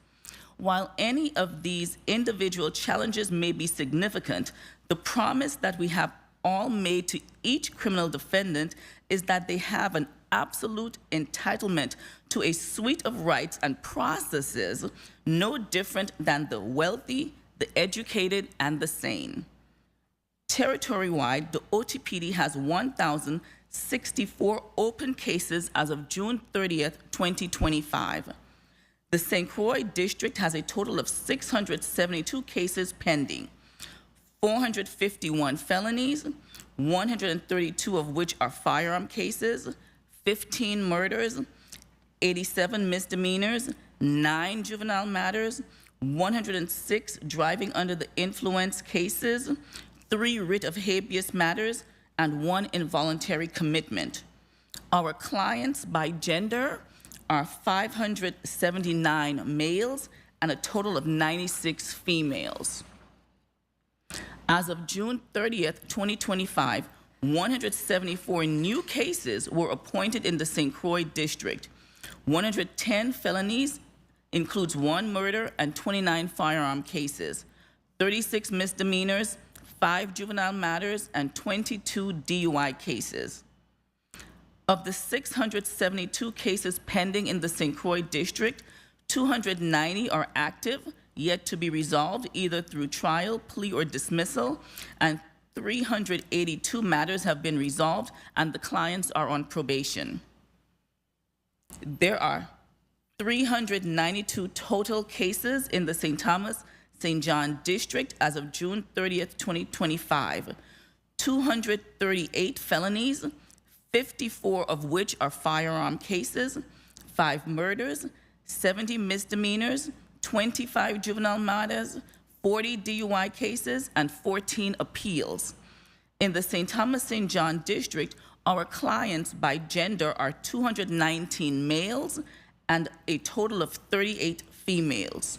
While any of these individual challenges may be significant, the promise that we have all made to each criminal defendant is that they have an absolute entitlement to a suite of rights and processes no different than the wealthy, the educated, and the sane. Territory-wide, the OTPD has 1,064 open cases as of June 30th, 2025. The St. Croix District has a total of 672 cases pending, 451 felonies, 132 of which are firearm cases, 15 murders, 87 misdemeanors, 9 juvenile matters, 106 driving under the influence cases, 3 writ of habeas matters, and 1 involuntary commitment. Our clients by gender are 579 males and a total of 96 females. As of June 30th, 2025, 174 new cases were appointed in the St. Croix District. 110 felonies includes 1 murder and 29 firearm cases, 36 misdemeanors, 5 juvenile matters, and 22 DUI cases. Of the 672 cases pending in the St. Croix District, 290 are active, yet to be resolved either through trial, plea, or dismissal, and 382 matters have been resolved and the clients are on probation. There are 392 total cases in the St. Thomas St. John District as of June 30th, 2025. 238 felonies, 54 of which are firearm cases, 5 murders, 70 misdemeanors, 25 juvenile matters, 40 DUI cases, and 14 appeals. In the St. Thomas St. John district, our clients by gender are 219 males and a total of 38 females.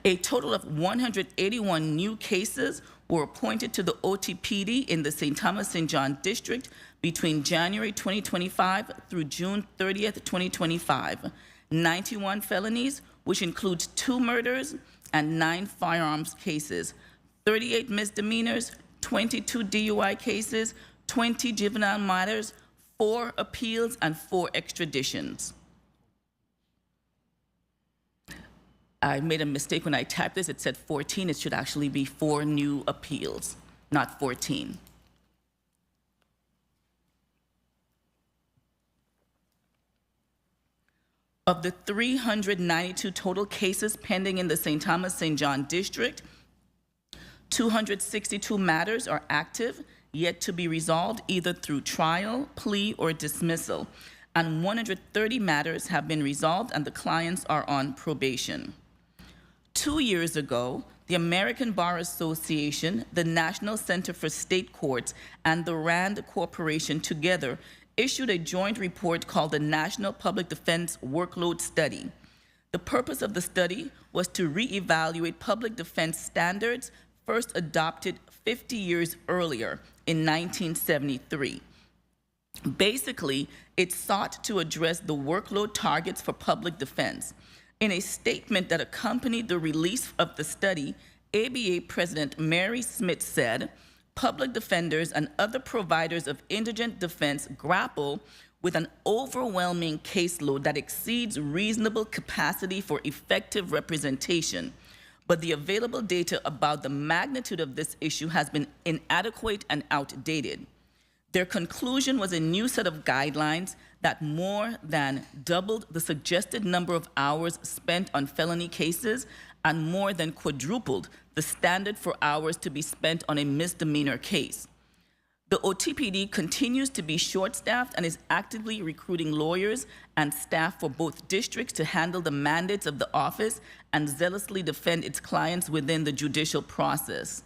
A total of 181 new cases were appointed to the OTPD in the St. Thomas St. John district between January 2025 through June 30th, 2025. 91 felonies, which includes 2 murders and 9 firearms cases, 38 misdemeanors, 22 DUI cases, 20 juvenile matters, 4 appeals, and 4 extraditions. I made a mistake when I typed this. It said 14. It should actually be 4 new appeals, not 14. Of the 392 total cases pending in the St. Thomas St. John district, 262 matters are active, yet to be resolved either through trial, plea, or dismissal, and 130 matters have been resolved and the clients are on probation. 2 years ago, the American Bar Association, the National Center for State Courts, and the RAND Corporation together issued a joint report called the National Public Defense Workload Study. The purpose of the study was to reevaluate public defense standards first adopted 50 years earlier in 1973. Basically, it sought to address the workload targets for public defense. In a statement that accompanied the release of the study, ABA President Mary Smith said, "Public defenders and other providers of indigent defense grapple with an overwhelming caseload that exceeds reasonable capacity for effective representation. But the available data about the magnitude of this issue has been inadequate and outdated." Their conclusion was a new set of guidelines that more than doubled the suggested number of hours spent on felony cases and more than quadrupled the standard for hours to be spent on a misdemeanor case. The OTPD continues to be short-staffed and is actively recruiting lawyers and staff for both districts to handle the mandates of the office and zealously defend its clients within the judicial process.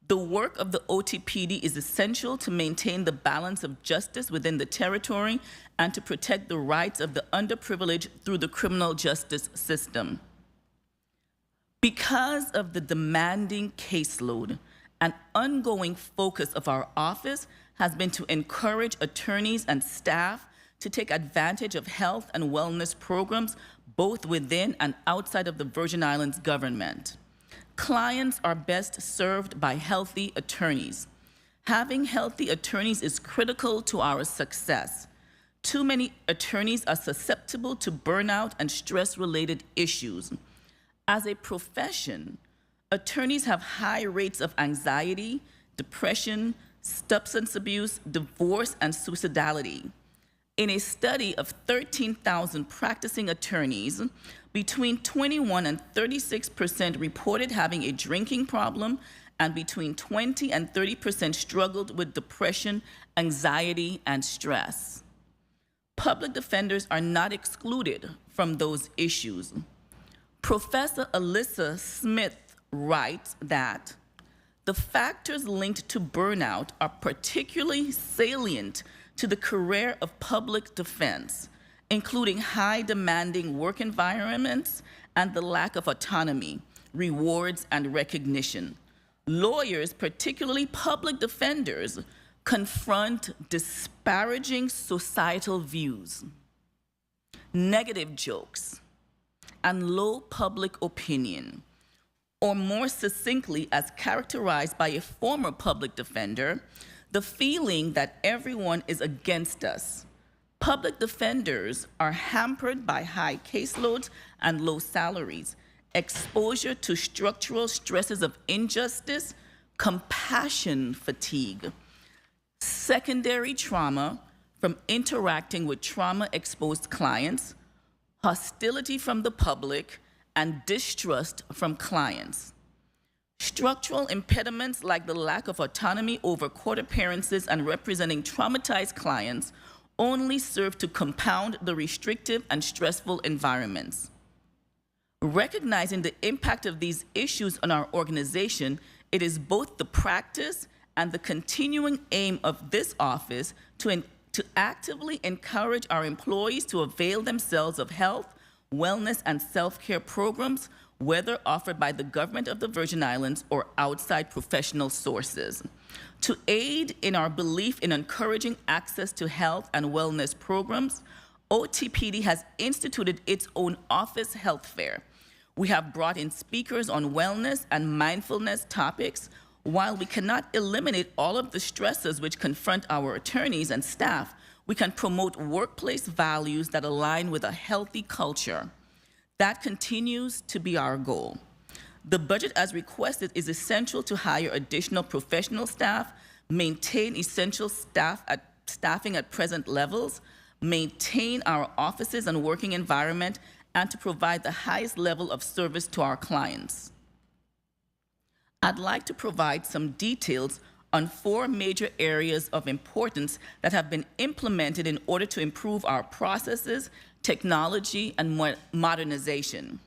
The work of the OTPD is essential to maintain the balance of justice within the territory and to protect the rights of the underprivileged through the criminal justice system. Because of the demanding caseload, an ongoing focus of our office has been to encourage attorneys and staff to take advantage of health and wellness programs both within and outside of the Virgin Islands government. Clients are best served by healthy attorneys. Having healthy attorneys is critical to our success. Too many attorneys are susceptible to burnout and stress-related issues. As a profession, attorneys have high rates of anxiety, depression, substance abuse, divorce, and suicidality. In a study of 13,000 practicing attorneys, between 21 and 36% reported having a drinking problem, and between 20 and 30% struggled with depression, anxiety, and stress. Public defenders are not excluded from those issues. Professor Alyssa Smith writes that the factors linked to burnout are particularly salient to the career of public defense, including high demanding work environments and the lack of autonomy, rewards, and recognition. Lawyers, particularly public defenders, confront disparaging societal views, negative jokes, and low public opinion, or more succinctly, as characterized by a former public defender, the feeling that everyone is against us. Public defenders are hampered by high caseloads and low salaries, exposure to structural stresses of injustice, compassion fatigue, secondary trauma from interacting with trauma-exposed clients, hostility from the public, and distrust from clients. Structural impediments like the lack of autonomy over court appearances and representing traumatized clients only serve to compound the restrictive and stressful environments. Recognizing the impact of these issues on our organization, it is both the practice and the continuing aim of this office to actively encourage our employees to avail themselves of health, wellness, and self-care programs, whether offered by the government of the Virgin Islands or outside professional sources. To aid in our belief in encouraging access to health and wellness programs, OTPD has instituted its own office health fair. We have brought in speakers on wellness and mindfulness topics. While we cannot eliminate all of the stresses which confront our attorneys and staff, we can promote workplace values that align with a healthy culture. That continues to be our goal. The budget as requested is essential to hire additional professional staff, maintain essential staffing at present levels, maintain our offices and working environment, and to provide the highest level of service to our clients. I'd like to provide some details on 4 major areas of importance that have been implemented in order to improve our processes, technology, and modernization.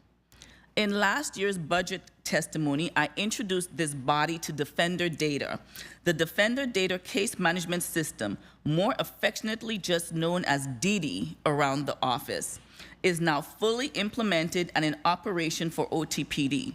In last year's budget testimony, I introduced this body to Defender Data. The Defender Data case management system, more affectionately just known as DD around the office, is now fully implemented and in operation for OTPD.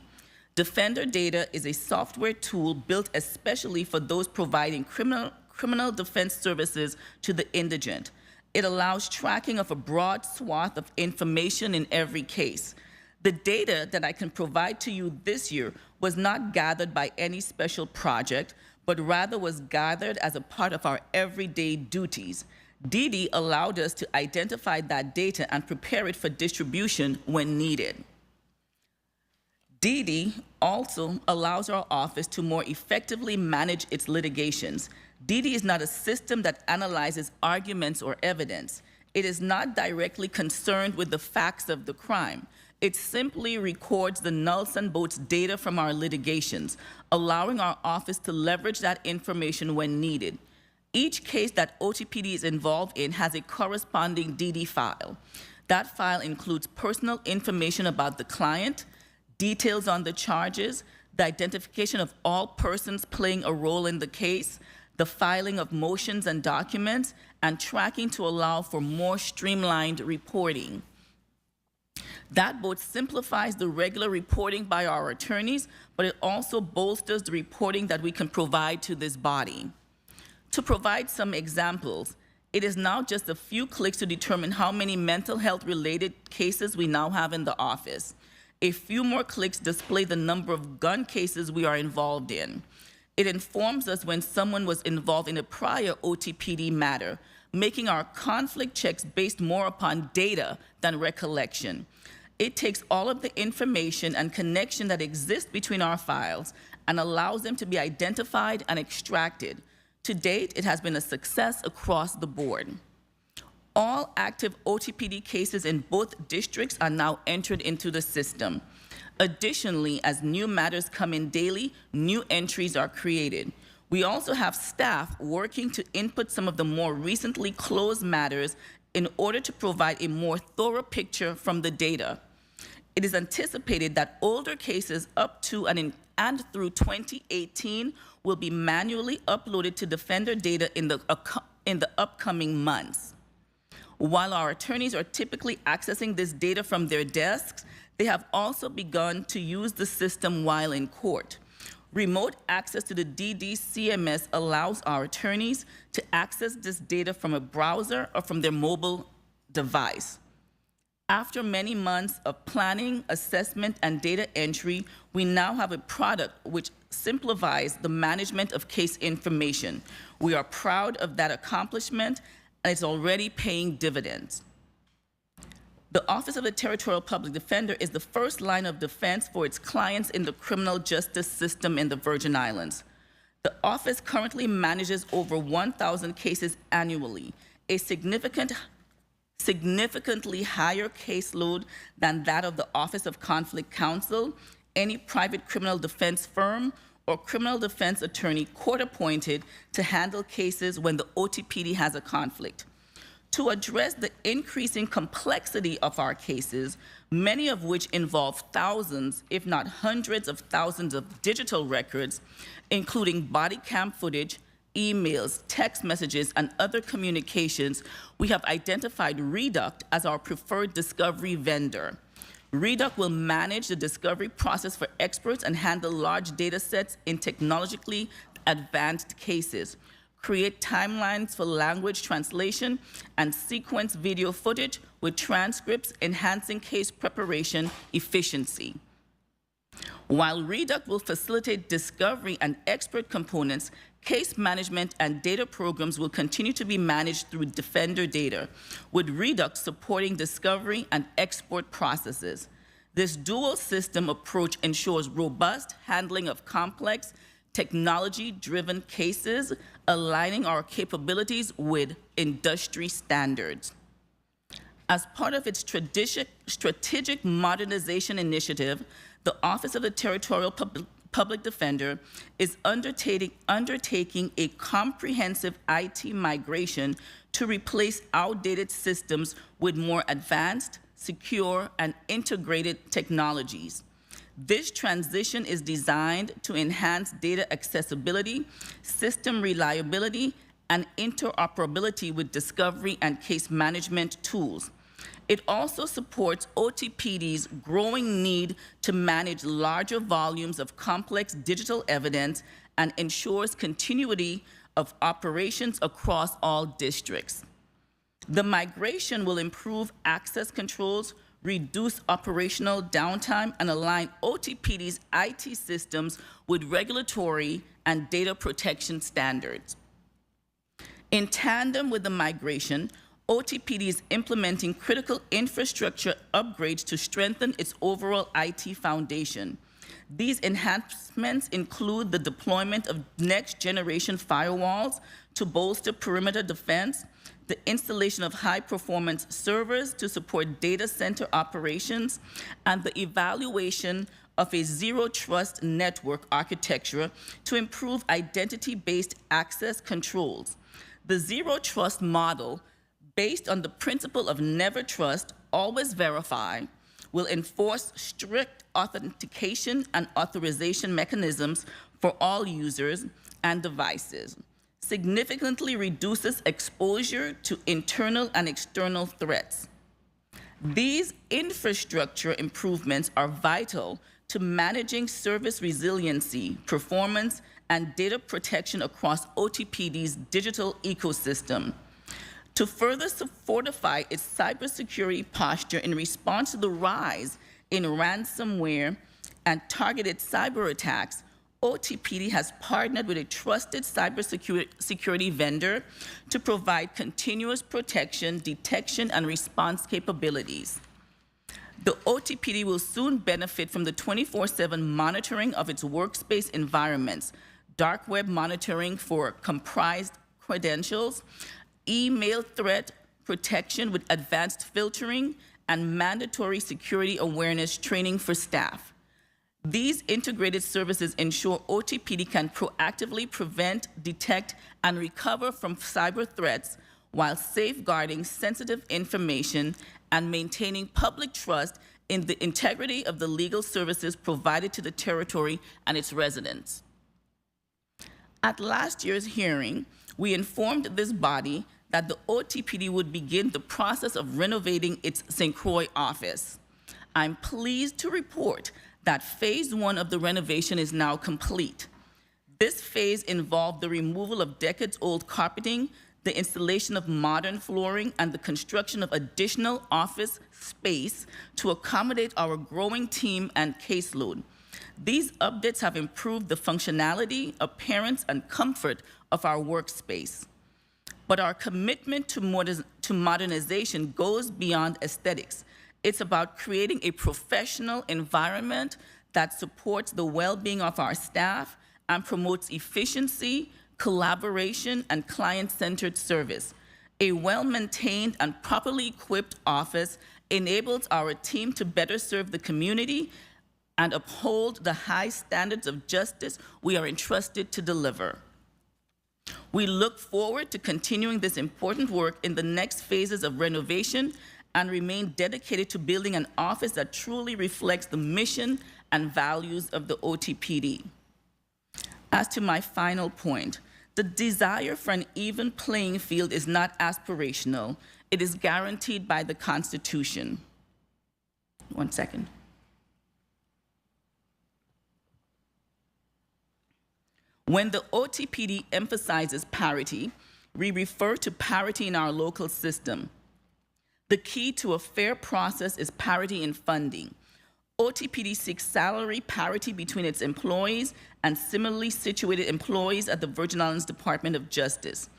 Defender Data is a software tool built especially for those providing criminal defense services to the indigent. It allows tracking of a broad swath of information in every case. The data that I can provide to you this year was not gathered by any special project, but rather was gathered as a part of our everyday duties. DD allowed us to identify that data and prepare it for distribution when needed. DD also allows our office to more effectively manage its litigations. DD is not a system that analyzes arguments or evidence. It is not directly concerned with the facts of the crime. It simply records the null and bolts data from our litigations, allowing our office to leverage that information when needed. Each case that OTPD is involved in has a corresponding DD file. That file includes personal information about the client, details on the charges, the identification of all persons playing a role in the case, the filing of motions and documents, and tracking to allow for more streamlined reporting. That both simplifies the regular reporting by our attorneys, but it also bolsters the reporting that we can provide to this body. To provide some examples, it is now just a few clicks to determine how many mental health related cases we now have in the office. A few more clicks display the number of gun cases we are involved in. It informs us when someone was involved in a prior OTPD matter, making our conflict checks based more upon data than recollection. It takes all of the information and connection that exists between our files and allows them to be identified and extracted. To date, it has been a success across the board. All active OTPD cases in both districts are now entered into the system. Additionally, as new matters come in daily, new entries are created. We also have staff working to input some of the more recently closed matters in order to provide a more thorough picture from the data. It is anticipated that older cases up to and through 2018 will be manually uploaded to Defender Data in the upcoming months. While our attorneys are typically accessing this data from their desks, they have also begun to use the system while in court. Remote access to the DD CMS allows our attorneys to access this data from a browser or from their mobile device. After many months of planning, assessment, and data entry, we now have a product which simplifies the management of case information. We are proud of that accomplishment, and it's already paying dividends. The Office of the Territorial Public Defender is the first line of defense for its clients in the criminal justice system in the Virgin Islands. The office currently manages over 1,000 cases annually, a significantly higher caseload than that of the Office of Conflict Counsel, any private criminal defense firm, or criminal defense attorney court-appointed to handle cases when the OTPD has a conflict. To address the increasing complexity of our cases, many of which involve thousands, if not hundreds of thousands of digital records, including body cam footage, emails, text messages, and other communications, we have identified Reduct as our preferred discovery vendor. Reduct will manage the discovery process for experts and handle large data sets in technologically advanced cases, create timelines for language translation, and sequence video footage with transcripts, enhancing case preparation efficiency. While Reduct will facilitate discovery and expert components, case management and data programs will continue to be managed through Defender data, with Reduct supporting discovery and export processes. This dual system approach ensures robust handling of complex, technology-driven cases, aligning our capabilities with industry standards. As part of its strategic modernization initiative, the Office of the Territorial Public Defender is undertaking a comprehensive IT migration to replace outdated systems with more advanced, secure, and integrated technologies. This transition is designed to enhance data accessibility, system reliability, and interoperability with discovery and case management tools. It also supports OTPD's growing need to manage larger volumes of complex digital evidence and ensures continuity of operations across all districts. The migration will improve access controls, reduce operational downtime, and align OTPD's IT systems with regulatory and data protection standards. In tandem with the migration, OTPD is implementing critical infrastructure upgrades to strengthen its overall IT foundation. These enhancements include the deployment of next-generation firewalls to bolster perimeter defense, the installation of high-performance servers to support data center operations, and the evaluation of a zero-trust network architecture to improve identity-based access controls. The zero-trust model, based on the principle of never trust, always verify, will enforce strict authentication and authorization mechanisms for all users and devices, significantly reduces exposure to internal and external threats. These infrastructure improvements are vital to managing service resiliency, performance, and data protection across OTPD's digital ecosystem. To further fortify its cybersecurity posture in response to the rise in ransomware and targeted cyber attacks, OTPD has partnered with a trusted cybersecurity vendor to provide continuous protection, detection, and response capabilities. The OTPD will soon benefit from the 24/7 monitoring of its workspace environments, dark web monitoring for comprised credentials, email threat protection with advanced filtering, and mandatory security awareness training for staff. These integrated services ensure OTPD can proactively prevent, detect, and recover from cyber threats while safeguarding sensitive information and maintaining public trust in the integrity of the legal services provided to the territory and its residents. At last year's hearing, we informed this body that the OTPD would begin the process of renovating its St. Croix office. I'm pleased to report that phase 1 of the renovation is now complete. This phase involved the removal of decades-old carpeting, the installation of modern flooring, and the construction of additional office space to accommodate our growing team and caseload. These updates have improved the functionality, appearance, and comfort of our workspace. But our commitment to modernization goes beyond aesthetics. It's about creating a professional environment that supports the well-being of our staff and promotes efficiency, collaboration, and client-centered service. A well-maintained and properly equipped office enables our team to better serve the community and uphold the high standards of justice we are entrusted to deliver. We look forward to continuing this important work in the next phases of renovation and remain dedicated to building an office that truly reflects the mission and values of the OTPD. As to my final point, the desire for an even playing field is not aspirational. It is guaranteed by the Constitution. One second. When the OTPD emphasizes parity, we refer to parity in our local system. The key to a fair process is parity in funding. OTPD seeks salary parity between its employees and similarly situated employees at the Virgin Islands Department of Justice.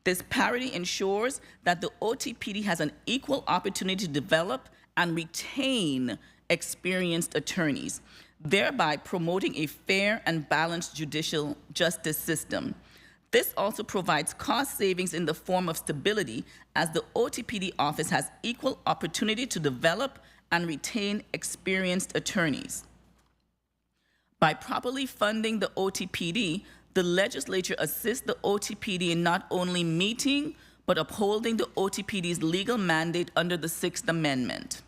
This parity ensures that the OTPD has an equal opportunity to develop and retain experienced attorneys, thereby promoting a fair and balanced judicial justice system. This also provides cost savings in the form of stability, as the OTPD office has equal opportunity to develop and retain experienced attorneys. By properly funding the OTPD, the legislature assists the OTPD in not only meeting, but upholding the OTPD's legal mandate under the Sixth Amendment.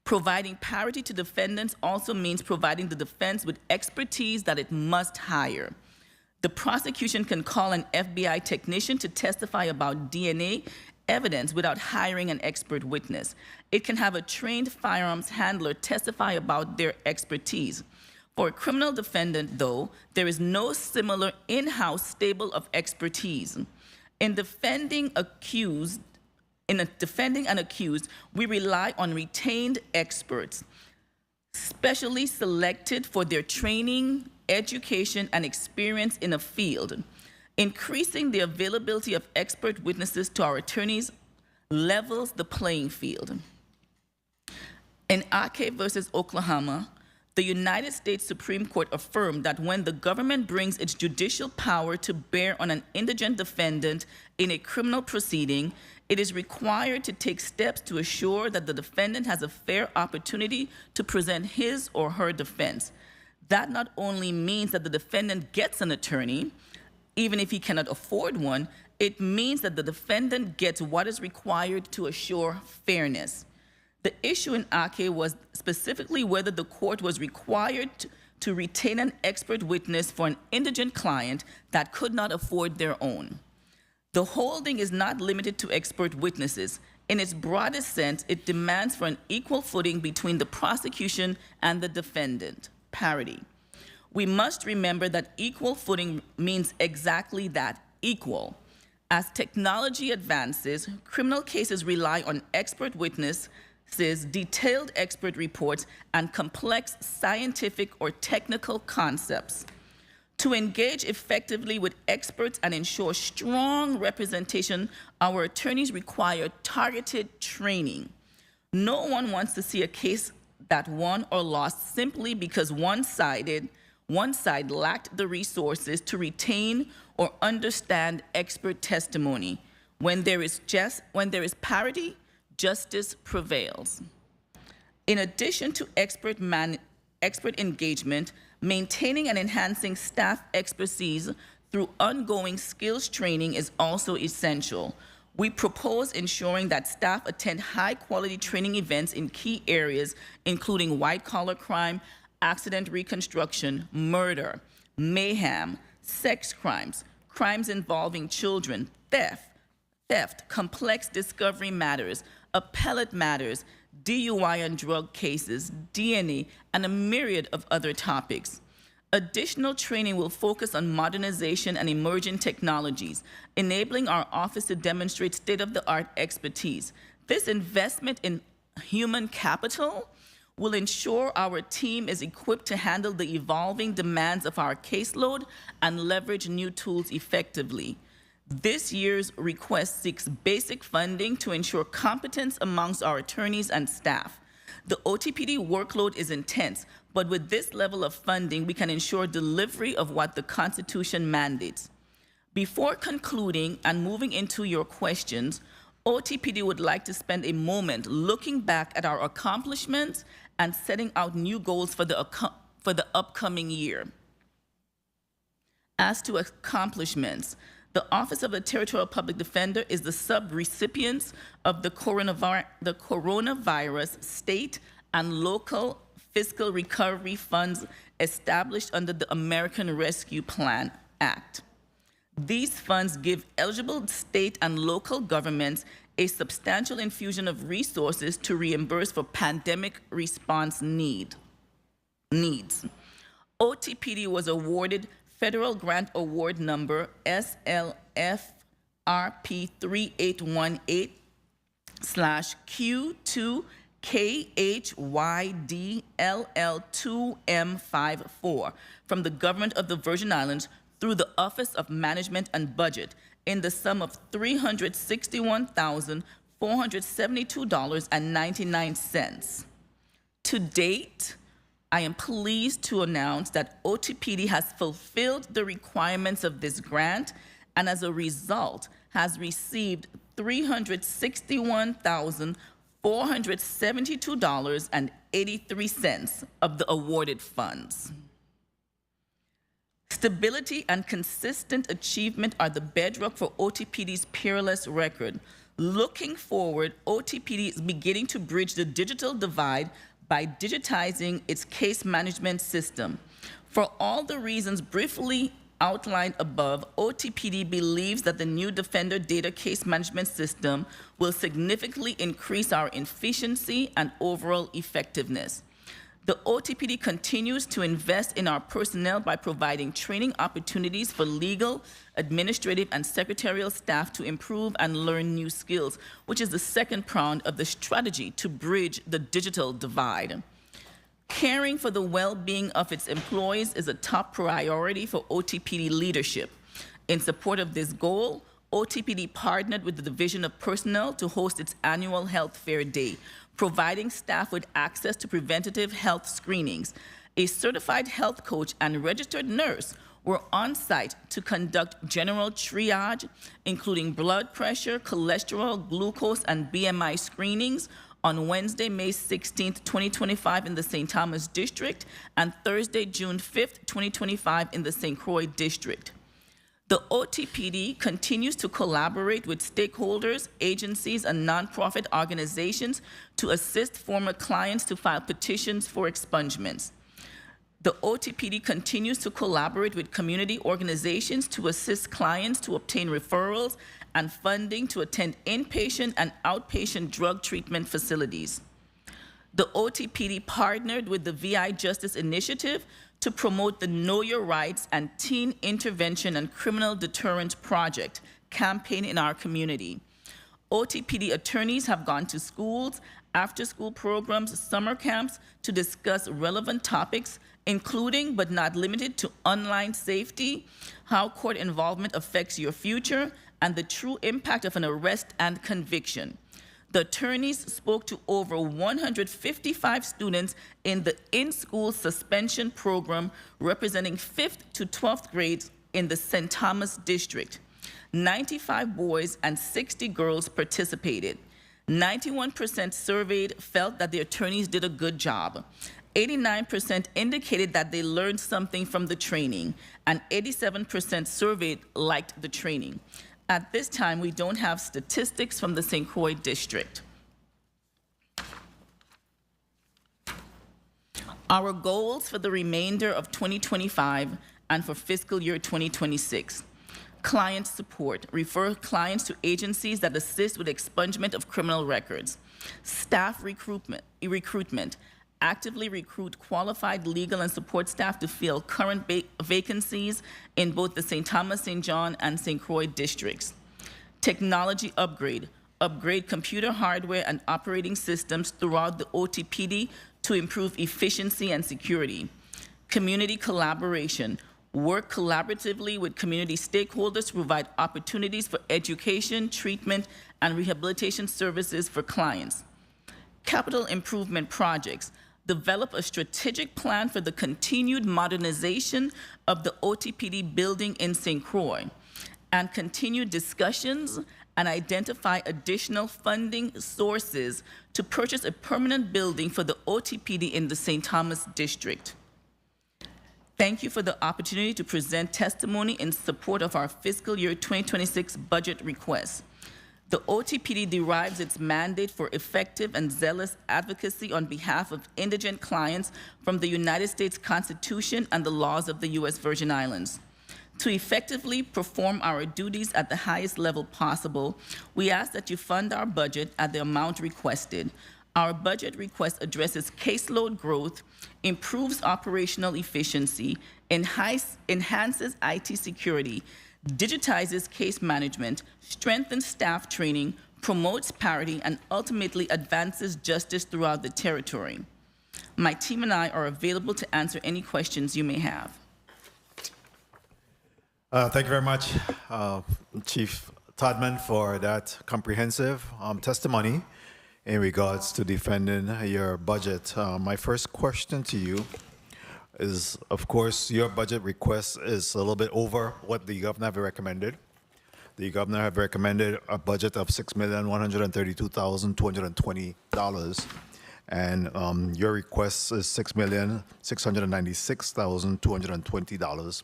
Providing parity to defendants also means providing the defense with expertise that it must hire. The prosecution can call an FBI technician to testify about DNA evidence without hiring an expert witness. It can have a trained firearms handler testify about their expertise. For a criminal defendant, though, there is no similar in-house stable of expertise. In defending an accused, we rely on retained experts, specially selected for their training, education, and experience in a field. Increasing the availability of expert witnesses to our attorneys levels the playing field. In Ake versus Oklahoma, the United States Supreme Court affirmed that when the government brings its judicial power to bear on an indigent defendant in a criminal proceeding, it is required to take steps to assure that the defendant has a fair opportunity to present his or her defense. That not only means that the defendant gets an attorney, even if he cannot afford one, it means that the defendant gets what is required to assure fairness. The issue in Ake was specifically whether the court was required to retain an expert witness for an indigent client that could not afford their own. The holding is not limited to expert witnesses. In its broadest sense, it demands for an equal footing between the prosecution and the defendant, parity. We must remember that equal footing means exactly that, equal. As technology advances, criminal cases rely on expert witnesses, detailed expert reports, and complex scientific or technical concepts. To engage effectively with experts and ensure strong representation, our attorneys require targeted training. No one wants to see a case that won or lost simply because one side lacked the resources to retain or understand expert testimony. When there is parity, justice prevails. In addition to expert engagement, maintaining and enhancing staff expertise through ongoing skills training is also essential. We propose ensuring that staff attend high-quality training events in key areas, including white-collar crime, accident reconstruction, murder, mayhem, sex crimes, crimes involving children, theft, complex discovery matters, appellate matters, DUI and drug cases, DNA, and a myriad of other topics. Additional training will focus on modernization and emerging technologies, enabling our office to demonstrate state-of-the-art expertise. This investment in human capital will ensure our team is equipped to handle the evolving demands of our caseload and leverage new tools effectively. This year's request seeks basic funding to ensure competence amongst our attorneys and staff. The OTPD workload is intense, but with this level of funding, we can ensure delivery of what the Constitution mandates. Before concluding and moving into your questions, OTPD would like to spend a moment looking back at our accomplishments and setting out new goals for the upcoming year. As to accomplishments, The Office of the Territorial Public Defender is the sub-recipient of the coronavirus state and local fiscal recovery funds established under the American Rescue Plan Act. These funds give eligible state and local governments a substantial infusion of resources to reimburse for pandemic response needs. OTPD was awarded Federal Grant Award Number SLFRP 3818/Q2KHYDLL2M54 from the Government of the Virgin Islands through the Office of Management and Budget in the sum of $361,472.99. To date, I am pleased to announce that OTPD has fulfilled the requirements of this grant and as a result has received $361,472.83 of the awarded funds. Stability and consistent achievement are the bedrock for OTPD's peerless record. Looking forward, OTPD is beginning to bridge the digital divide by digitizing its case management system. For all the reasons briefly outlined above, OTPD believes that the new Defender Data Case Management System will significantly increase our efficiency and overall effectiveness. The OTPD continues to invest in our personnel by providing training opportunities for legal, administrative, and secretarial staff to improve and learn new skills, which is the second prong of the strategy to bridge the digital divide. Caring for the well-being of its employees is a top priority for OTPD leadership. In support of this goal, OTPD partnered with the Division of Personnel to host its annual Health Fair Day, providing staff with access to preventative health screenings. A certified health coach and registered nurse were on site to conduct general triage, including blood pressure, cholesterol, glucose, and BMI screenings on Wednesday, May 16, 2025 in the St. Thomas District and Thursday, June 5, 2025 in the St. Croix District. The OTPD continues to collaborate with stakeholders, agencies, and nonprofit organizations to assist former clients to file petitions for expungements. The OTPD continues to collaborate with community organizations to assist clients to obtain referrals and funding to attend inpatient and outpatient drug treatment facilities. The OTPD partnered with the VI Justice Initiative to promote the Know Your Rights and Teen Intervention and Criminal Deterrent Project campaign in our community. OTPD attorneys have gone to schools, after-school programs, summer camps to discuss relevant topics, including but not limited to online safety, how court involvement affects your future, and the true impact of an arrest and conviction. The attorneys spoke to over 155 students in the in-school suspension program representing 5th to 12th grades in the St. Thomas District. 95 boys and 60 girls participated. 91% surveyed felt that the attorneys did a good job. 89% indicated that they learned something from the training, and 87% surveyed liked the training. At this time, we don't have statistics from the St. Croix District. Our goals for the remainder of 2025 and for fiscal year 2026. Client support. Refer clients to agencies that assist with expungement of criminal records. Staff recruitment. Actively recruit qualified legal and support staff to fill current vacancies in both the St. Thomas, St. John, and St. Croix districts. Technology upgrade. Upgrade computer hardware and operating systems throughout the OTPD to improve efficiency and security. Community collaboration. Work collaboratively with community stakeholders to provide opportunities for education, treatment, and rehabilitation services for clients. Capital improvement projects. Develop a strategic plan for the continued modernization of the OTPD building in St. Croix, and continue discussions and identify additional funding sources to purchase a permanent building for the OTPD in the St. Thomas District. Thank you for the opportunity to present testimony in support of our fiscal year 2026 budget request. The OTPD derives its mandate for effective and zealous advocacy on behalf of indigent clients from the United States Constitution and the laws of the U.S. Virgin Islands. To effectively perform our duties at the highest level possible, we ask that you fund our budget at the amount requested. Our budget request addresses caseload growth, improves operational efficiency, enhances IT security, digitizes case management, strengthens staff training, promotes parity, and ultimately advances justice throughout the territory. My team and I are available to answer any questions you may have. Thank you very much, Chief Todman, for that comprehensive testimony in regards to defending your budget. My first question to you is, of course, your budget request is a little bit over what the governor have recommended. The governor have recommended a budget of $6,132,220, and your request is $6,696,220,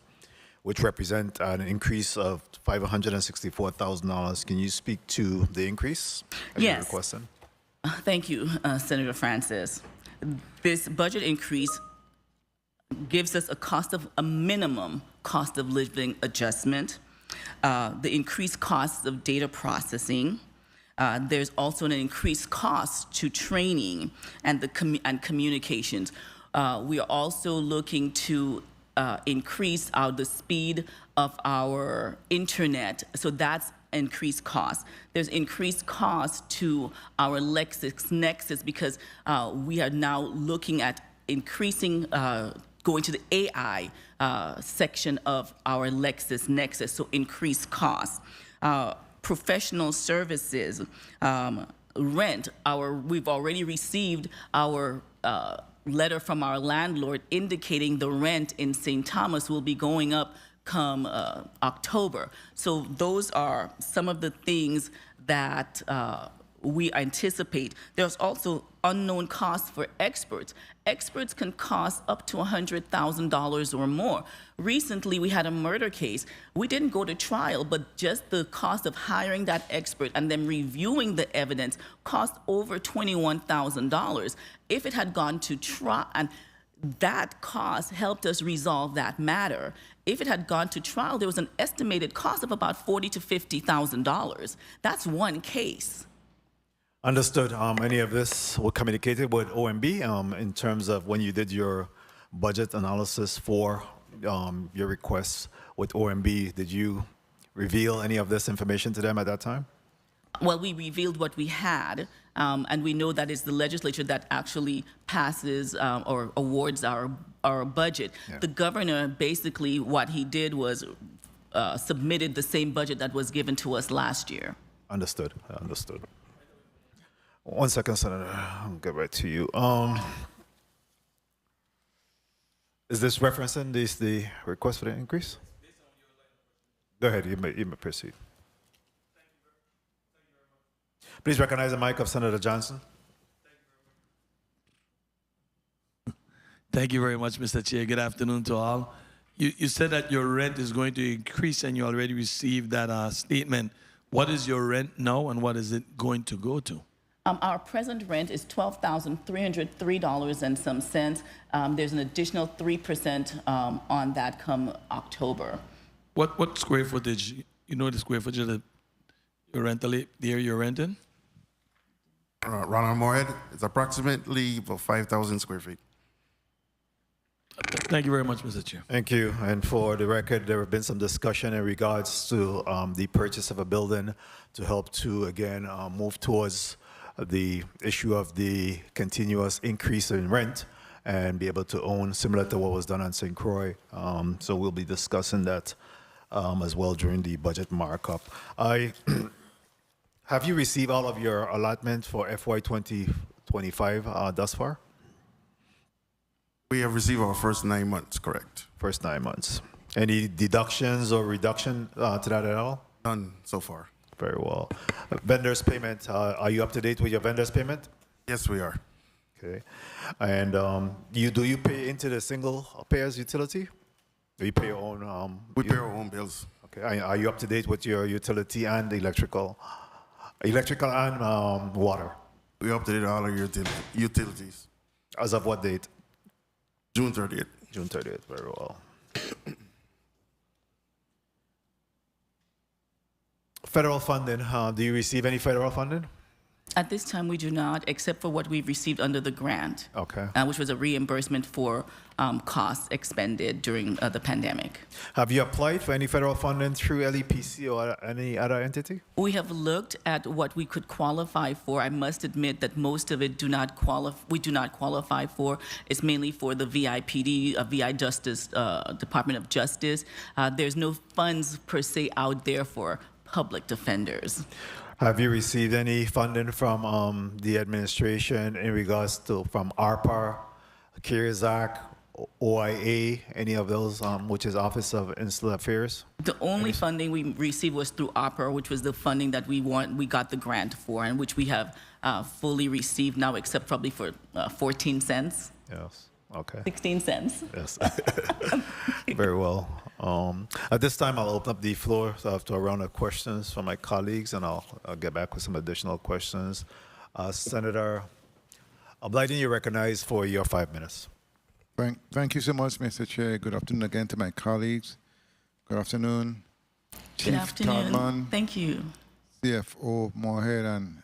which represent an increase of $564,000. Can you speak to the increase? Yes. Thank you, Senator Francis. This budget increase gives us a minimum cost of living adjustment, the increased costs of data processing. There's also an increased cost to training and communications. We are also looking to increase the speed of our internet, so that's increased cost. There's increased cost to our LexisNexis because we are now looking at increasing, going to the AI section of our LexisNexis, so increased cost. Professional services, rent, we've already received our letter from our landlord indicating the rent in St. Thomas will be going up come October. So those are some of the things that we anticipate. There's also unknown costs for experts. Experts can cost up to $100,000 or more. Recently, we had a murder case. We didn't go to trial, but just the cost of hiring that expert and then reviewing the evidence cost over $21,000. If it had gone to trial, and that cost helped us resolve that matter. If it had gone to trial, there was an estimated cost of about $40,000 to $50,000. That's one case. Understood. Any of this was communicated with OMB in terms of when you did your budget analysis for your requests with OMB? Did you reveal any of this information to them at that time? Well, we revealed what we had, and we know that it's the legislature that actually passes or awards our budget. Yeah. The governor, basically, what he did was submitted the same budget that was given to us last year. Understood. Understood. 1 second, Senator. I'll get right to you. Is this referencing the request for the increase? Go ahead. You may proceed. Please recognize the mic of Senator Johnson. Thank you very much, Mr. Chair. Good afternoon to all. You said that your rent is going to increase and you already received that statement. What is your rent now and what is it going to go to? Our present rent is $12,303 and some cents. There's an additional 3% on that come October. What square footage? You know the square footage of the area you're renting? Ronald Moorhead, it's approximately about 5,000 square feet. Thank you very much, Mr. Chair. Thank you. And for the record, there have been some discussion in regards to the purchase of a building to help to, again, move towards the issue of the continuous increase in rent and be able to own, similar to what was done on St. Croix. So we'll be discussing that as well during the budget markup. Have you received all of your allotment for FY 2025 thus far? We have received our first 9 months, correct. First 9 months. Any deductions or reduction to that at all? None so far. Very well. Vendors payment, are you up to date with your vendors payment? Yes, we are. Okay. And do you pay into the single payers utility? Do you pay your own? We pay our own bills. Okay. Are you up to date with your utility and electrical and water? We updated all our utilities. As of what date? June 30th. June 30th. Very well. Federal funding. Do you receive any federal funding? At this time, we do not, except for what we've received under the grant, Okay. which was a reimbursement for costs expended during the pandemic. Have you applied for any federal funding through LEPC or any other entity? We have looked at what we could qualify for. I must admit that most of it we do not qualify for. It's mainly for the VIPD, VI Justice, Department of Justice. There's no funds per se out there for public defenders. Have you received any funding from the administration in regards to from ARPA, CARES Act, OIA, any of those, which is Office of Insular Affairs? The only funding we received was through ARPA, which was the funding that we got the grant for, and which we have fully received now, except probably for 14 cents. Yes. Okay. 16 cents. Yes. Very well. At this time, I'll open up the floor to a round of questions from my colleagues, and I'll get back with some additional questions. Senator Blyden, you're recognized for your 5 minutes. Thank you so much, Mr. Chair. Good afternoon again to my colleagues. Good afternoon, Chief Good afternoon. Todman, Thank you. CFO Moorhead, and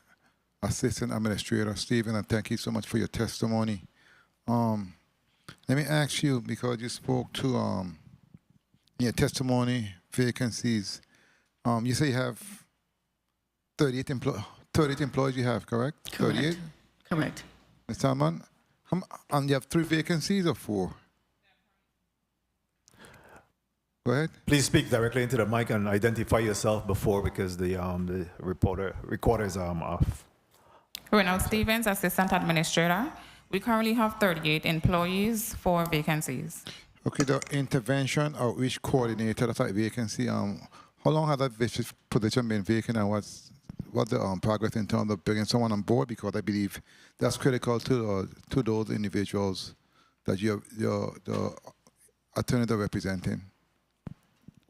Assistant Administrator Stephen, and thank you so much for your testimony. Let me ask you, because you spoke to in your testimony vacancies. You say you have 38 employees you have, correct? Correct. 38? Correct. Ms. Todman, and you have 3 vacancies or 4? Go ahead. Please speak directly into the mic and identify yourself before, because the recorder is off. Reynolds Stevens, Assistant Administrator. We currently have 38 employees, 4 vacancies. Okay, the intervention outreach coordinator, that's like vacancy. How long has that position been vacant, and what's the progress in terms of bringing someone on board? Because I believe that's critical to those individuals that the attorneys are representing.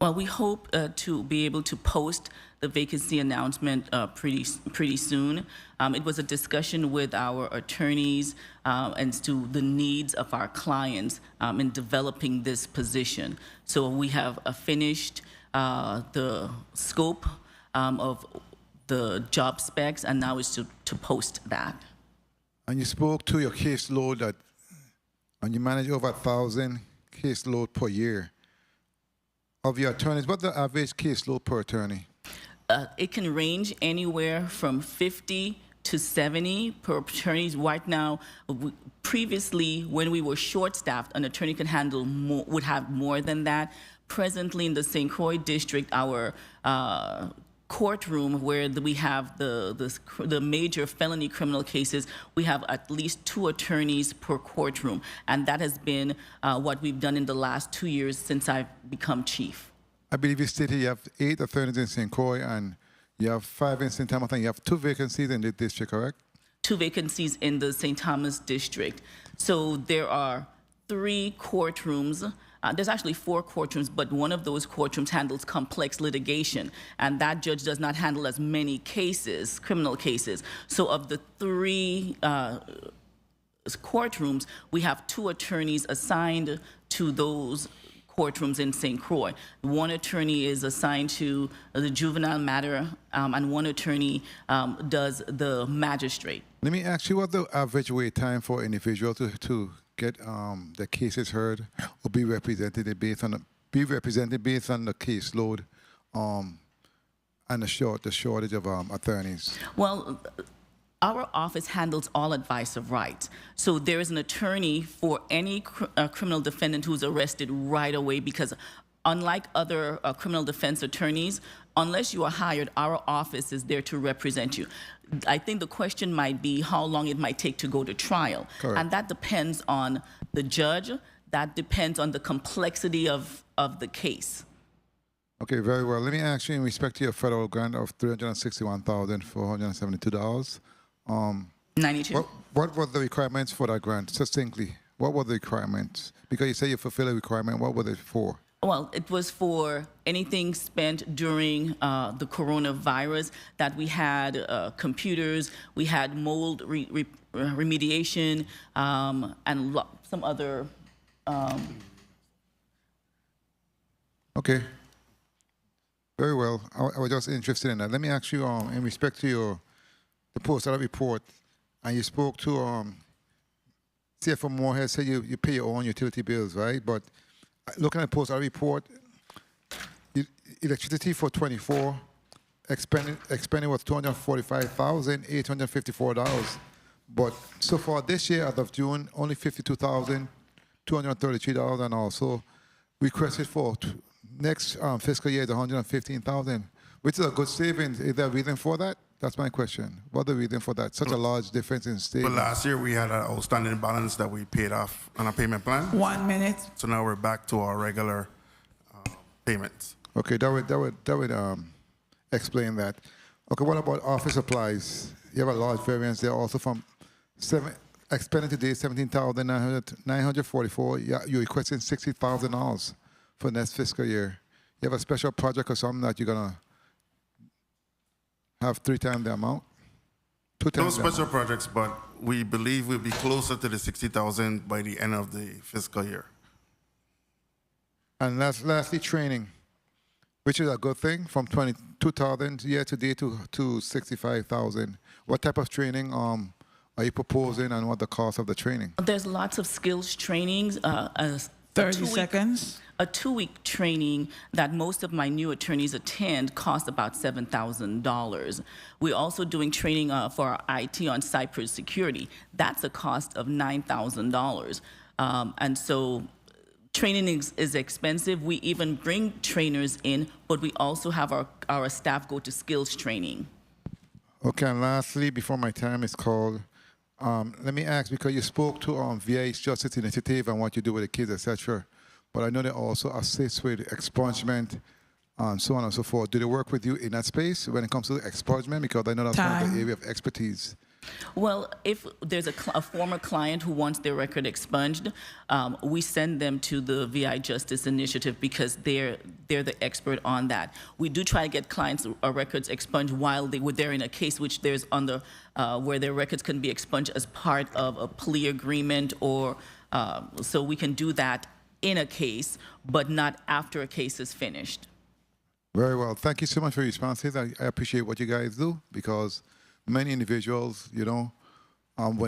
Well, we hope to be able to post the vacancy announcement pretty soon. It was a discussion with our attorneys as to the needs of our clients in developing this position. So we have finished the scope of the job specs, and now is to post that. And you spoke to your caseload and you manage over 1,000 caseload per year. Of your attorneys, what's the average caseload per attorney? It can range anywhere from 50 to 70 per attorneys. Right now, previously, when we were short-staffed, an attorney could handle more, would have more than that. Presently, in the St. Croix district, our courtroom where we have the major felony criminal cases, we have at least 2 attorneys per courtroom, and that has been what we've done in the last 2 years since I've become chief. I believe you stated you have 8 attorneys in St. Croix and you have 5 in St. Thomas, and you have 2 vacancies in the district, correct? 2 vacancies in the St. Thomas district. So there are 3 courtrooms. There's actually 4 courtrooms, but one of those courtrooms handles complex litigation, and that judge does not handle as many cases, criminal cases. So of the 3 courtrooms, we have 2 attorneys assigned to those courtrooms in St. Croix. 1 attorney is assigned to the juvenile matter, and 1 attorney does the magistrate. Let me ask you, what the average wait time for an individual to get the cases heard or be represented based on the caseload and the shortage of attorneys? Well, our office handles all advice of rights. So there is an attorney for any criminal defendant who's arrested right away, because unlike other criminal defense attorneys, unless you are hired, our office is there to represent you. I think the question might be how long it might take to go to trial. Correct. And that depends on the judge. That depends on the complexity of the case. Okay, very well. Let me ask you, in respect to your federal grant of $361,472, 92. What were the requirements for that grant, succinctly? What were the requirements? Because you say you fulfill a requirement, what were they for? Well, it was for anything spent during the coronavirus that we had computers, we had mold remediation, and some other. Okay. Very well. I was just interested in that. Let me ask you, in respect to the post-audit report, and you spoke to CFO Moorhead, said you pay your own utility bills, right? But looking at the post-audit report, electricity for 24 expended was $245,854. But so far this year, as of June, only $52,233, and also requested for next fiscal year is $115,000, which is a good savings. Is there a reason for that? That's my question. What the reason for that? Such a large difference in savings. But last year we had an outstanding balance that we paid off on a payment plan. 1 minute. So now we're back to our regular payments. Okay, that would explain that. Okay, what about office supplies? You have a large variance there also from expended today $17,944. You're requesting $60,000 for next fiscal year. You have a special project or something that you're gonna have 3 times the amount? 2 times No special projects, but we believe we'll be closer to the 60,000 by the end of the fiscal year. And lastly, training, which is a good thing, from 22,000 year to date to 65,000. What type of training are you proposing, and what the cost of the training? There's lots of skills trainings. 30 seconds. A 2-week training that most of my new attorneys attend costs about $7,000. We're also doing training for our IT on cybersecurity. That's a cost of $9,000. And so training is expensive. We even bring trainers in, but we also have our staff go to skills training. Okay, and lastly, before my time is called, let me ask, because you spoke to VA's Justice Initiative and what you do with the kids, etc., but I know they also assist with expungement and so on and so forth. Do they work with you in that space when it comes to expungement? Because I know that's one of the area of expertise. Well, if there's a former client who wants their record expunged, we send them to the VI Justice Initiative because they're the expert on that. We do try to get clients' records expunged while they're in a case which there's where their records can be expunged as part of a plea agreement, or so we can do that in a case, but not after a case is finished. Very well. Thank you so much for your responses. I appreciate what you guys do, because many individuals, we're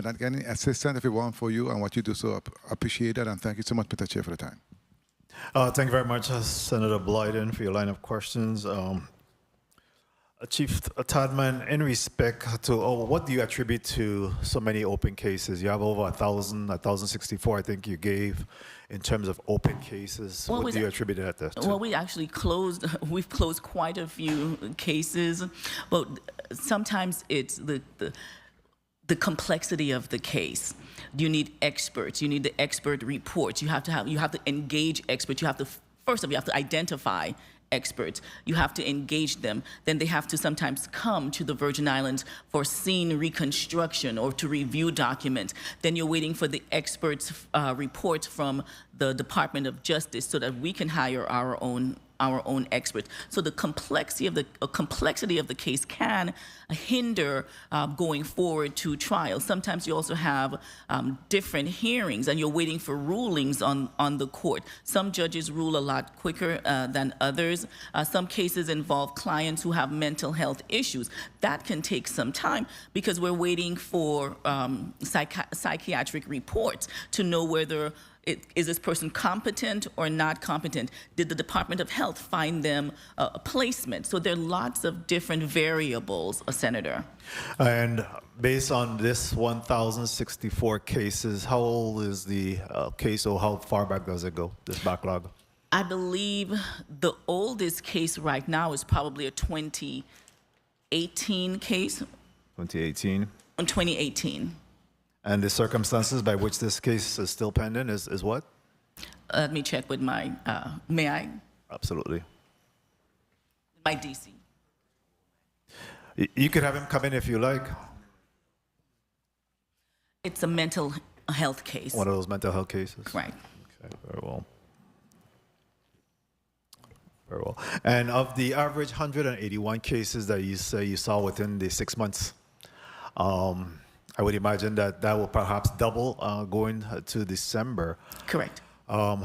not getting assistance everyone for you and what you do, so I appreciate that, and thank you so much, Mr. Chair, for the time. Thank you very much, Senator Blyden, for your line of questions. Chief Tadman, in respect to, what do you attribute to so many open cases? You have over 1,064, I think you gave, in terms of open cases. Well, what do you attribute that to? Well, we actually we've closed quite a few cases, but sometimes it's the complexity of the case. You need experts. You need the expert reports. You have to engage experts. First of all, you have to identify experts. You have to engage them. Then they have to sometimes come to the Virgin Islands for scene reconstruction or to review documents. Then you're waiting for the experts' reports from the Department of Justice so that we can hire our own experts. So the complexity of the case can hinder going forward to trial. Sometimes you also have different hearings, and you're waiting for rulings on the court. Some judges rule a lot quicker than others. Some cases involve clients who have mental health issues. That can take some time because we're waiting for psychiatric reports to know whether is this person competent or not competent? Did the Department of Health find them a placement? So there are lots of different variables, Senator. And based on this 1,064 cases, how old is the case, or how far back does it go, this backlog? I believe the oldest case right now is probably a 2018 case. 2018? 2018. And the circumstances by which this case is still pending is what? Let me check with my, may I? Absolutely. My DC. You could have him come in if you like. It's a mental health case. One of those mental health cases? Right. Okay, very well. Very well. And of the average 181 cases that you say you saw within the 6 months, I would imagine that that will perhaps double going to December. Correct. Out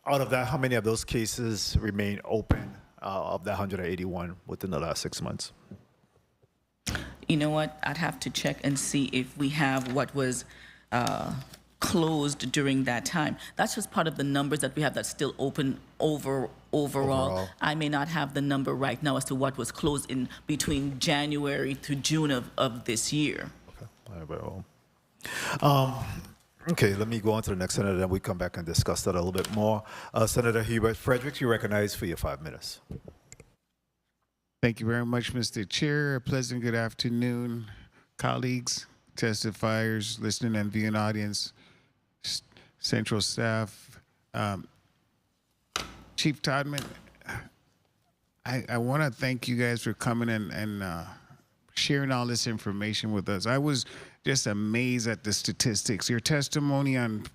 of that, how many of those cases remain open of the 181 within the last 6 months? You know what? I'd have to check and see if we have what was closed during that time. That's just part of the numbers that we have that's still open overall. I may not have the number right now as to what was closed in between January to June of this year. Okay. All right, very well. Okay, let me go on to the next senator, then we come back and discuss that a little bit more. Senator Hubert Fredericks, you recognize for your 5 minutes. Thank you very much, Mr. Chair. A pleasant good afternoon, colleagues, testifiers, listening and viewing audience, central staff. Chief Todman, I want to thank you guys for coming and sharing all this information with us. I was just amazed at the statistics. Your testimony on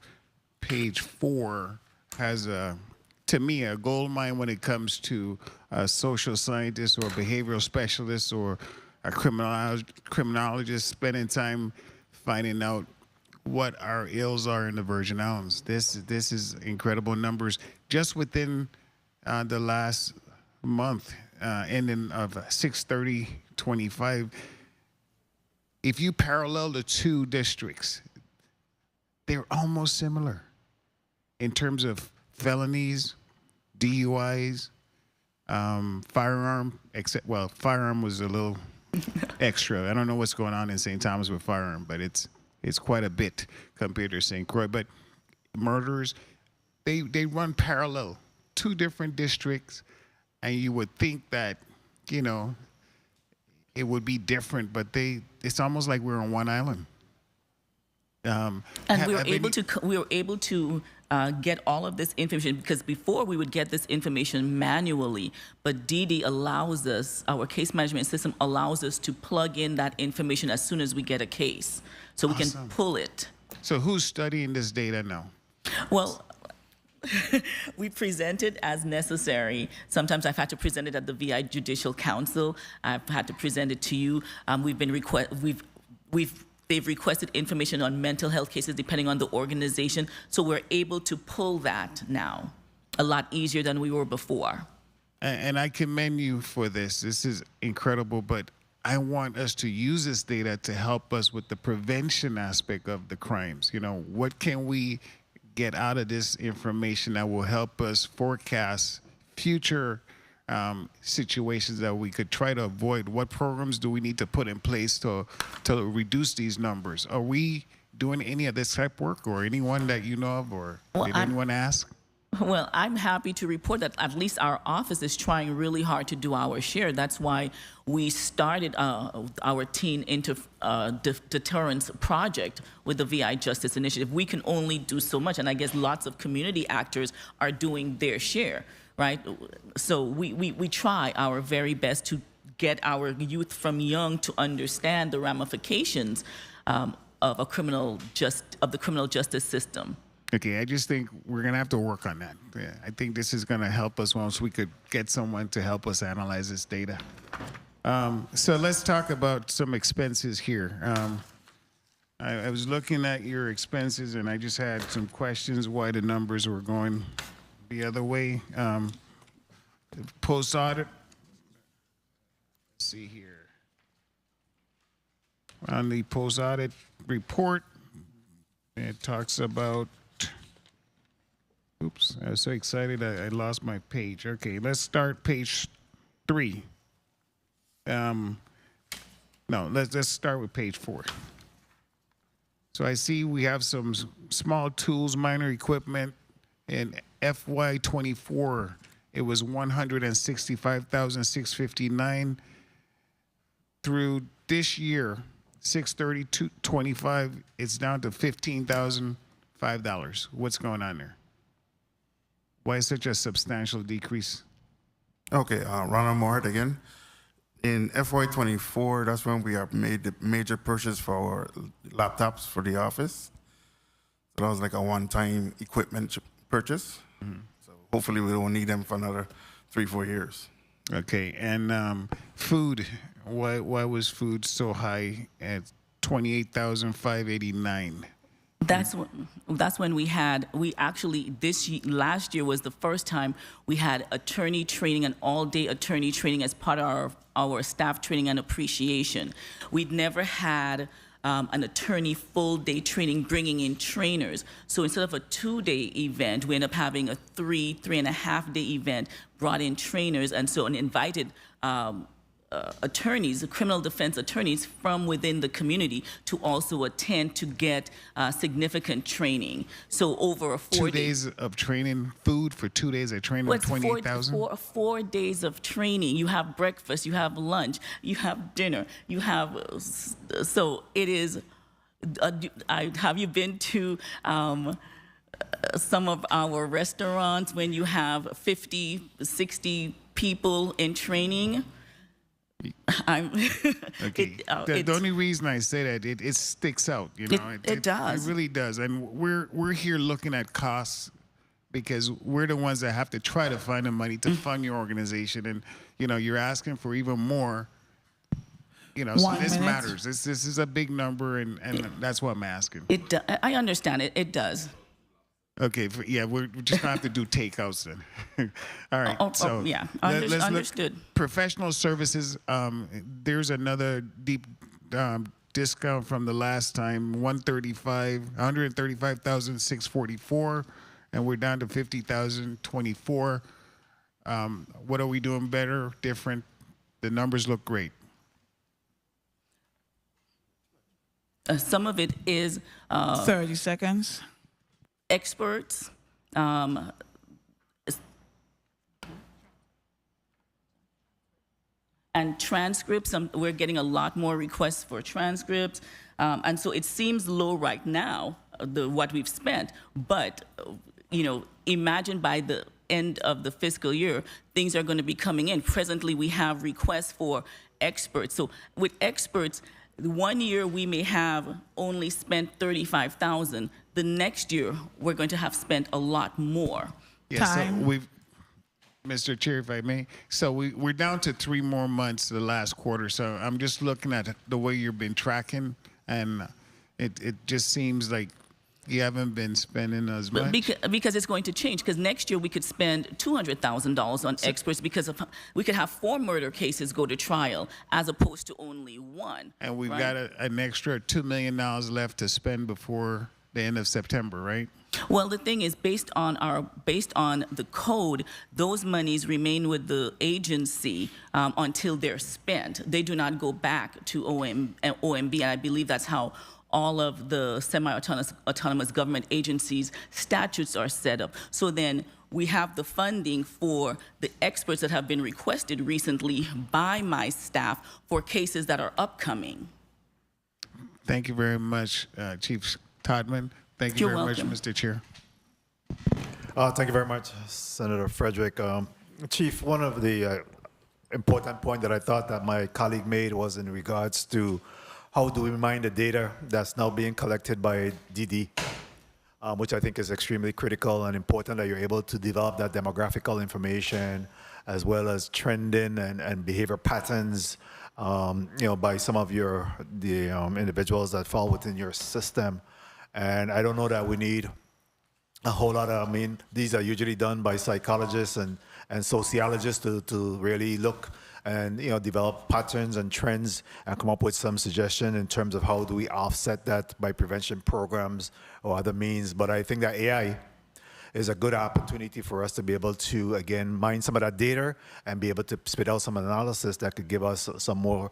page 4 has, to me, a gold mine when it comes to a social scientist or a behavioral specialist or a criminologist spending time finding out what our ills are in the Virgin Islands. This is incredible numbers. Just within the last month, ending of 6/30/25, if you parallel the two districts, they're almost similar in terms of felonies, DUIs, firearm, except, well, firearm was a little extra. I don't know what's going on in St. Thomas with firearm, but it's quite a bit compared to St. Croix. But murders, they run parallel, two different districts, and you would think that, you know, it would be different, but it's almost like we're on one island. And we were able to get all of this information, because before we would get this information manually, but DD allows us, our case management system allows us to plug in that information as soon as we get a case, so we can pull it. So who's studying this data now? Well, we present it as necessary. Sometimes I've had to present it at the VI Judicial Council. I've had to present it to you. They've requested information on mental health cases depending on the organization. So we're able to pull that now a lot easier than we were before. And I commend you for this. This is incredible, but I want us to use this data to help us with the prevention aspect of the crimes. You know, what can we get out of this information that will help us forecast future situations that we could try to avoid? What programs do we need to put in place to reduce these numbers? Are we doing any of this type work, or anyone that you know of, or did anyone ask? Well, I'm happy to report that at least our office is trying really hard to do our share. That's why we started our teen deterrence project with the VI Justice Initiative. We can only do so much, and I guess lots of community actors are doing their share, right? So we try our very best to get our youth from young to understand the ramifications of the criminal justice system. Okay, I just think we're gonna have to work on that. Yeah, I think this is gonna help us once we could get someone to help us analyze this data. So let's talk about some expenses here. I was looking at your expenses, and I just had some questions why the numbers were going the other way. Post audit. Let's see here. On the post audit report, it talks about. Oops, I was so excited I lost my page. Okay, let's start page 3. No, let's start with page 4. So I see we have some small tools, minor equipment. In FY24, it was $165,659. Through this year, 6/30/25, it's down to $15,005. What's going on there? Why is such a substantial decrease? Okay, Ronald Moore again. In FY24, that's when we have made the major purchase for our laptops for the office. So that was like a one-time equipment purchase. So hopefully we don't need them for another 3-4 years. Okay, and food. Why was food so high at $28,589? That's when we actually last year was the first time we had attorney training, an all-day attorney training as part of our staff training and appreciation. We'd never had an attorney full-day training, bringing in trainers. So instead of a 2-day event, we ended up having a 3.5-day event, brought in trainers, and invited attorneys, criminal defense attorneys from within the community to also attend to get significant training. So over a 4 2 days of training, food for 2 days of training, well, 28,000? 4 days of training. You have breakfast, you have lunch, you have dinner, you have, so it is, have you been to some of our restaurants when you have 50, 60 people in training? Okay. The only reason I say that, it sticks out, you know. It does. It really does. And we're here looking at costs because we're the ones that have to try to find the money to fund your organization. And, you know, you're asking for even more, you know, so this matters. This is a big number, and that's what I'm asking. I understand it. It does. Okay, we're just gonna have to do takeouts then. All right. Yeah, let's understood. Look. Professional services. There's another deep discount from the last time. 135,644, and we're down to 50,024. What are we doing better, different? The numbers look great. Some of it is 30 seconds. Experts, and transcripts. We're getting a lot more requests for transcripts, and so it seems low right now, what we've spent. But you know, imagine by the end of the fiscal year, things are going to be coming in. Presently, we have requests for experts. So with experts, 1 year we may have only spent 35,000. The next year we're going to have spent a lot more. Yeah, so Mr. Chair, if I may, so we're down to 3 more months the last quarter. So I'm just looking at the way you've been tracking, and it just seems like you haven't been spending as much. Because it's going to change. Because next year we could spend $200,000 on experts because we could have 4 murder cases go to trial as opposed to only 1. And we've got an extra $2 million left to spend before the end of September, right? Well, the thing is, based on the code, those monies remain with the agency until they're spent. They do not go back to OMB, and I believe that's how all of the semi-autonomous government agencies' statutes are set up. So then we have the funding for the experts that have been requested recently by my staff for cases that are upcoming. Thank you very much, Chief Todman. Thank you very much, Mr. Chair. Thank you very much, Senator Frederick. Chief, one of the important point that I thought that my colleague made was in regards to how do we mine the data that's now being collected by DD, which I think is extremely critical and important that you're able to develop that demographical information as well as trending and behavior patterns, you know, by some of the individuals that fall within your system. And I don't know that we need a whole lot of, I mean, these are usually done by psychologists and sociologists to really look and, you know, develop patterns and trends and come up with some suggestion in terms of how do we offset that by prevention programs or other means. But I think that AI is a good opportunity for us to be able to, again, mine some of that data and be able to spit out some analysis that could give us some more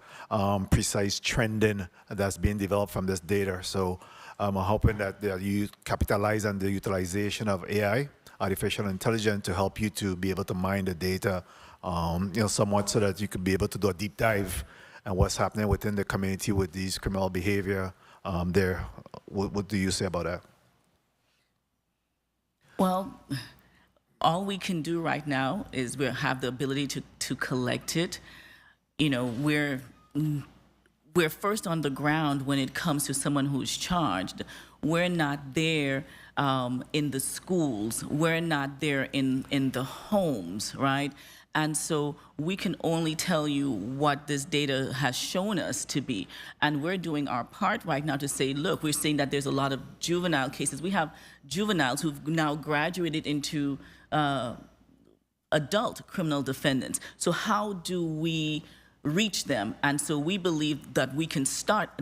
precise trending that's being developed from this data. So I'm hoping that you capitalize on the utilization of AI, artificial intelligence, to help you to be able to mine the data, you know, somewhat so that you could be able to do a deep dive on what's happening within the community with these criminal behavior there. What do you say about that? Well, all we can do right now is we have the ability to collect it. You know, we're first on the ground when it comes to someone who's charged. We're not there in the schools. We're not there in the homes, right? And so we can only tell you what this data has shown us to be. And we're doing our part right now to say, look, we're seeing that there's a lot of juvenile cases. We have juveniles who've now graduated into adult criminal defendants. So how do we reach them? And so we believe that we can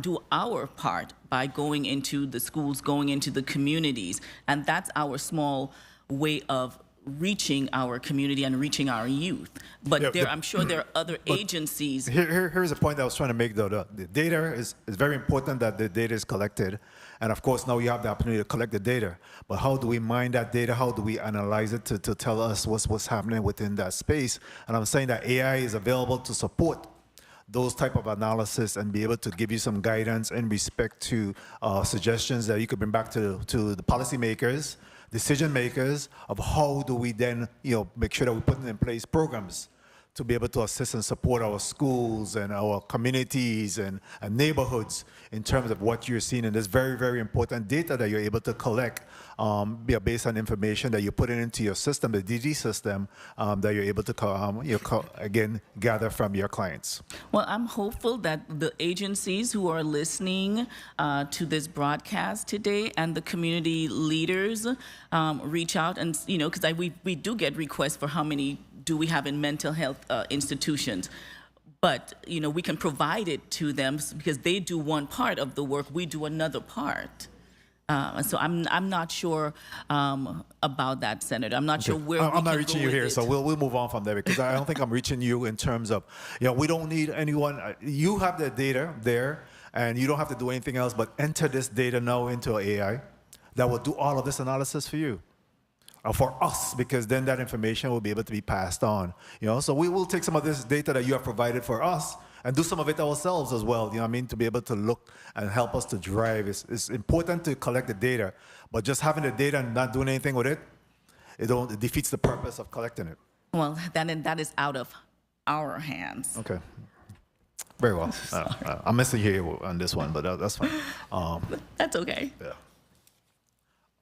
do our part by going into the schools, going into the communities. And that's our small way of reaching our community and reaching our youth. But I'm sure there are other agencies. Here's a point I was trying to make, though. The data is very important that the data is collected. And of course, now you have the opportunity to collect the data. But how do we mine that data? How do we analyze it to tell us what's happening within that space? And I'm saying that AI is available to support those type of analysis and be able to give you some guidance in respect to suggestions that you could bring back to the policymakers, decision makers, of how do we then make sure that we put in place programs to be able to assist and support our schools and our communities and neighborhoods in terms of what you're seeing. And there's very, very important data that you're able to collect based on information that you put into your system, the DD system, that you're able to, again, gather from your clients. Well, I'm hopeful that the agencies who are listening to this broadcast today and the community leaders reach out and, because we do get requests for how many do we have in mental health institutions. But, we can provide it to them because they do one part of the work, we do another part. And so I'm not sure about that, Senator. I'm not sure where I'm not reaching you here, so we'll move on from there because I don't think I'm reaching you in terms of, we don't need anyone. You have the data there, and you don't have to do anything else but enter this data now into AI that will do all of this analysis for you. For us, because then that information will be able to be passed on. So we will take some of this data that you have provided for us and do some of it ourselves as well. To be able to look and help us to drive. It's important to collect the data, but just having the data and not doing anything with it, it defeats the purpose of collecting it. Well, that is out of our hands. Okay. Very well. I'm missing you on this one, but that's fine. That's okay. Yeah.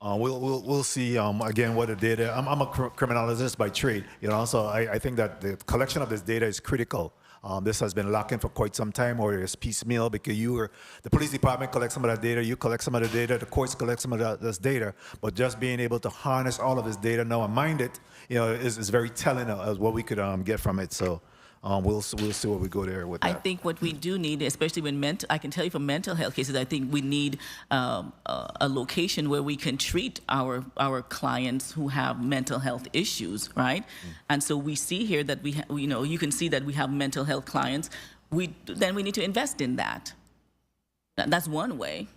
We'll see again what the data. I'm a criminologist by trade, so I think that the collection of this data is critical. This has been lacking for quite some time, or it's piecemeal because the police department collects some of that data, you collect some of the data, the courts collect some of this data, but just being able to harness all of this data now and mind it, is very telling of what we could get from it. So. We'll see where we go there with that. I think what we do need, especially when I can tell you for mental health cases, I think we need a location where we can treat our clients who have mental health issues, right? And so we see here that you can see that we have mental health clients. Then we need to invest in that. That's one way.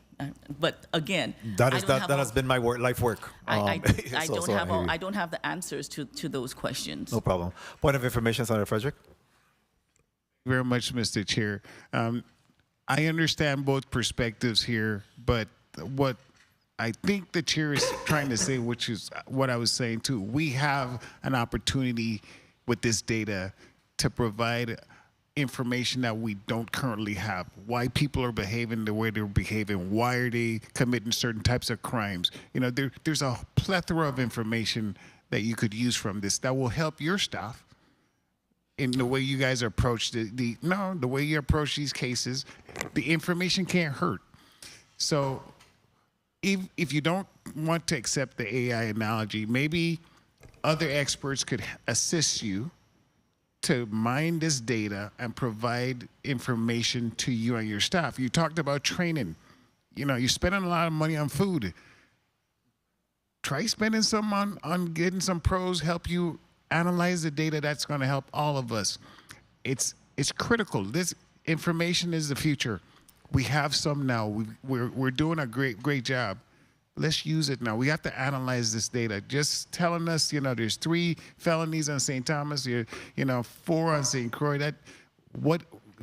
But again, that has been my life work. I don't have the answers to those questions. No problem. Point of information, Senator Frederick. Very much, Mr. Chair. I understand both perspectives here, but what I think the chair is trying to say, which is what I was saying too, we have an opportunity with this data to provide information that we don't currently have. Why people are behaving the way they're behaving, why are they committing certain types of crimes. There's a plethora of information that you could use from this that will help your staff in the way you guys approach the way you approach these cases. The information can't hurt. So if you don't want to accept the AI analogy, maybe other experts could assist you to mine this data and provide information to you and your staff. You talked about training. You're spending a lot of money on food. Try spending some on getting some pros help you analyze the data. That's going to help all of us. It's critical. This information is the future. We have some now. We're doing a great job. Let's use it now. We have to analyze this data. Just telling us, there's 3 felonies on St. Thomas, 4 on St. Croix.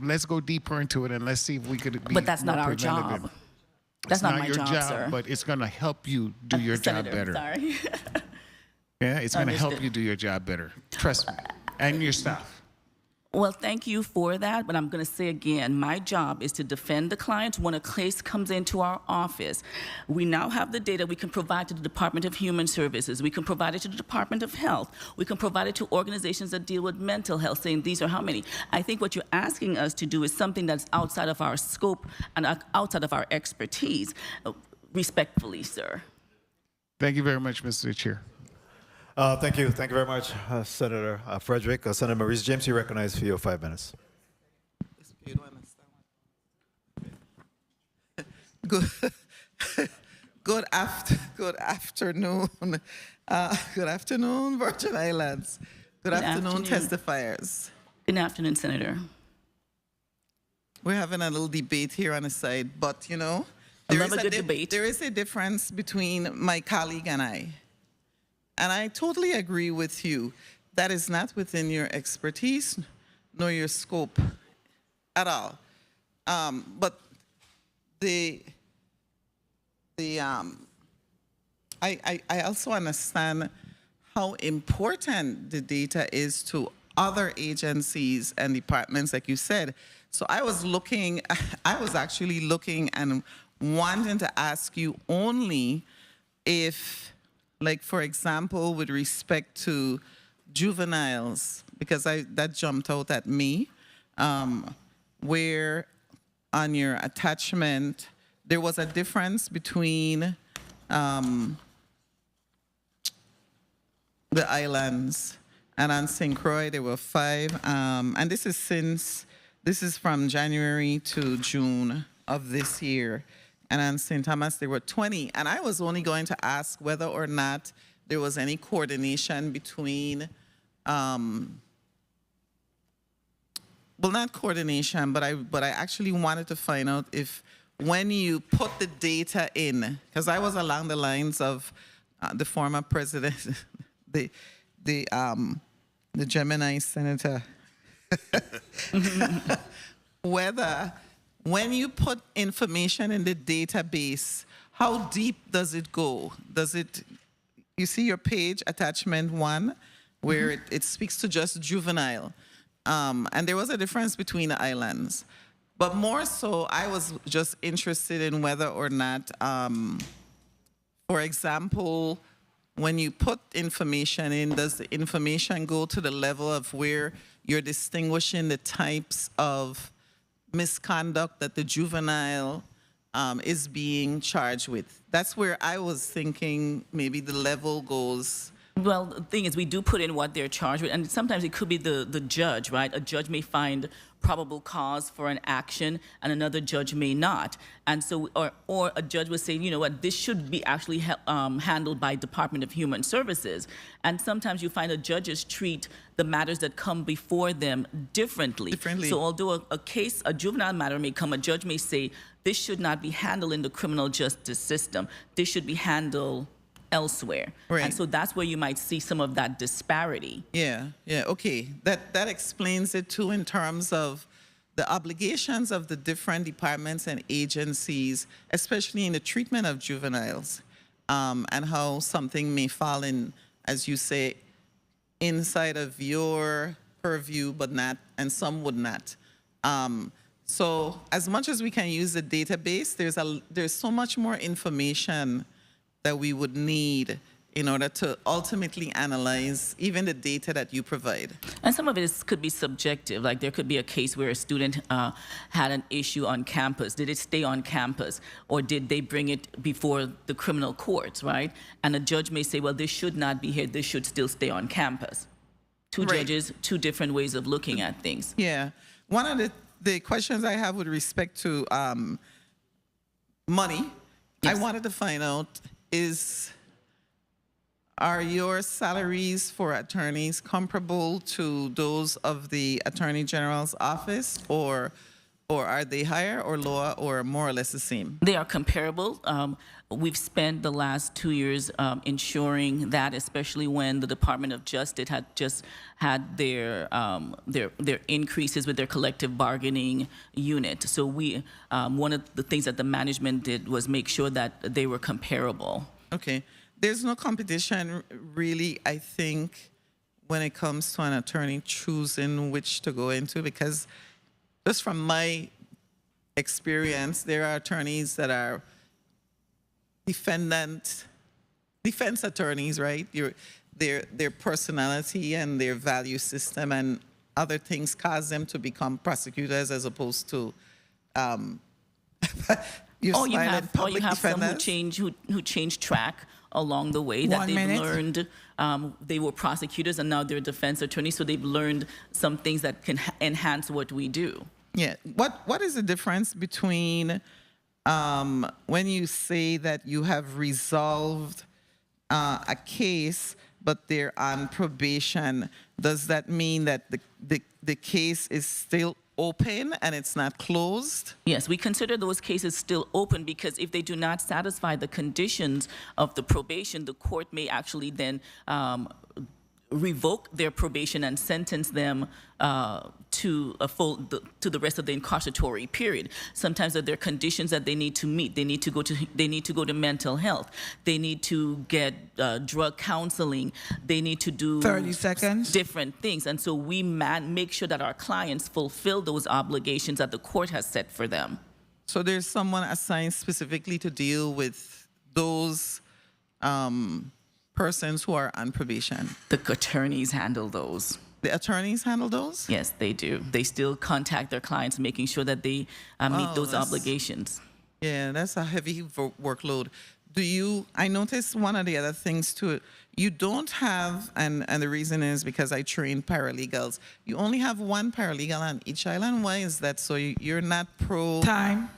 Let's go deeper into it and let's see if we could be. But that's not our job. That's not my job, sir. But it's going to help you do your job better. Sorry. Yeah, it's going to help you do your job better. Trust me. And your staff. Well, thank you for that, but I'm going to say again, my job is to defend the client when a case comes into our office. We now have the data we can provide to the Department of Human Services. We can provide it to the Department of Health. We can provide it to organizations that deal with mental health, saying these are how many. I think what you're asking us to do is something that's outside of our scope and outside of our expertise. Respectfully, sir. Thank you very much, Mr. Chair. Thank you. Thank you very much, Senator Frederick. Senator Maurice James, you recognized for your 5 minutes. Good afternoon. Good afternoon, Virgin Islands. Good afternoon, testifiers. Good afternoon, Senator. We're having a little debate here on the side, but you know, I love a good debate. There is a difference between my colleague and I. And I totally agree with you. That is not within your expertise nor your scope at all. But I also understand how important the data is to other agencies and departments, like you said. So I was actually looking and wanting to ask you only if, like, for example, with respect to juveniles, because that jumped out at me, where on your attachment, there was a difference between the islands, and on St. Croix, there were 5, and this is from January to June of this year. And on St. Thomas, there were 20. And I was only going to ask whether or not there was any coordination between, well, not coordination, but I actually wanted to find out if when you put the data in, because I was along the lines of the former president, the Gemini senator, whether when you put information in the database, how deep does it go? You see your page, attachment 1, where it speaks to just juvenile. And there was a difference between the islands. But more so, I was just interested in whether or not, for example, when you put information in, does the information go to the level of where you're distinguishing the types of misconduct that the juvenile is being charged with? That's where I was thinking maybe the level goes. Well, the thing is, we do put in what they're charged with, and sometimes it could be the judge, right? A judge may find probable cause for an action, and another judge may not. And so, or a judge would say, you know what, this should be actually handled by Department of Human Services. And sometimes you find that judges treat the matters that come before them differently. So although a juvenile matter may come, a judge may say, this should not be handled in the criminal justice system. This should be handled elsewhere. Right. And so that's where you might see some of that disparity. Yeah, okay. That explains it too, in terms of the obligations of the different departments and agencies, especially in the treatment of juveniles, and how something may fall in, as you say, inside of your purview, but not, and some would not. So as much as we can use the database, there's so much more information that we would need in order to ultimately analyze even the data that you provide. And some of it could be subjective. Like there could be a case where a student had an issue on campus. Did it stay on campus, or did they bring it before the criminal courts, right? And a judge may say, well, this should not be here. This should still stay on campus. Two judges, two different ways of looking at things. Yeah. One of the questions I have with respect to money, I wanted to find out are your salaries for attorneys comparable to those of the Attorney General's office, or are they higher or lower or more or less the same? They are comparable. We've spent the last 2 years ensuring that, especially when the Department of Justice had just had their increases with their collective bargaining unit. So one of the things that the management did was make sure that they were comparable. Okay. There's no competition really, I think, when it comes to an attorney choosing which to go into, because just from my experience, there are attorneys that are defense attorneys, right? Their personality and their value system and other things cause them to become prosecutors as opposed to Or you have some defenders. who change track along the way, that they've learned they were prosecutors and now they're defense attorneys, so they've learned some things that can enhance what we do. Yeah. What is the difference between when you say that you have resolved a case but they're on probation? Does that mean that the case is still open and it's not closed? Yes, we consider those cases still open because if they do not satisfy the conditions of the probation, the court may actually then revoke their probation and sentence them to the rest of the incarceratory period. Sometimes there are conditions that they need to meet. They need to go to mental health. They need to get drug counseling. They need to do 30 seconds different things. And so we make sure that our clients fulfill those obligations that the court has set for them. So there's someone assigned specifically to deal with those persons who are on probation. The attorneys handle those. The attorneys handle those? Yes, they do. They still contact their clients, making sure that they meet those obligations. Yeah, that's a heavy workload. I noticed one of the other things too, you don't have, and the reason is because I train paralegals, you only have one paralegal on each island. Why is that? So you're not pro time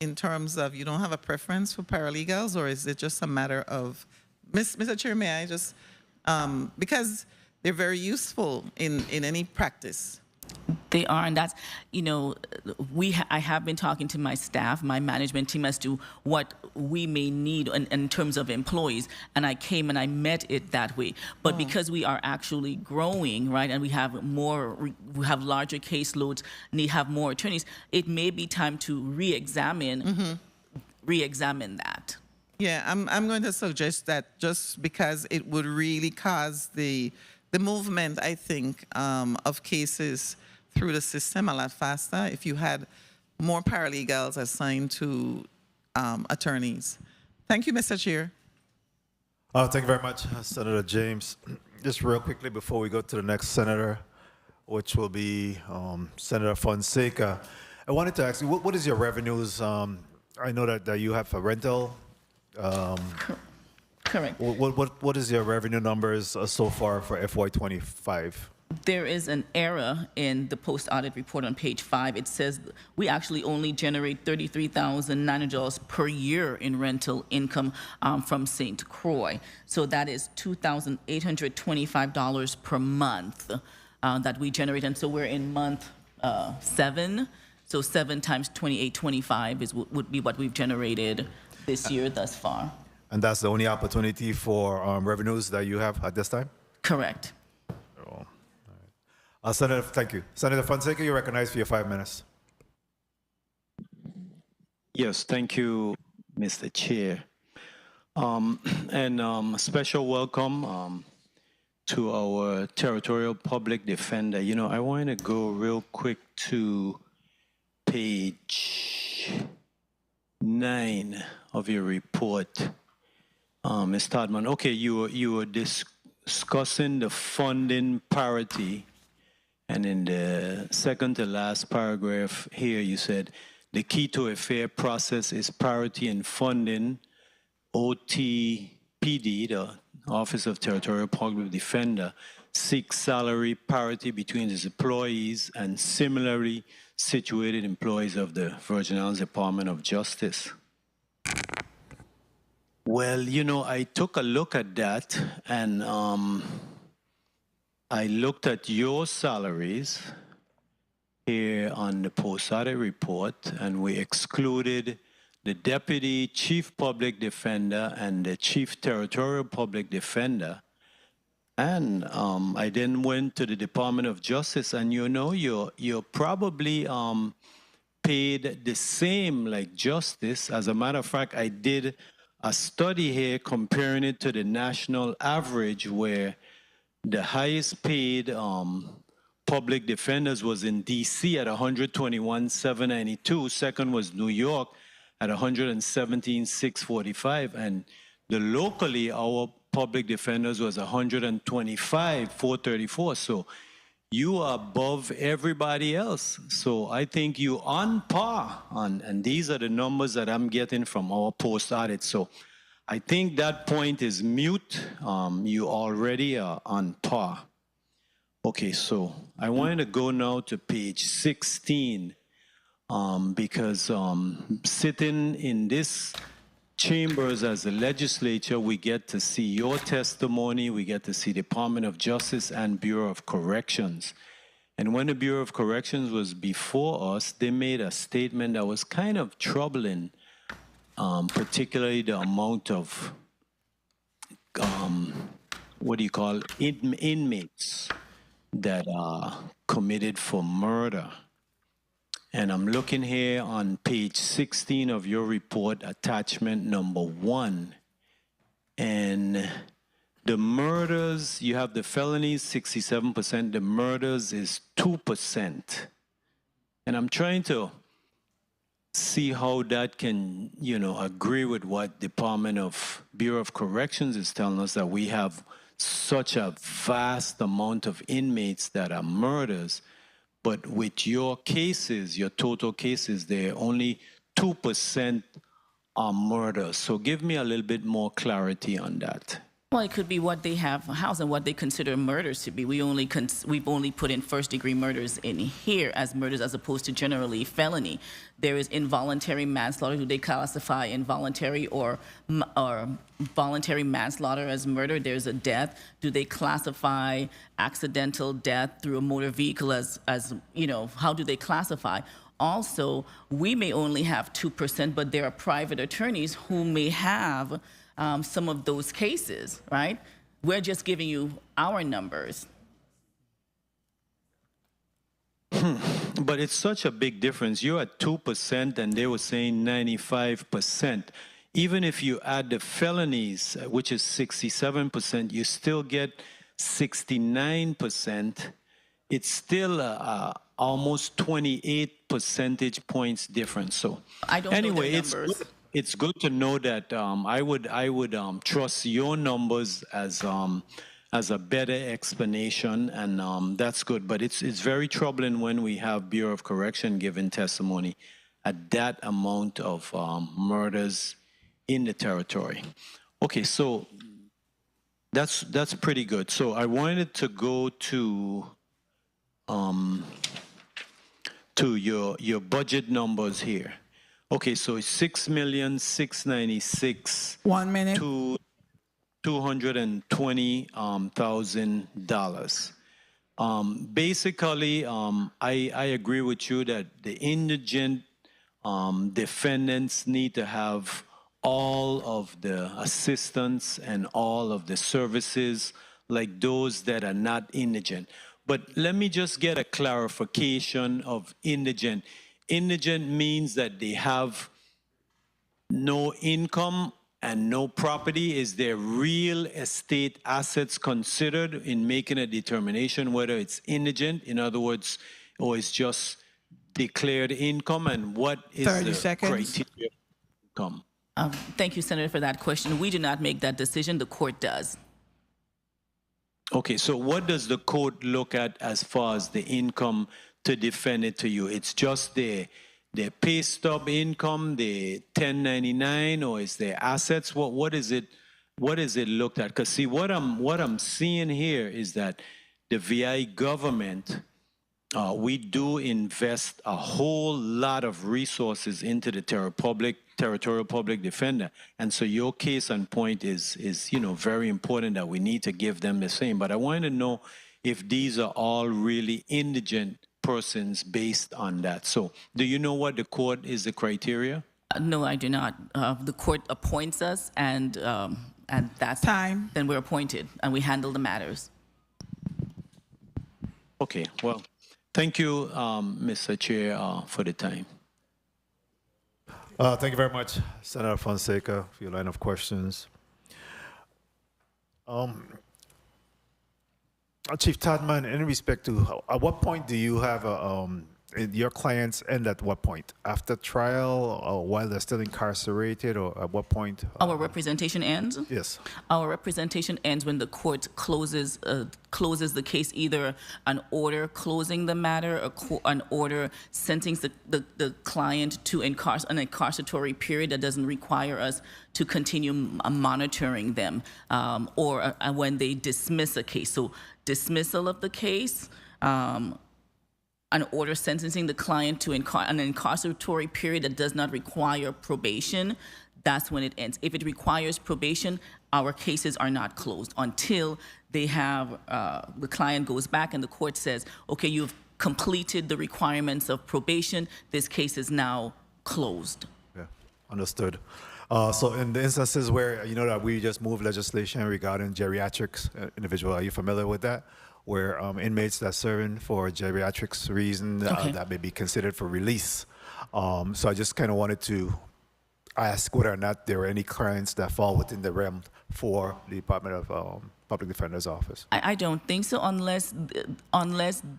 in terms of, you don't have a preference for paralegals, or is it just a matter of, Mr. Chair, may I just, because they're very useful in any practice. They are, and that's, I have been talking to my staff, my management team, as to what we may need in terms of employees, and I came and I met it that way. But because we are actually growing, right, and we have larger caseloads, have more attorneys, it may be time to re-examine that. Yeah, I'm going to suggest that just because it would really cause the movement, I think, of cases through the system a lot faster if you had more paralegals assigned to attorneys. Thank you, Mr. Chair. Thank you very much, Senator James. Just real quickly before we go to the next senator, which will be Senator Fonseca, I wanted to ask you, what is your revenues? I know that you have a rental. Correct. What is your revenue numbers so far for FY25? There is an error in the post-audit report on page 5. It says we actually only generate $33,900 per year in rental income from St. Croix. So that is $2,825 per month that we generate. And so we're in month 7. So 7 times 2825 would be what we've generated this year thus far. And that's the only opportunity for revenues that you have at this time? Correct. Senator, thank you. Senator Fonseca, you're recognized for your 5 minutes. Yes, thank you, Mr. Chair. And special welcome to our Territorial Public Defender. I want to go real quick to page 9 of your report, Ms. Todman. Okay, you were discussing the funding parity, and in the second to last paragraph here, you said the key to a fair process is parity in funding. OTPD, the Office of Territorial Public Defender, seeks salary parity between its employees and similarly situated employees of the Virgin Islands Department of Justice. Well, I took a look at that, and I looked at your salaries here on the post-audit report, and we excluded the Deputy Chief Public Defender and the Chief Territorial Public Defender. And I then went to the Department of Justice, and you're probably paid the same like Justice. As a matter of fact, I did a study here comparing it to the national average, where The highest paid public defenders was in DC at 121,792. Second was New York at 117,645. And the locally, our public defenders was 125,434. So you are above everybody else. So I think you on par and these are the numbers that I'm getting from our post audit. So I think that point is mute. You already are on par. Okay, so I wanted to go now to page 16 because sitting in this chambers as a legislature, we get to see your testimony, we get to see Department of Justice and Bureau of Corrections. And when the Bureau of Corrections was before us, they made a statement that was kind of troubling, particularly the amount of, inmates that are committed for murder. And I'm looking here on page 16 of your report, attachment number 1. And the murders, you have the felonies, 67%. The murders is 2%. And I'm trying to see how that can, agree with what Department of Bureau of Corrections is telling us, that we have such a vast amount of inmates that are murders. But with your cases, your total cases, they're only 2% are murders. So give me a little bit more clarity on that. Well, it could be what they have housed and what they consider murders to be. We've only put in first-degree murders in here as murders as opposed to generally felony. There is involuntary manslaughter. Do they classify involuntary or voluntary manslaughter as murder? There's a death. Do they classify accidental death through a motor vehicle as how do they classify? Also, we may only have 2%, but there are private attorneys who may have some of those cases, right? We're just giving you our numbers. But it's such a big difference. You're at 2% and they were saying 95%. Even if you add the felonies, which is 67%, you still get 69%. It's still almost 28 percentage points difference. So I don't anyway, know the numbers. It's good to know that I would trust your numbers as a better explanation, and that's good. But it's very troubling when we have Bureau of Correction giving testimony at that amount of murders in the territory. Okay, so that's pretty good. So I wanted to go to your budget numbers here. Okay, so it's $6,696,000 1 minute to $220,000. Basically, I agree with you that the indigent defendants need to have all of the assistance and all of the services like those that are not indigent. But let me just get a clarification of indigent. Indigent means that they have no income and no property. Is their real estate assets considered in making a determination whether it's indigent, in other words, or it's just declared income, and what is 30 the seconds. criteria of income? Thank you, Senator, for that question. We do not make that decision. The court does. Okay, so what does the court look at as far as the income to defend it to you? It's just their pay stub income, the 1099, or is their assets? What is it looked at? Because see, what I'm seeing here is that the VI government, we do invest a whole lot of resources into the Territorial Public Defender, and so your case on point is very important that we need to give them the same. But I want to know if these are all really indigent persons based on that. So do you know what the court is the criteria? No, I do not. The court appoints us, and that's time. Then we're appointed, and we handle the matters. Okay, well, thank you, Mr. Chair, for the time. Thank you very much, Senator Fonseca, for your line of questions. Chief Todman, in respect to at what point do you have your clients end at what point? After trial, or while they're still incarcerated, or at what point? Our representation ends? Yes. Our representation ends when the court closes the case, either an order closing the matter, or an order sentencing the client to an incarceratory period that doesn't require us to continue monitoring them, or when they dismiss a case. So dismissal of the case, an order sentencing the client to an incarceratory period that does not require probation, that's when it ends. If it requires probation, our cases are not closed until they have, the client goes back and the court says, okay, you've completed the requirements of probation, this case is now closed. Yeah, understood. So in the instances where, you know, that we just moved legislation regarding geriatrics individual, are you familiar with that? Where inmates that are serving for geriatrics reason that may be considered for release. So I just kind of wanted to ask whether or not there were any clients that fall within the realm for the Department of Public Defender's Office. I don't think so, unless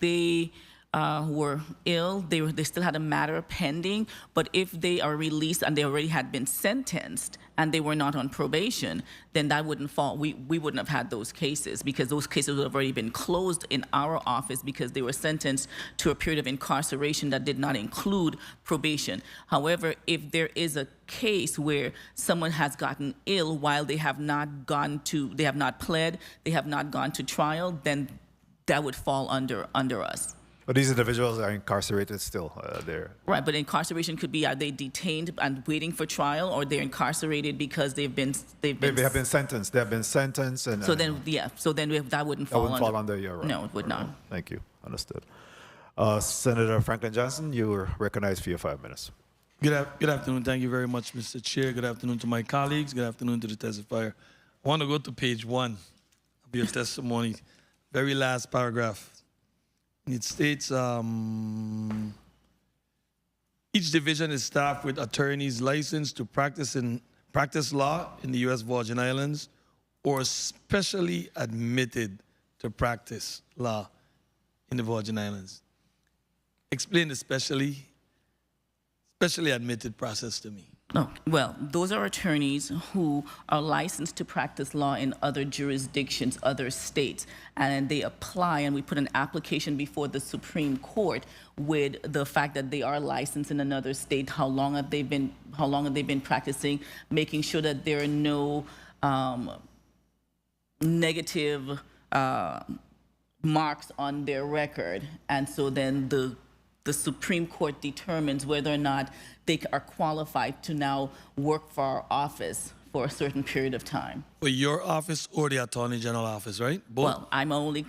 they were ill, they still had a matter pending. But if they are released and they already had been sentenced and they were not on probation, then that wouldn't fall. We wouldn't have had those cases, because those cases would have already been closed in our office because they were sentenced to a period of incarceration that did not include probation. However, if there is a case where someone has gotten ill while they have not pled, they have not gone to trial, then that would fall under us. But these individuals are incarcerated still there. Right, but incarceration could be, are they detained and waiting for trial, or they're incarcerated because they have been sentenced. They have been sentenced, and so then that wouldn't fall under your no, it would not. Thank you. Understood. Senator Franklin Johnson, you were recognized for your 5 minutes. Good afternoon. Thank you very much, Mr. Chair. Good afternoon to my colleagues. Good afternoon to the testifier. I want to go to page 1 of your testimony, very last paragraph. It states, each division is staffed with attorneys licensed to practice law in the U.S. Virgin Islands or specially admitted to practice law in the Virgin Islands. Explain the specially admitted process to me. Oh, well, those are attorneys who are licensed to practice law in other jurisdictions, other states, and they apply, and we put an application before the Supreme Court with the fact that they are licensed in another state, how long have they been practicing, making sure that there are no negative marks on their record, and so then the Supreme Court determines whether or not they are qualified to now work for our office for a certain period of time. For your office or the Attorney General office, right? Both? Well, I'm only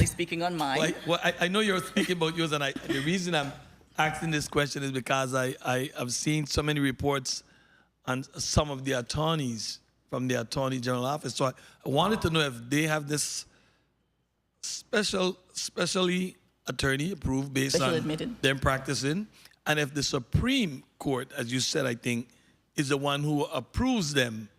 speaking on mine. I know you're speaking about yours, and the reason I'm asking this question is because I have seen so many reports on some of the attorneys from the Attorney General office. So I wanted to know if they have this specially attorney approved based on them practicing, and if the Supreme Court, as you said, I think, is the one who approves them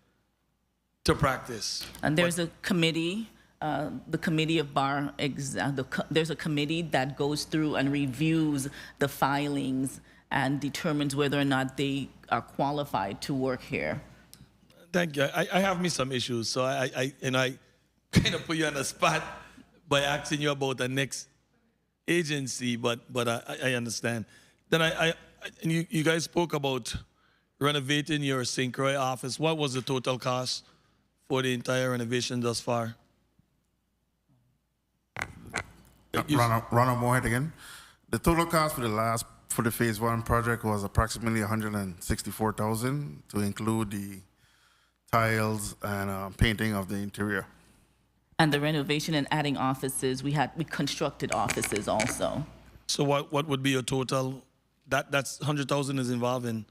to practice. And there's a committee, the Committee of Bar Exam. There's a committee that goes through and reviews the filings and determines whether or not they are qualified to work here. Thank you. I have me some issues, so I kind of put you on the spot by asking you about the next agency, but I understand. Then you guys spoke about renovating your St. Croix office. What was the total cost for the entire renovation thus far? Ronald Moorhead again. The total cost for the phase 1 project was approximately $164,000 to include the tiles and painting of the interior. And the renovation and adding offices, we constructed offices also. So what would be your total? That's 100,000 is involved in.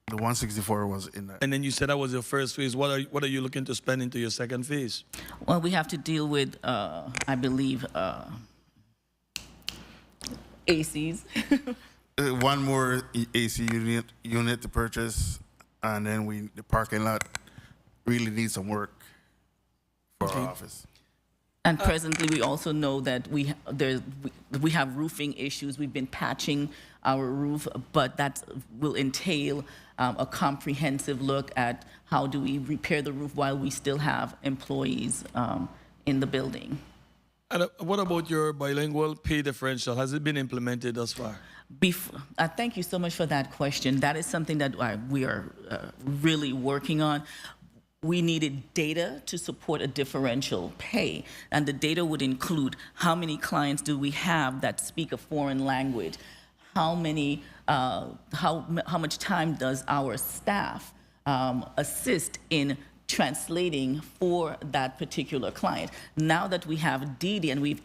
The 164 was in that. And then you said that was your first phase. What are you looking to spend into your second phase? Well, we have to deal with, I believe, ACs. One more AC unit to purchase, and then the parking lot really needs some work for our office. And presently, we also know that we have roofing issues. We've been patching our roof, but that will entail a comprehensive look at how do we repair the roof while we still have employees in the building. And what about your bilingual pay differential? Has it been implemented thus far? Thank you so much for that question. That is something that we are really working on. We needed data to support a differential pay, and the data would include how many clients do we have that speak a foreign language, how much time does our staff assist in translating for that particular client. Now that we have DD and we've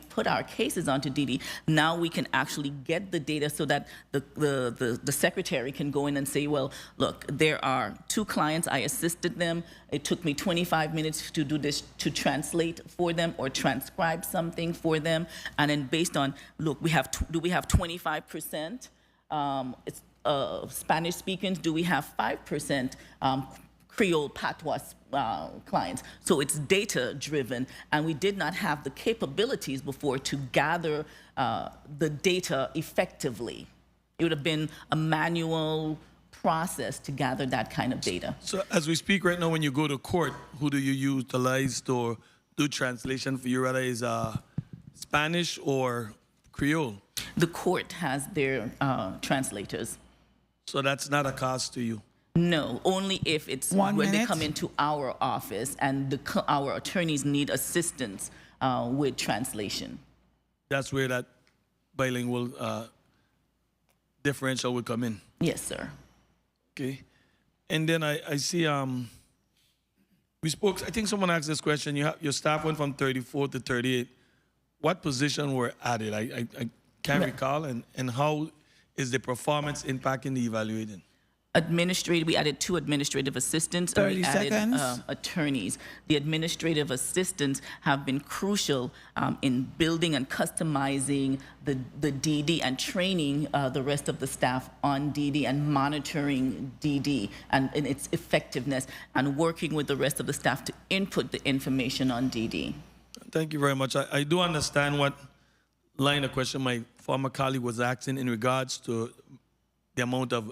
put our cases onto DD, now we can actually get the data so that the secretary can go in and say, well, look, there are 2 clients, I assisted them. It took me 25 minutes to do this, to translate for them or transcribe something for them. And then based on, look, do we have 25% Spanish speakers? Do we have 5% Creole patois clients? So it's data driven, and we did not have the capabilities before to gather the data effectively. It would have been a manual process to gather that kind of data. So as we speak right now, when you go to court, who do you utilize to do translation for you? Rather is Spanish or Creole? The court has their translators. So that's not a cost to you? No, only if it's when they come into our office and our attorneys need assistance with translation. That's where that bilingual differential would come in? Yes, sir. Okay. And then I see, we spoke, I think someone asked this question, your staff went from 34 to 38. What position were added? I can't recall, and how is the performance impacting the evaluating? Administrative, we added 2 administrative assistants. 30 and we added, seconds. Attorneys. The administrative assistants have been crucial in building and customizing the DD and training the rest of the staff on DD and monitoring DD and its effectiveness and working with the rest of the staff to input the information on DD. Thank you very much. I do understand what line of question my former colleague was asking in regards to the amount of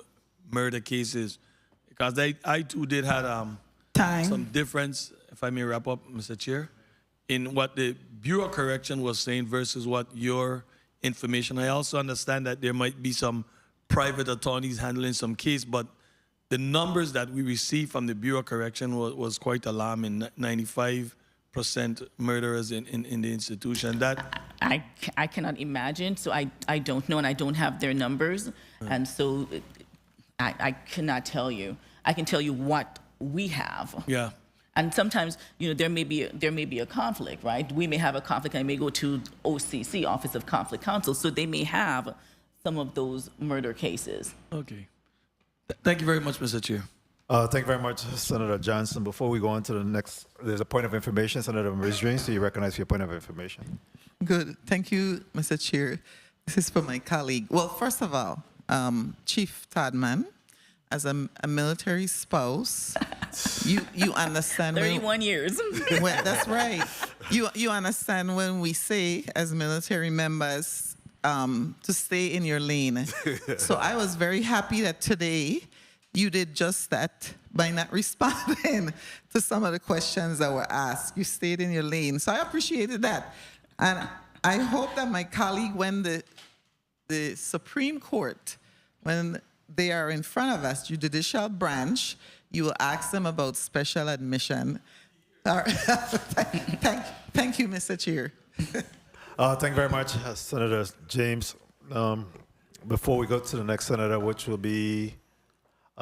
murder cases, because I too did have some difference, if I may wrap up, Mr. Chair, in what the Bureau of Correction was saying versus what your information. I also understand that there might be some private attorneys handling some case, but the numbers that we received from the Bureau of Correction was quite alarming. 95% murderers in the institution. That I cannot imagine, so I don't know, and I don't have their numbers, and so I cannot tell you. I can tell you what we have. Yeah. And sometimes, there may be a conflict, right? We may have a conflict. I may go to OCC, Office of Conflict Counsel, so they may have some of those murder cases. Okay. Thank you very much, Mr. Chair. Thank you very much, Senator Johnson. Before we go on to the next, there's a point of information. Senator Marie, so you recognize your point of information. Good. Thank you, Mr. Chair. This is for my colleague. Well, first of all, Chief Tadman, as a military spouse, you understand. 31 years. That's right. You understand when we say as military members to stay in your lane. So I was very happy that today you did just that by not responding to some of the questions that were asked. You stayed in your lane. So I appreciated that. And I hope that my colleague, when the Supreme Court, when they are in front of us, judicial branch, you will ask them about special admission. Thank you, Mr. Chair. Thank you very much, Senator James. Before we go to the next senator, which will be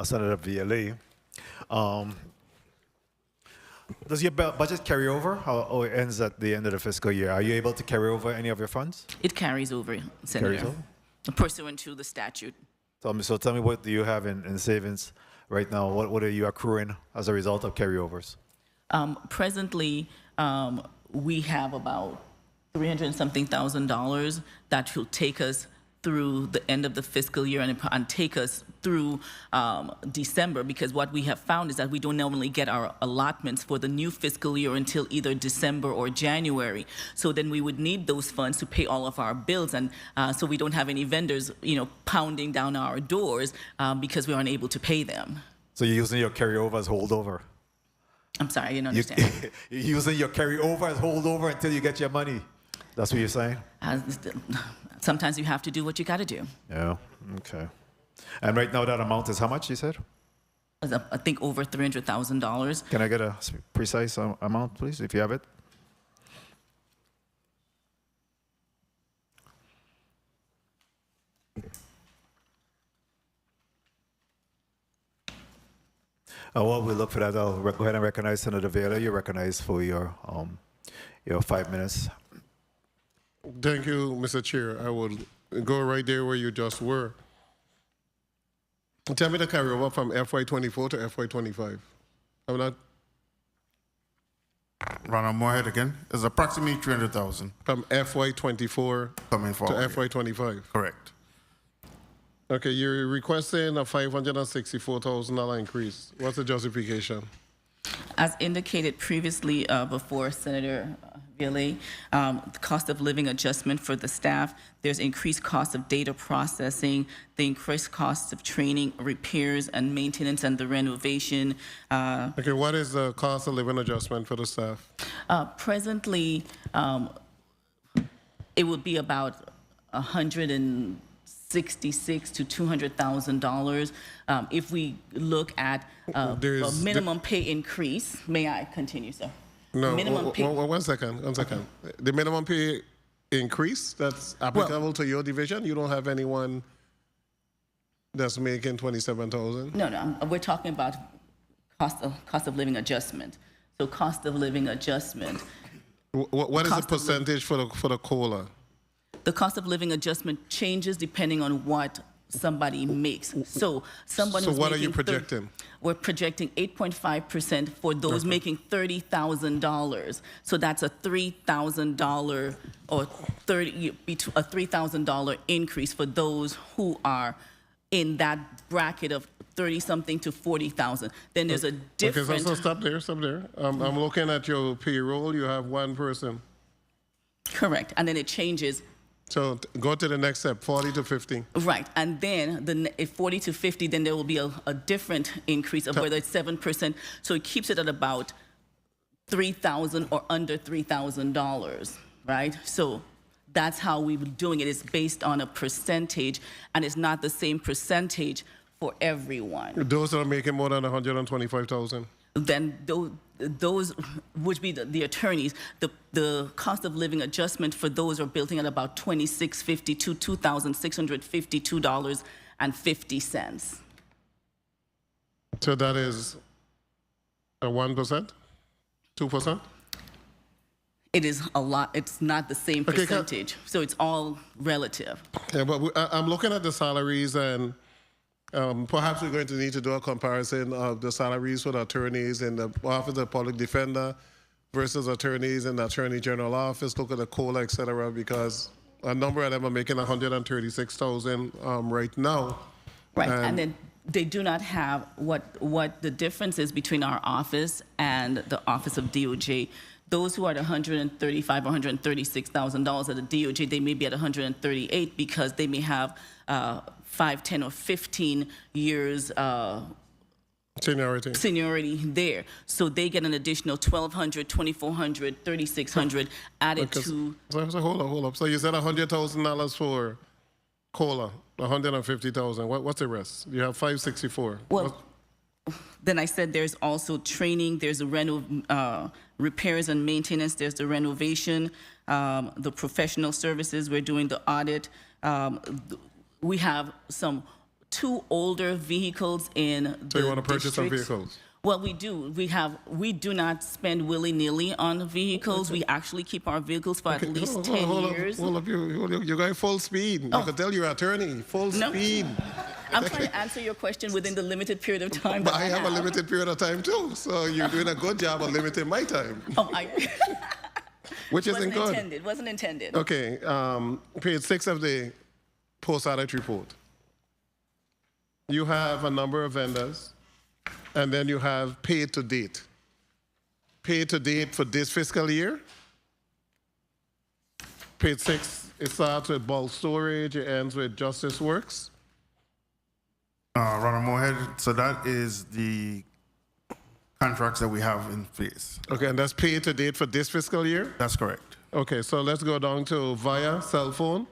Senator VLA, does your budget carry over, or it ends at the end of the fiscal year? Are you able to carry over any of your funds? It carries over, Senator. Carries over? Pursuant to the statute. So tell me, what do you have in savings right now? What are you accruing as a result of carryovers? Presently, we have about $300-something thousand that will take us through the end of the fiscal year and take us through December, because what we have found is that we don't normally get our allotments for the new fiscal year until either December or January. So then we would need those funds to pay all of our bills, and so we don't have any vendors, pounding down our doors because we aren't able to pay them. So you're using your carryover as holdover? I'm sorry, I didn't understand. You're using your carryover as holdover until you get your money? That's what you're saying? Sometimes you have to do what you got to do. Yeah, okay. And right now that amount is how much, you said? I think over $300,000. Can I get a precise amount, please, if you have it? While we look for that, I'll go ahead and recognize Senator Vela. You're recognized for your 5 minutes. Thank you, Mr. Chair. I will go right there where you just were. Tell me the carryover from FY24 to FY25. I'm not. Ronald Moorhead again. It's approximately 300,000. From FY24 coming forward. to FY25. Correct. Okay, you're requesting a $564,000 increase. What's the justification? As indicated previously before Senator Vila, the cost of living adjustment for the staff, there's increased cost of data processing, the increased costs of training, repairs and maintenance, and the renovation. Okay, what is the cost of living adjustment for the staff? Presently, it would be about $166,000 to $200,000. If we look at a minimum pay increase, may I continue, sir? No, minimum pay. one second. The minimum pay increase that's applicable to your division, you don't have anyone that's making $27,000? No, we're talking about cost of living adjustment. So cost of living adjustment. What is the percentage for the COLA? The cost of living adjustment changes depending on what somebody makes. So someone who's what are making you projecting? We're projecting 8.5% for those making $30,000. So that's a $3,000 or a $3,000 increase for those who are in that bracket of 30-something to 40,000. Then there's a different. Okay, so stop there. I'm looking at your payroll. You have one person. Correct, and then it changes. So go to the next step, 40 to 50. Right, and then if 40 to 50, then there will be a different increase of whether it's 7%. So it keeps it at about $3,000 or under $3,000, right? So that's how we're doing it. It's based on a percentage, and it's not the same percentage for everyone. Those that are making more than 125,000. Then those would be the attorneys. The cost of living adjustment for those are built in at about $2,650 to $2,652.50. So that is a 1%? 2%? It is a lot. It's not the same percentage. So it's all relative. Yeah, but I'm looking at the salaries, and perhaps we're going to need to do a comparison of the salaries for the attorneys in the Office of the Public Defender versus attorneys in the Attorney General Office. Look at the COLA, et cetera, because a number of them are making $136,000 right now. Right, and then they do not have what the difference is between our office and the Office of DOJ. Those who are at $135,000 or $136,000 at the DOJ, they may be at $138,000 because they may have 5, 10, or 15 years seniority there. So they get an additional $1,200, $2,400, $3,600 added to. So hold up. So you said $100,000 for COLA, $150,000. What's the rest? You have $564. Well, then I said there's also training, there's the repairs and maintenance, there's the renovation, the professional services, we're doing the audit. We have two older vehicles in the So you want to purchase some districts. vehicles? Well, we do. We do not spend willy-nilly on vehicles. We actually keep our vehicles for at least 10 years. Hold up. You're going full speed. I can tell you're an attorney. Full speed. I'm trying to answer your question within the limited period of time But that I have a limited period of time too. So you're doing a good job of limiting my time. Which isn't good. Wasn't intended. Okay. Page 6 of the post-audit report. You have a number of vendors, and then you have paid to date. Paid to date for this fiscal year. Page 6, it starts with bulk storage, it ends with Justice Works. Ronald Moorhead, so that is the contracts that we have in place. Okay, and that's paid to date for this fiscal year? That's correct. Okay, so let's go down to via cell phone.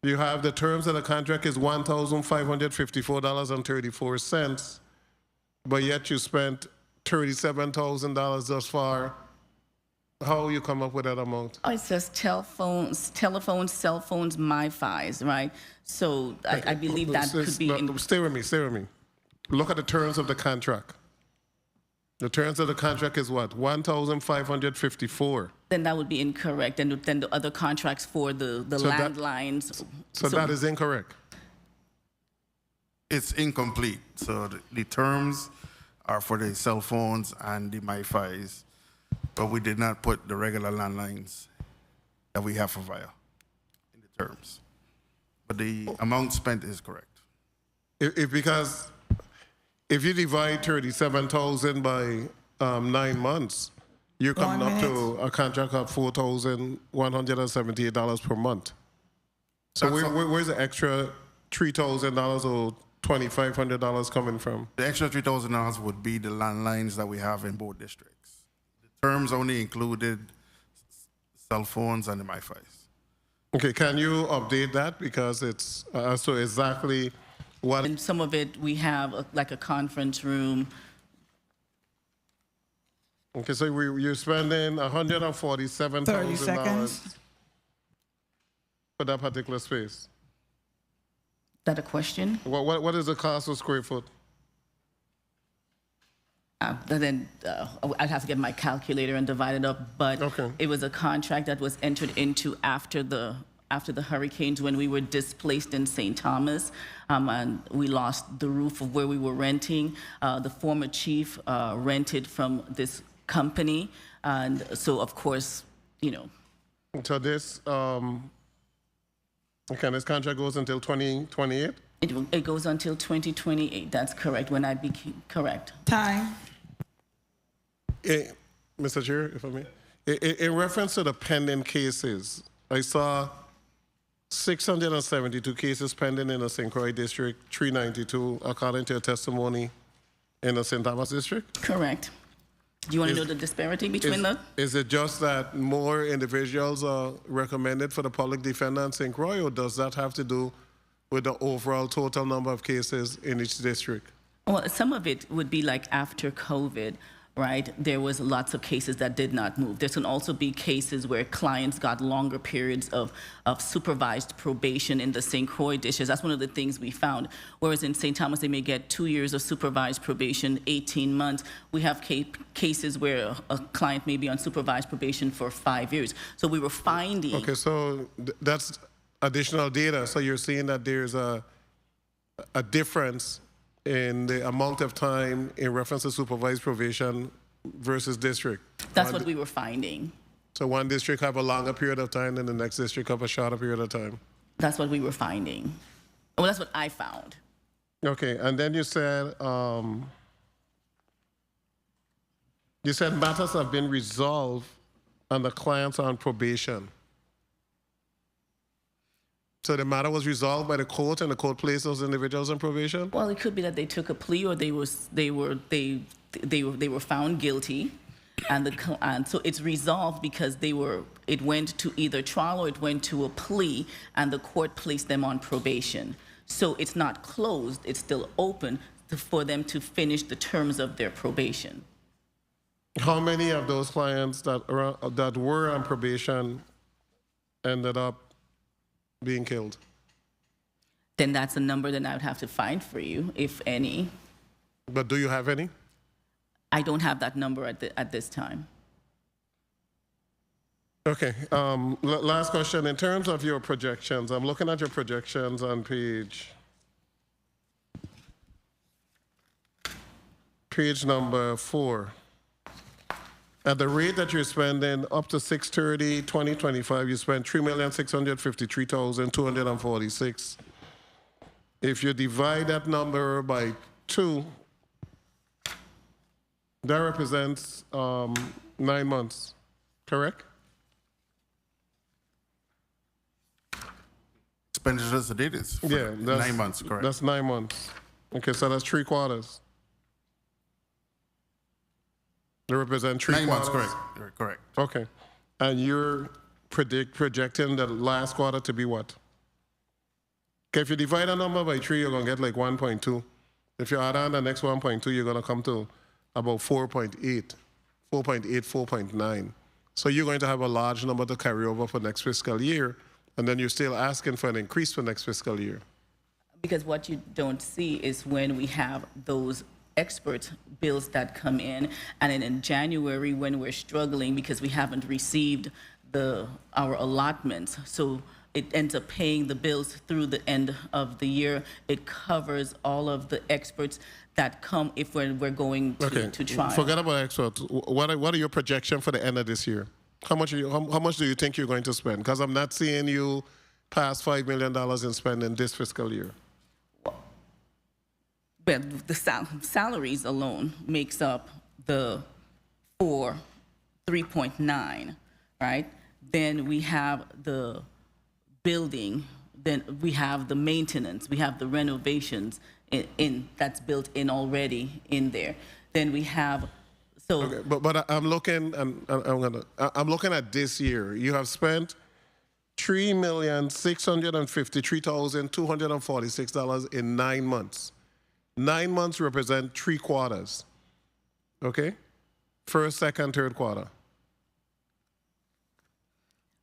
You have the terms of the contract is $1,554.34, but yet you spent $37,000 thus far. How you come up with that amount? Oh, it says telephones, cell phones, MiFis, right? So I believe that could be. Stay with me, stay with me. Look at the terms of the contract. The terms of the contract is what? $1,554. Then that would be incorrect. And then the other contracts for the landlines. So that is incorrect. It's incomplete. So the terms are for the cell phones and the MiFis, but we did not put the regular landlines that we have for Via in the terms. But the amount spent is correct. Because if you divide 37,000 by 9 months, you're coming up to a contract of $4,178 per month. So where's the extra $3,000 or $2,500 coming from? The extra $3,000 would be the landlines that we have in both districts. The terms only included cell phones and the MiFis. Okay, can you update that? Because it's so exactly what... And some of it, we have like a conference room. Okay, so you're spending $147,000 30 seconds. for that particular space. Is that a question? What is the cost per square foot? Then I'd have to get my calculator and divide it up. But it was a contract that was entered into after the hurricanes when we were displaced in St. Thomas, and we lost the roof of where we were renting. The former chief rented from this company, and so of course, you know. So this this contract goes until 2028? It goes until 2028. That's correct. When I became correct. Time. Mr. Chair, if I may, in reference to the pending cases, I saw 672 cases pending in the St. Croix district, 392 according to your testimony in the St. Thomas district? Correct. Do you want to know the disparity between them? Is it just that more individuals are recommended for the public defender in St. Croix, or does that have to do with the overall total number of cases in each district? Well, some of it would be like after COVID, right? There was lots of cases that did not move. There can also be cases where clients got longer periods of supervised probation in the St. Croix districts. That's one of the things we found. Whereas in St. Thomas, they may get 2 years of supervised probation, 18 months. We have cases where a client may be on supervised probation for 5 years. So we were finding... Okay, so that's additional data. So you're seeing that there's a difference in the amount of time in reference to supervised probation versus district. That's what we were finding. So one district have a longer period of time than the next district have a shorter period of time. That's what we were finding. Well, that's what I found. Okay, and then you said matters have been resolved and the clients are on probation. So the matter was resolved by the court, and the court placed those individuals on probation? Well, it could be that they took a plea, or they were found guilty, and so it's resolved because it went to either trial or it went to a plea, and the court placed them on probation. So it's not closed; it's still open for them to finish the terms of their probation. How many of those clients that were on probation ended up being killed? Then that's a number that I would have to find for you, if any. But do you have any? I don't have that number at this time. Okay, last question. In terms of your projections, I'm looking at your projections on page number 4. At the rate that you're spending up to 6/30/2025, you spend 3,653,246. If you divide that number by 2, that represents 9 months, correct? Expenditures to date is Yeah, that's 9 months, correct. That's 9 months. Okay, so that's 3 quarters. They represent 3 9 months, quarters. correct. Correct. Okay, and you're projecting the last quarter to be what? Okay, if you divide a number by 3, you're gonna get like 1.2. If you add on the next 1.2, you're gonna come to about 4.8, 4.9. So you're going to have a large number to carry over for next fiscal year, and then you're still asking for an increase for next fiscal year. Because what you don't see is when we have those expert bills that come in, and then in January when we're struggling because we haven't received our allotments, so it ends up paying the bills through the end of the year. It covers all of the experts that come if we're going to trial. Forget about experts. What are your projections for the end of this year? How much do you think you're going to spend? Because I'm not seeing you pass $5 million in spending this fiscal year. Well, the salaries alone makes up the 3.9, right? Then we have the building, then we have the maintenance, we have the renovations in that's built in already in there. Then we have Okay, but I'm looking I'm looking at this year. You have spent $3,653,246 in 9 months. 9 months represent 3 quarters. Okay? First, second, third quarter.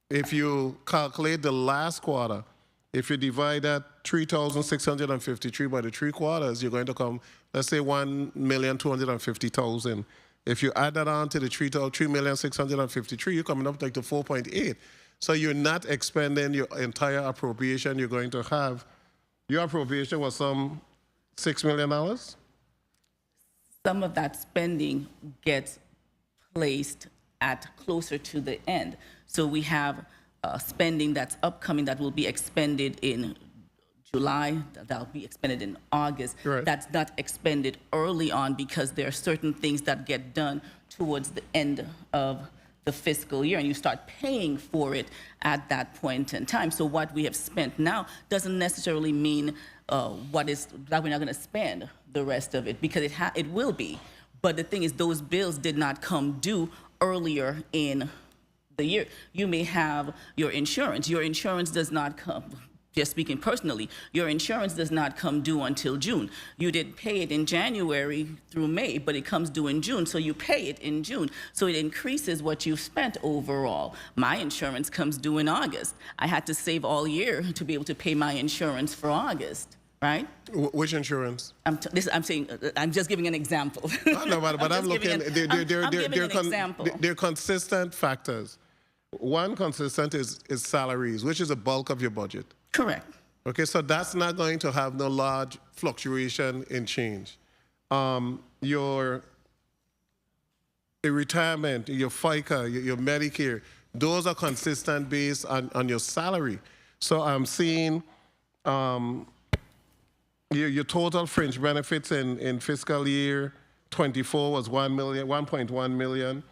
If you calculate the last quarter, if you divide that 3,653 by the 3 quarters, you're going to come, let's say 1,250,000. If you add that on to the 3,653, you're coming up like to 4.8. So you're not expending your entire appropriation you're going to have. Your appropriation was some $6 million? Some of that spending gets placed at closer to the end. So we have spending that's upcoming that will be expended in July, that'll be expended in August. Right. That's not expended early on because there are certain things that get done towards the end of the fiscal year, and you start paying for it at that point in time. So what we have spent now doesn't necessarily mean that we're not going to spend the rest of it, because it will be. But the thing is, those bills did not come due earlier in the year. You may have your insurance. Your insurance does not come, just speaking personally, your insurance does not come due until June. You did pay it in January through May, but it comes due in June, so you pay it in June. So it increases what you've spent overall. My insurance comes due in August. I had to save all year to be able to pay my insurance for August, right? Which insurance? I'm saying, I'm just giving an example. No, but I'm looking, they're consistent factors. One consistent is salaries, which is the bulk of your budget. Correct. Okay, so that's not going to have no large fluctuation in change. Your retirement, your FICA, your Medicare, those are consistent based on your salary. So I'm seeing your total fringe benefits in fiscal year 24 was 1.1 million.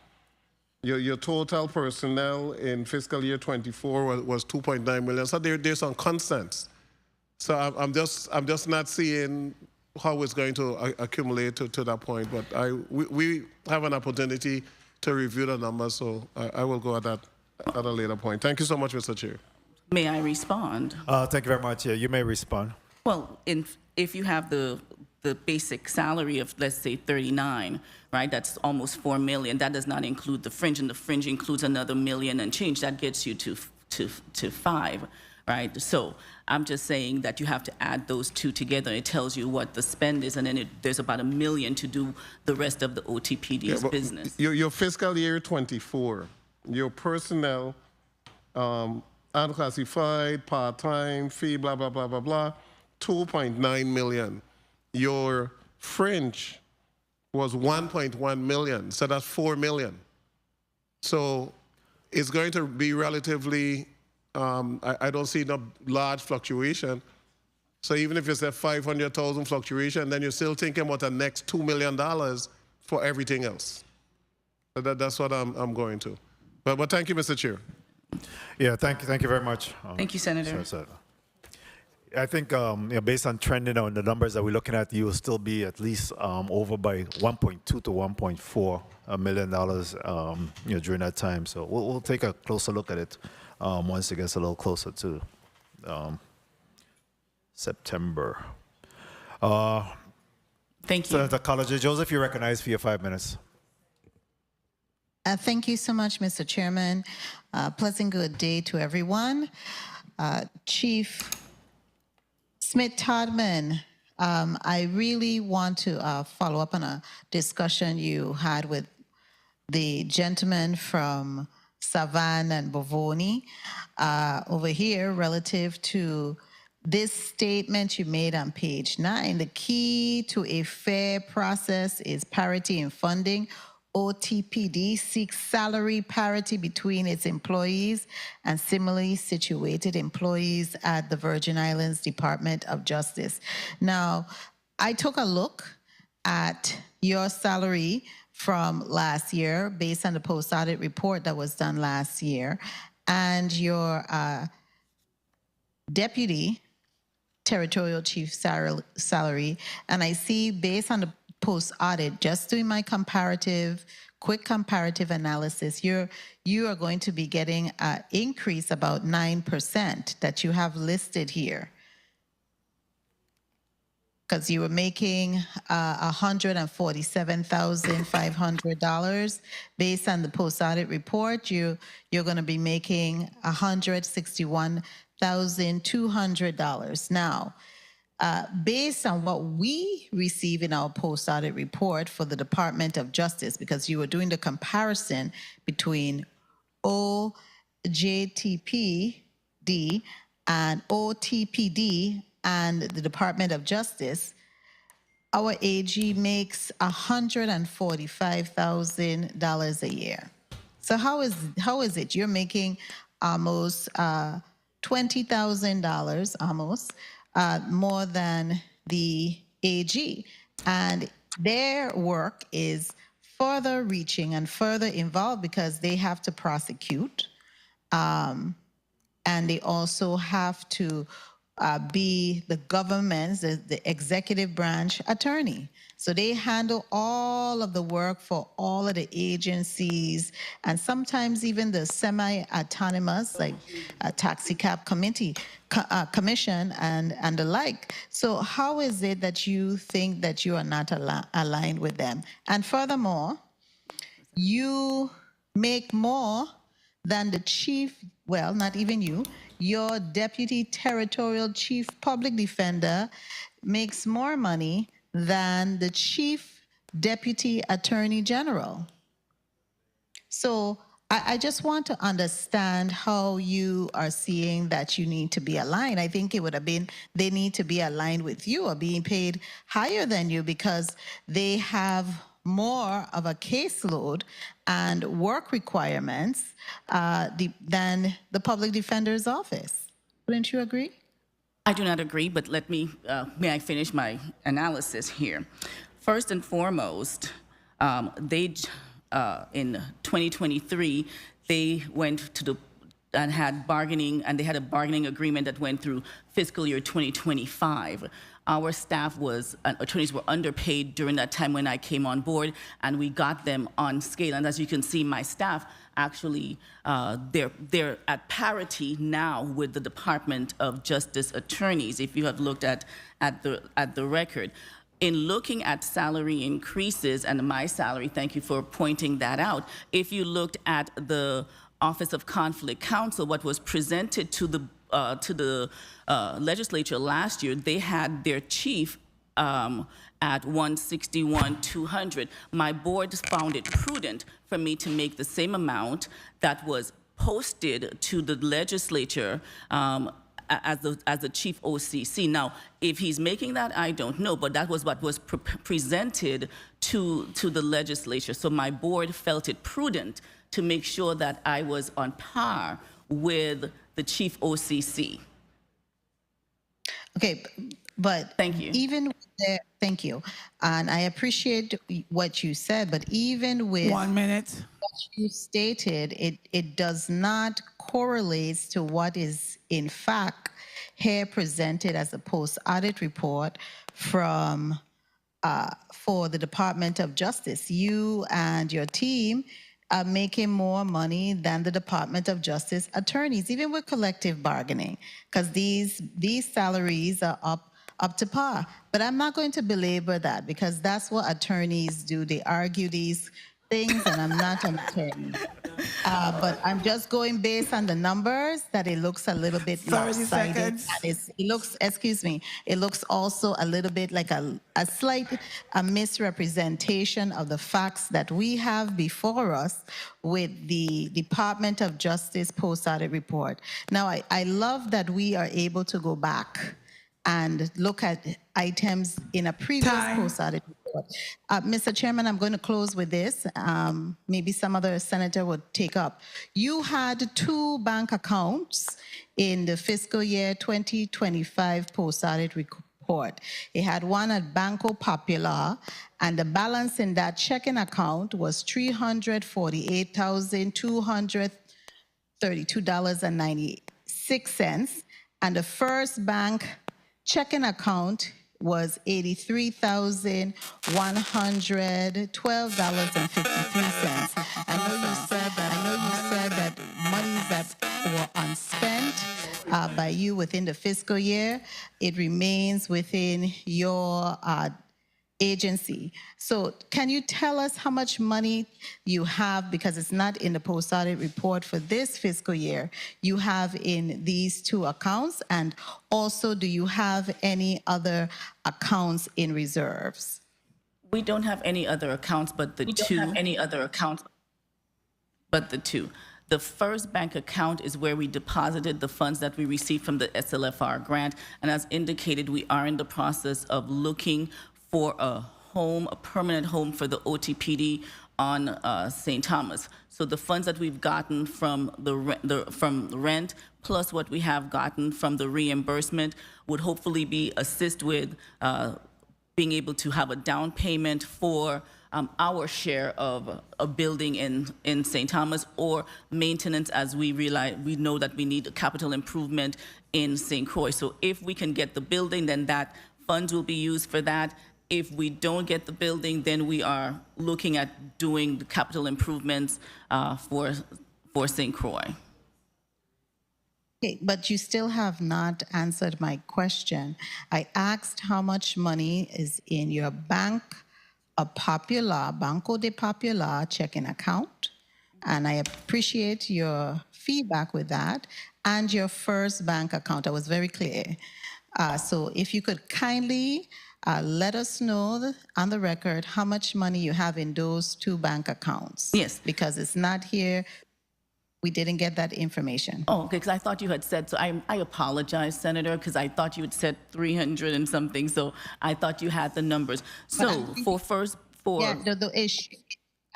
Your total personnel in fiscal year 24 was 2.9 million. So there's some constants. So I'm just not seeing how it's going to accumulate to that point. But we have an opportunity to review the numbers, so I will go at that at a later point. Thank you so much, Mr. Chair. May I respond? Thank you very much. Yeah, you may respond. Well, if you have the basic salary of, let's say, 39, right? That's almost 4 million. That does not include the fringe, and the fringe includes another million and change. That gets you to 5, right? So I'm just saying that you have to add those two together. It tells you what the spend is, and then there's about $1 million to do the rest of the OTPD's business. Your fiscal year 24, your personnel, unclassified, part-time, fee, blah, blah, blah, blah, blah, 2.9 million. Your fringe was 1.1 million, so that's 4 million. So it's going to be relatively, I don't see no large fluctuation. So even if it's a 500,000 fluctuation, then you're still thinking about the next $2 million for everything else. So that's what I'm going to. But thank you, Mr. Chair. Yeah, thank you very much. Thank you, Senator. I think based on trending on the numbers that we're looking at, you will still be at least over by 1.2 to 1.4 million dollars during that time. So we'll take a closer look at it once it gets a little closer to September. Thank you. Senator College Joseph, you're recognized for your 5 minutes. Thank you so much, Mr. Chairman. Pleasant good day to everyone. Chief Smith-Todman, I really want to follow up on a discussion you had with the gentleman from Savan and Bovoni over here relative to this statement you made on page 9. The key to a fair process is parity in funding. OTPD seeks salary parity between its employees and similarly situated employees at the Virgin Islands Department of Justice. Now, I took a look at your salary from last year based on the post-audit report that was done last year, and your deputy territorial chief salary, and I see based on the post-audit, just doing my quick comparative analysis, you are going to be getting an increase about 9% that you have listed here. Because you were making $147,500. Based on the post-audit report, you're going to be making $161,200. Now, based on what we receive in our post-audit report for the Department of Justice, because you were doing the comparison between OJTPD and OTPD and the Department of Justice, our AG makes $145,000 a year. So how is it you're making almost $20,000 almost more than the AG, and their work is further reaching and further involved because they have to prosecute, and they also have to be the government's, the executive branch attorney. So they handle all of the work for all of the agencies and sometimes even the semi-autonomous, like a taxi cab commission and the like. So how is it that you think that you are not aligned with them? And furthermore, you make more than the chief, well, not even you, your deputy territorial chief public defender makes more money than the chief deputy attorney general. So I just want to understand how you are seeing that you need to be aligned. I think it would have been, they need to be aligned with you or being paid higher than you because they have more of a caseload and work requirements than the public defender's office. Wouldn't you agree? I do not agree, but may I finish my analysis here? First and foremost, in 2023, they went to and had bargaining, and they had a bargaining agreement that went through fiscal year 2025. Our staff attorneys were underpaid during that time when I came on board, and we got them on scale. And as you can see, my staff actually, they're at parity now with the Department of Justice attorneys, if you have looked at the record. In looking at salary increases and my salary, thank you for pointing that out, if you looked at the Office of Conflict Counsel, what was presented to the legislature last year, they had their chief at $161,200. My board found it prudent for me to make the same amount that was posted to the legislature as the chief OCC. Now, if he's making that, I don't know, but that was what was presented to the legislature. So my board felt it prudent to make sure that I was on par with the chief OCC. Okay, but thank you. Even there, thank you, and I appreciate what you said. But even with 1 minute, what you stated, it does not correlate to what is in fact here presented as a post-audit report from for the Department of Justice. You and your team are making more money than the Department of Justice attorneys, even with collective bargaining, because these salaries are up to par. But I'm not going to belabor that, because that's what attorneys do. They argue these things, and I'm not an attorney. But I'm just going based on the numbers that it looks a little bit 30 lopsided. seconds. It looks, excuse me, it looks also a little bit like a slight misrepresentation of the facts that we have before us with the Department of Justice post-audit report. Now, I love that we are able to go back and look at items in a previous post-audit report. Mr. Chairman, I'm going to close with this. Maybe some other senator would take up. You had 2 bank accounts in the fiscal year 2025 post-audit report. It had one at Banco Popular, and the balance in that checking account was $348,232.96, and the First Bank checking account was $83,112.53. I know you said that monies that were unspent by you within the fiscal year, it remains within your agency. So can you tell us how much money you have, because it's not in the post-audit report for this fiscal year, you have in these 2 accounts? And also, do you have any other accounts in reserves? We don't have any other accounts but the 2. We don't have any other accounts but the 2. The First Bank account is where we deposited the funds that we received from the SLFR grant. And as indicated, we are in the process of looking for a home, a permanent home for the OTPD on St. Thomas. So the funds that we've gotten from the rent, plus what we have gotten from the reimbursement, would hopefully be assist with being able to have a down payment for our share of a building in St. Thomas, or maintenance, as we know that we need a capital improvement in St. Croix. So if we can get the building, then that funds will be used for that. If we don't get the building, then we are looking at doing the capital improvements for St. Croix. Okay, but you still have not answered my question. I asked how much money is in your Banco de Popular checking account, and I appreciate your feedback with that, and your First Bank account. I was very clear. So if you could kindly let us know on the record how much money you have in those 2 bank accounts. Yes. Because it's not here. We didn't get that information. Oh, okay, because I thought you had said, so I apologize, Senator, because I thought you had said 300 and something, so I thought you had the numbers. So Yeah, the issue,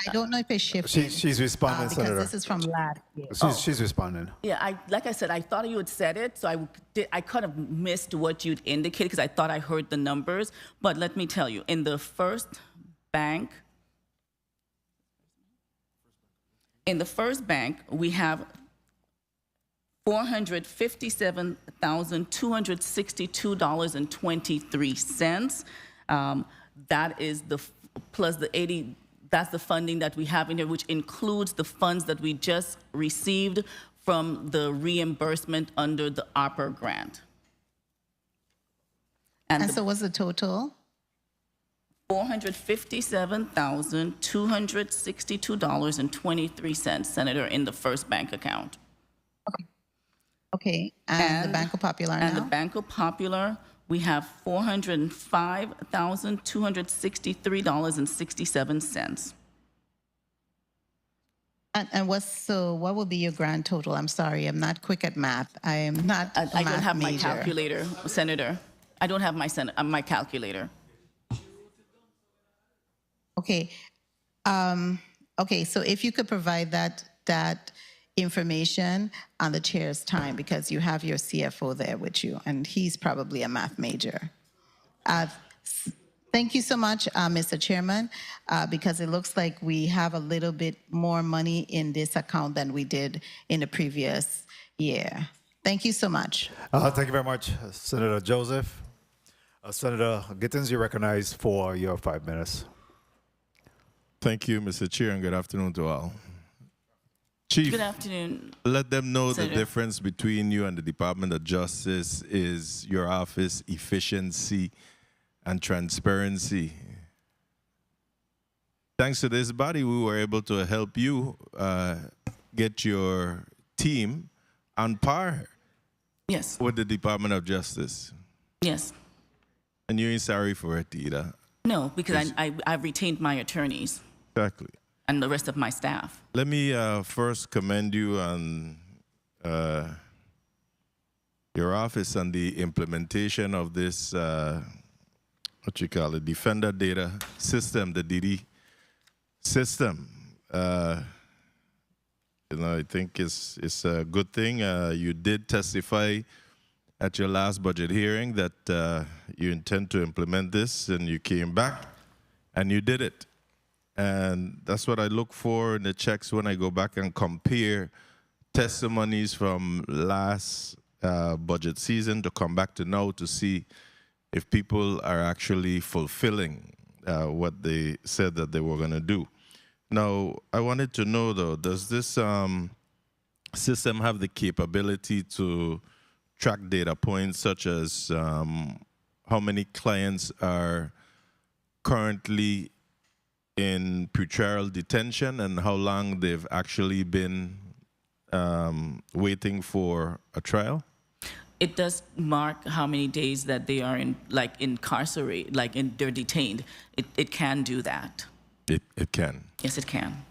I don't know if it's shifted. She's responding, because Senator. this is from last year. She's responding. Yeah, like I said, I thought you had said it, so I kind of missed what you'd indicated because I thought I heard the numbers. But let me tell you, in the First Bank, we have $457,262.23. That is plus the 80. That's the funding that we have in here, which includes the funds that we just received from the reimbursement under the ARPA grant. And so what's the total? $457,262.23, Senator, in the First Bank account. Okay, and the Banco Popular now? And the Banco Popular, we have $405,263.67. And what will be your grand total? I'm sorry, I'm not quick at math. I am not a I don't math have my major. calculator, Senator. I don't have my calculator. Okay. Okay, so if you could provide that information on the chair's time, because you have your CFO there with you, and he's probably a math major. Thank you so much, Mr. Chairman, because it looks like we have a little bit more money in this account than we did in the previous year. Thank you so much. Thank you very much, Senator Joseph. Senator Gittins, you're recognized for your 5 minutes. Thank you, Mr. Chair, and good afternoon to all. Chief, Good afternoon. let them know Senator. the difference between you and the Department of Justice is your office efficiency and transparency. Thanks to this body, we were able to help you get your team on par with the Department of Justice. Yes. And you ain't sorry for it either. No, because I've retained my attorneys. Exactly. And the rest of my staff. Let me first commend you on your office and the implementation of this, what you call it, Defender Data System, the DD system. You know, I think it's a good thing. You did testify at your last budget hearing that you intend to implement this, and you came back and you did it. And that's what I look for in the checks when I go back and compare testimonies from last budget season to come back to now to see if people are actually fulfilling what they said that they were going to do. Now, I wanted to know, though, does this system have the capability to track data points such as how many clients are currently in pretrial detention and how long they've actually been waiting for a trial? It does mark how many days that they are incarcerated, they're detained. It can do that. It can. Yes, it can.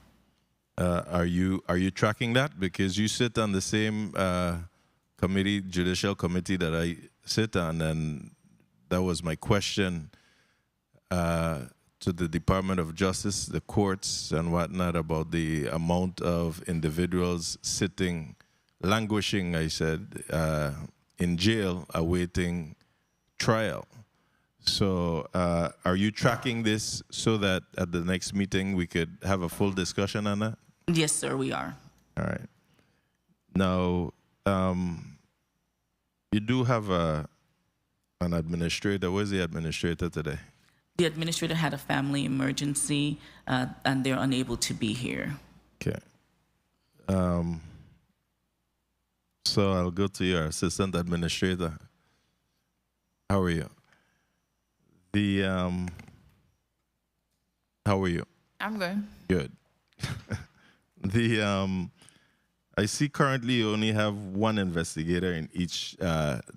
Are you tracking that? Because you sit on the same committee, judicial committee that I sit on, and that was my question to the Department of Justice, the courts and whatnot, about the amount of individuals sitting, languishing, I said, in jail awaiting trial. So are you tracking this so that at the next meeting we could have a full discussion on that? Yes, sir, we are. All right. Now, you do have an administrator. Where's the administrator today? The administrator had a family emergency, and they're unable to be here. Okay. So I'll go to your assistant administrator. How are you? How are you? I'm good. Good. I see currently you only have one investigator in each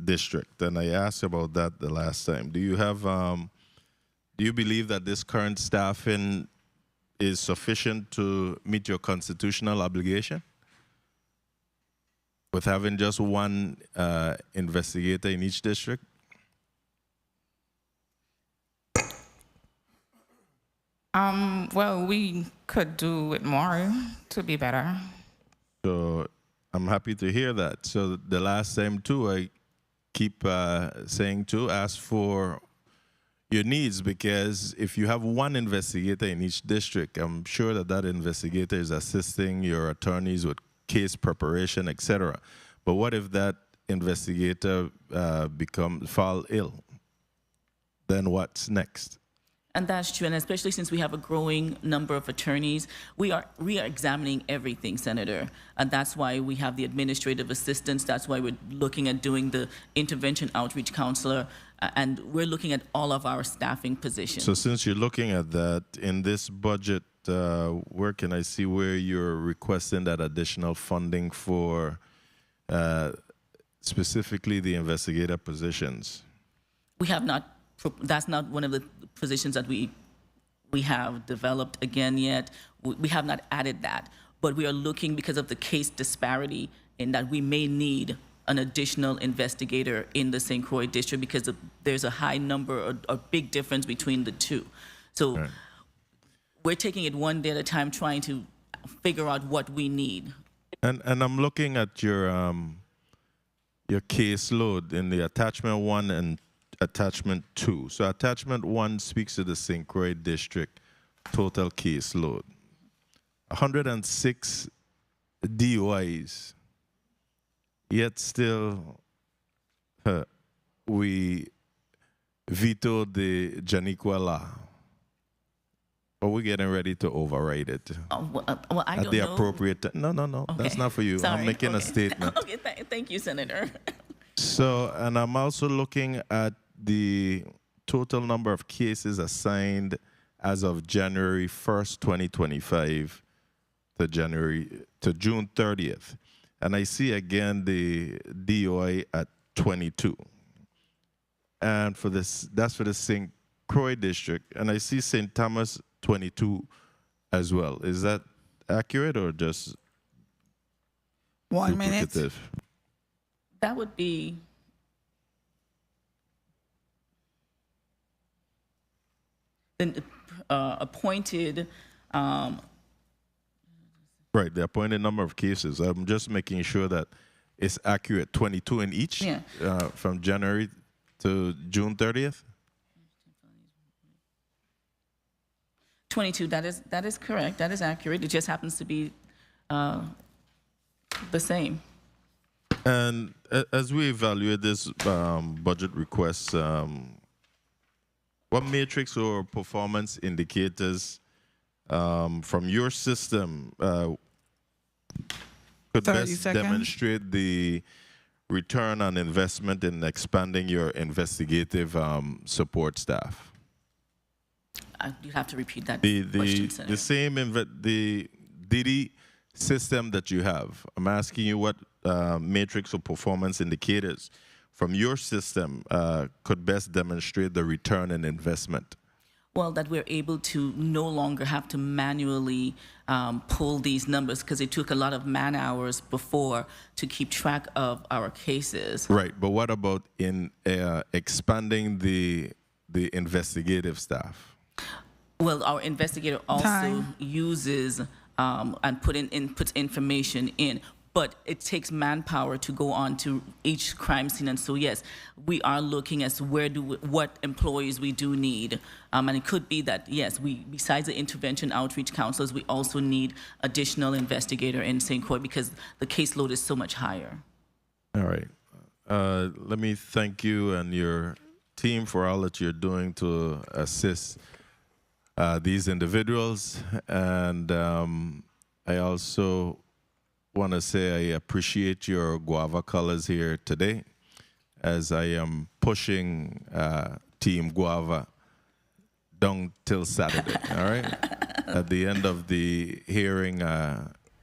district, and I asked about that the last time. Do you have, do you believe that this current staffing is sufficient to meet your constitutional obligation with having just one investigator in each district? Well, we could do it more to be better. So I'm happy to hear that. So the last time too, I keep saying to ask for your needs, because if you have one investigator in each district, I'm sure that that investigator is assisting your attorneys with case preparation, etc. But what if that investigator fall ill? Then what's next? And that's true, and especially since we have a growing number of attorneys, we are examining everything, Senator. And that's why we have the administrative assistants. That's why we're looking at doing the intervention outreach counselor, and we're looking at all of our staffing positions. So since you're looking at that, in this budget, where can I see where you're requesting that additional funding for specifically the investigator positions? We have not. That's not one of the positions that we have developed again yet. We have not added that. but we are looking because of the case disparity in that we may need an additional investigator in the St. Croix district because there's a high number, a big difference between the two. So we're taking it one day at a time, trying to figure out what we need. And I'm looking at your caseload in the attachment 1 and attachment 2. So attachment 1 speaks to the St. Croix district total caseload. 106 DUIs. Yet still, we vetoed the Janiqua law. Or we're getting ready to override it. Well, I at don't the know. appropriate time. No, Okay. that's not for you. Sorry. I'm making a statement. Okay, thank you, Senator. So, and I'm also looking at the total number of cases assigned as of January 1st, 2025 to June 30th. And I see again the DOI at 22. And for this, that's for the St. Croix district. And I see St. Thomas 22 as well. Is that accurate or just 1 minute? duplicative? That would be the appointed. Right, the appointed number of cases. I'm just making sure that it's accurate. 22 in each from January to June 30th? 22, that is correct. That is accurate. It just happens to be the same. And as we evaluate this budget request, what metrics or performance indicators from your system could 30 best seconds. demonstrate the return on investment in expanding your investigative support staff? You have to repeat that The question, Senator. the same the DD system that you have. I'm asking you what matrix or performance indicators from your system could best demonstrate the return on investment. Well, that we're able to no longer have to manually pull these numbers because it took a lot of man hours before to keep track of our cases. Right, but what about in expanding the investigative staff? Well, our investigator also uses and puts information in, but it takes manpower to go on to each crime scene. And so, yes, we are looking at what employees we do need. And it could be that, yes, besides the intervention outreach counselors, we also need additional investigator in St. Croix because the caseload is so much higher. All right. Let me thank you and your team for all that you're doing to assist these individuals. And I also want to say I appreciate your guava colors here today as I am pushing Team Guava down till Saturday, all right? At the end of the hearing,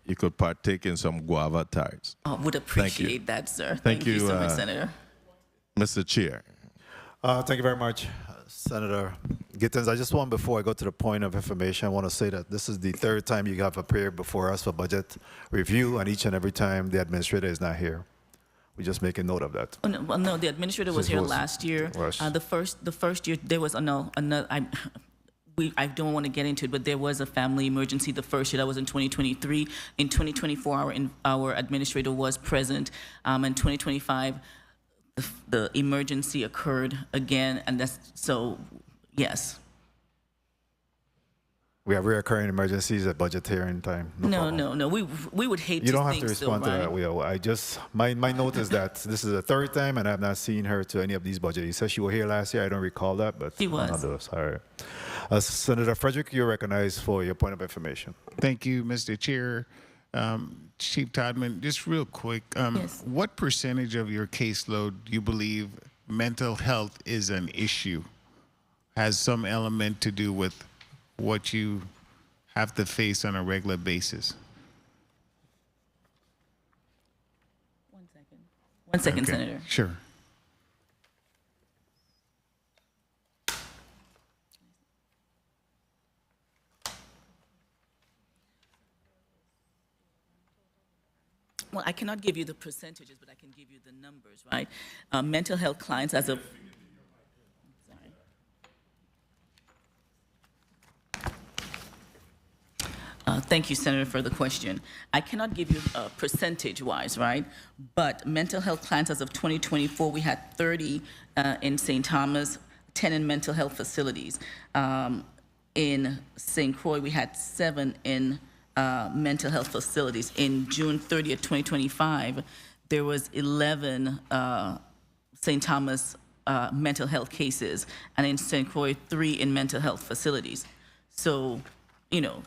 you could partake in some guava tarts. Oh, would appreciate that, sir. Thank you so much, Senator. Mr. Chair. Thank you very much, Senator Gittens. I just want, before I go to the point of information, I want to say that this is the third time you have appeared before us for budget review, and each and every time the administrator is not here. We just make a note of that. Oh, no, well, no, the administrator was here last year. The first year there was another. I don't want to get into it, but there was a family emergency the first year. That was in 2023. In 2024, our administrator was present. In 2025, the emergency occurred again, and that's so. Yes. We have recurring emergencies at budget hearing time. No. We would hate. You to don't have think to respond so, to right? that, Will. I just my note is that this is the third time, and I have not seen her to any of these budgets. You said she was here last year. I don't recall that, but she was. None of those. All right. Senator Frederick, you're recognized for your point of information. Thank you, Mr. Chair. Chief Todman, just real quick, Yes. what percentage of your caseload do you believe mental health is an issue? Has some element to do with what you have to face on a regular basis? 1 second, Okay, Senator. Sure. Well, I cannot give you the percentages, but I can give you the numbers, right? Mental health clients as of... Thank you, Senator, for the question. I cannot give you percentage-wise, right? But mental health clients as of 2024, we had 30 in St. Thomas, 10 in mental health facilities. In St. Croix, we had 7 in mental health facilities. In June 30th, 2025, there was 11 St. Thomas mental health cases, and in St. Croix, 3 in mental health facilities. So, you know,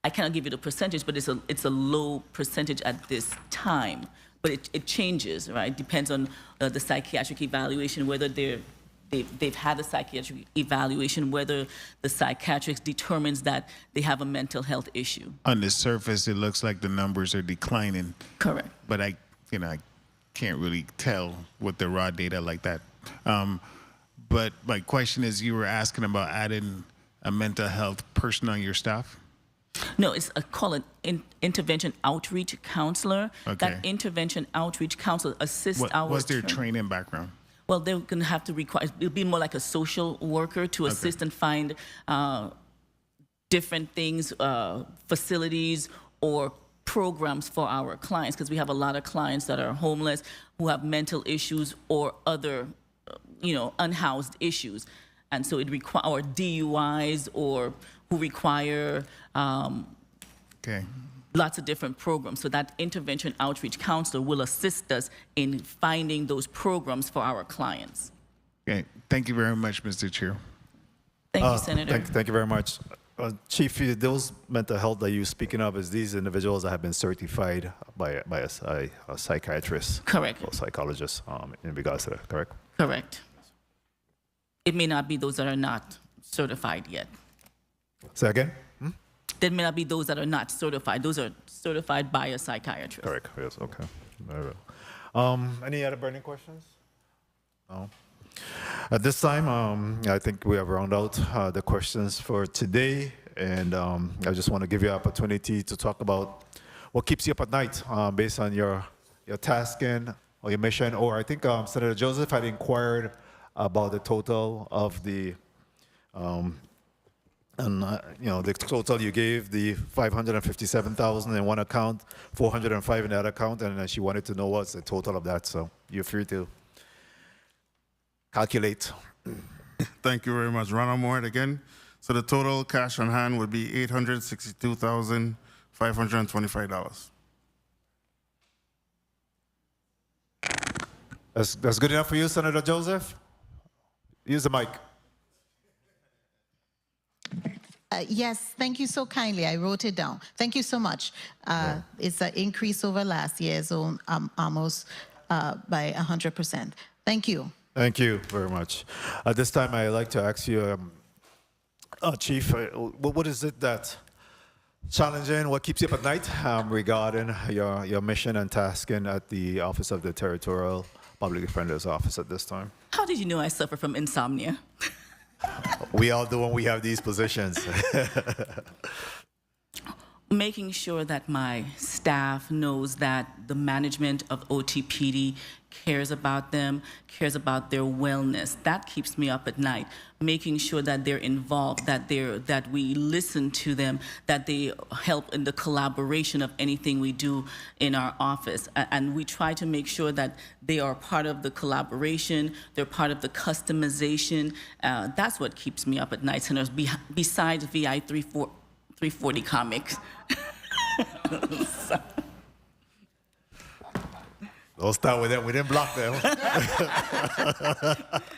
I cannot give you the percentage, but it's a low percentage at this time. But it changes, right? Depends on the psychiatric evaluation, whether they've had a psychiatric evaluation, whether the psychiatrist determines that they have a mental health issue. On the surface, it looks like the numbers are declining. Correct. But I can't really tell with the raw data like that. But my question is, you were asking about adding a mental health person on your staff? No, it's call it intervention outreach counselor. Okay. That intervention outreach counselor assists our... What's their training background? Well, they're going to have to require, it'll be more like a social worker to assist and find different things, facilities or programs for our clients, because we have a lot of clients that are homeless, who have mental issues or other, unhoused issues. And so it requires, or DUIs, or who require lots of different programs. So that intervention outreach counselor will assist us in finding those programs for our clients. Okay, thank you very much, Mr. Chair. Thank you, Senator. Thank you very much. Chief, those mental health that you're speaking of is these individuals that have been certified by a psychiatrist. Correct. Or psychologist in regards to that, correct? Correct. It may not be those that are not certified yet. Say again? There may not be those that are not certified. Those are certified by a psychiatrist. Correct, yes, okay. Very well. Any other burning questions? No. At this time, I think we have rounded out the questions for today, and I just want to give you an opportunity to talk about what keeps you up at night based on your tasking or your mission. Or I think Senator Joseph had inquired about the total of the the total you gave, the 557,000 in one account, 405 in that account, and she wanted to know what's the total of that. So you're free to calculate. Thank you very much. Ronald Moore again. So the total cash on hand would be $862,525. That's good enough for you, Senator Joseph? Use the mic. Yes, thank you so kindly. I wrote it down. Thank you so much. It's an increase over last year's own, almost by 100%. Thank you. Thank you very much. At this time, I'd like to ask you, Chief, what is it that's challenging, what keeps you up at night regarding your mission and tasking at the Office of the Territorial Public Defender's Office at this time? How did you know I suffer from insomnia? We all do when we have these positions. Making sure that my staff knows that the management of OTPD cares about them, cares about their wellness. That keeps me up at night. Making sure that they're involved, that we listen to them, that they help in the collaboration of anything we do in our office. And we try to make sure that they are part of the collaboration, they're part of the customization. That's what keeps me up at night, Senators, besides VI 340 comics. Don't start with that. We didn't block them.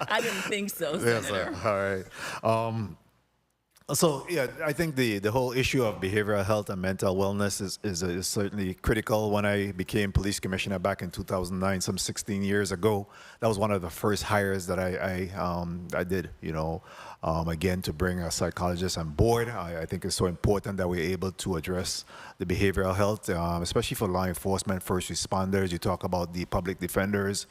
I didn't think so, Yes, Senator. sir. All right. So, yeah, I think the whole issue of behavioral health and mental wellness is certainly critical. When I became police commissioner back in 2009, some 16 years ago, that was one of the first hires that I did, again, to bring a psychologist on board. I think it's so important that we're able to address the behavioral health, especially for law enforcement, first responders. You talk about the public defenders,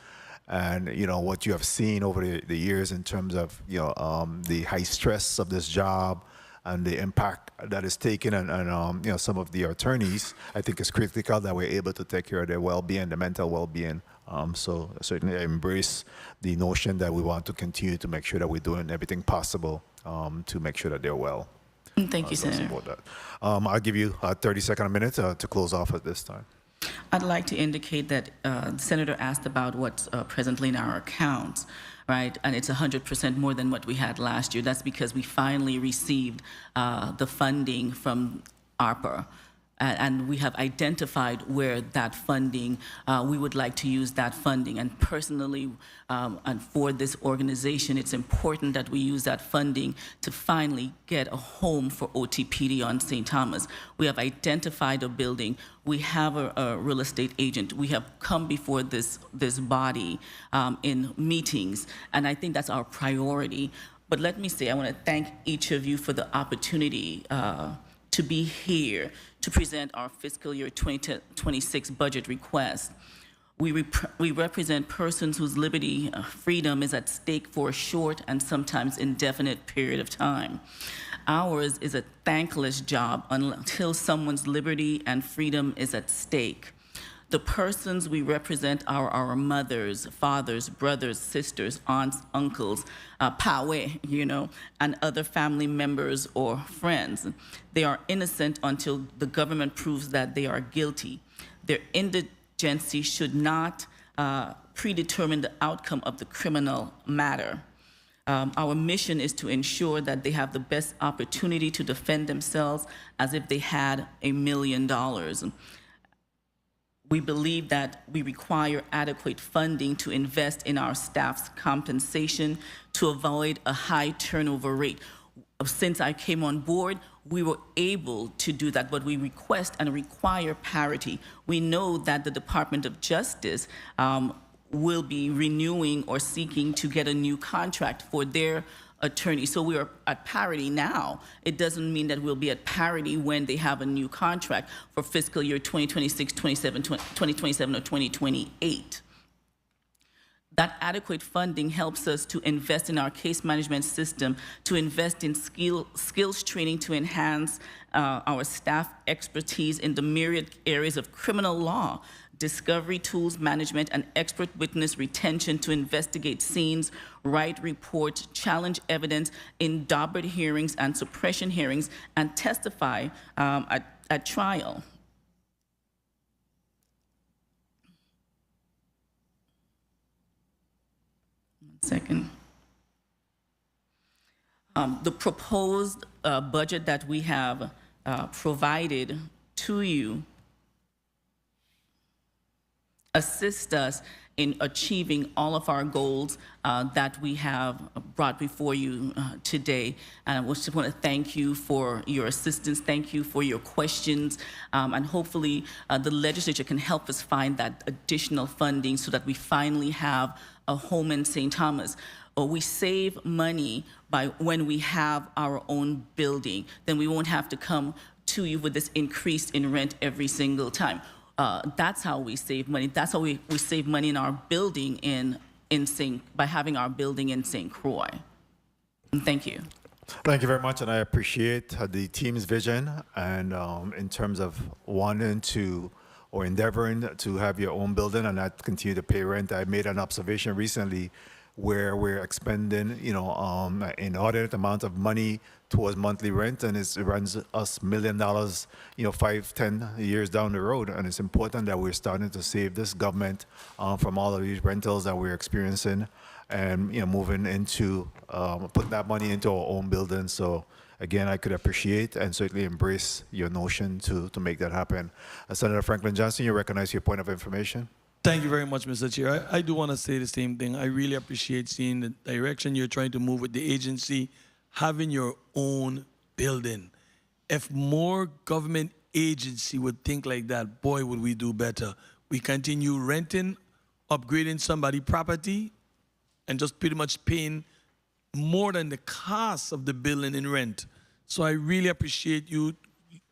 and what you have seen over the years in terms of the high stress of this job, and the impact that is taken, and you know, some of the attorneys, I think it's critical that we're able to take care of their well-being, their mental well-being. So certainly I embrace the notion that we want to continue to make sure that we're doing everything possible to make sure that they're well. Thank you, Senator. Support that. I'll give you 30 seconds, a minute to close off at this time. I'd like to indicate that the Senator asked about what's presently in our accounts, right? And it's 100% more than what we had last year. That's because we finally received the funding from ARPA. And we have identified where that funding, we would like to use that funding. And personally, and for this organization, it's important that we use that funding to finally get a home for OTPD on St. Thomas. We have identified a building. We have a real estate agent. We have come before this body in meetings, and I think that's our priority. But let me say, I want to thank each of you for the opportunity to be here to present our fiscal year 2026 budget request. We represent persons whose liberty, freedom is at stake for a short and sometimes indefinite period of time. Ours is a thankless job until someone's liberty and freedom is at stake. The persons we represent are our mothers, fathers, brothers, sisters, aunts, uncles, pawe, you know, and other family members or friends. They are innocent until the government proves that they are guilty. Their indigency should not predetermine the outcome of the criminal matter. Our mission is to ensure that they have the best opportunity to defend themselves as if they had $1 million. We believe that we require adequate funding to invest in our staff's compensation to avoid a high turnover rate. Since I came on board, we were able to do that, but we request and require parity. We know that the Department of Justice will be renewing or seeking to get a new contract for their attorney. So we are at parity now. It doesn't mean that we'll be at parity when they have a new contract for fiscal year 2026, 2027, or 2028. That adequate funding helps us to invest in our case management system, to invest in skills training to enhance our staff expertise in the myriad areas of criminal law, discovery tools management, and expert witness retention to investigate scenes, write reports, challenge evidence in Daubert hearings and suppression hearings, and testify at trial. One second. The proposed budget that we have provided to you assist us in achieving all of our goals that we have brought before you today. And I just want to thank you for your assistance. Thank you for your questions. And hopefully the legislature can help us find that additional funding so that we finally have a home in St. Thomas. We save money by when we have our own building. Then we won't have to come to you with this increase in rent every single time. That's how we save money. That's how we save money in our building by having our building in St. Croix. And thank you. Thank you very much, and I appreciate the team's vision and in terms of wanting to or endeavoring to have your own building and not continue to pay rent. I made an observation recently where we're expending, an inordinate amount of money towards monthly rent, and it runs us $1 million, 5, 10 years down the road. And it's important that we're starting to save this government from all of these rentals that we're experiencing, and moving into putting that money into our own building. So again, I could appreciate and certainly embrace your notion to make that happen. Senator Franklin Johnson, you recognize your point of information. Thank you very much, Mr. Chair. I do want to say the same thing. I really appreciate seeing the direction you're trying to move with the agency, having your own building. If more government agency would think like that, boy, would we do better. We continue renting, upgrading somebody's property, and just pretty much paying more than the cost of the building in rent. So I really appreciate you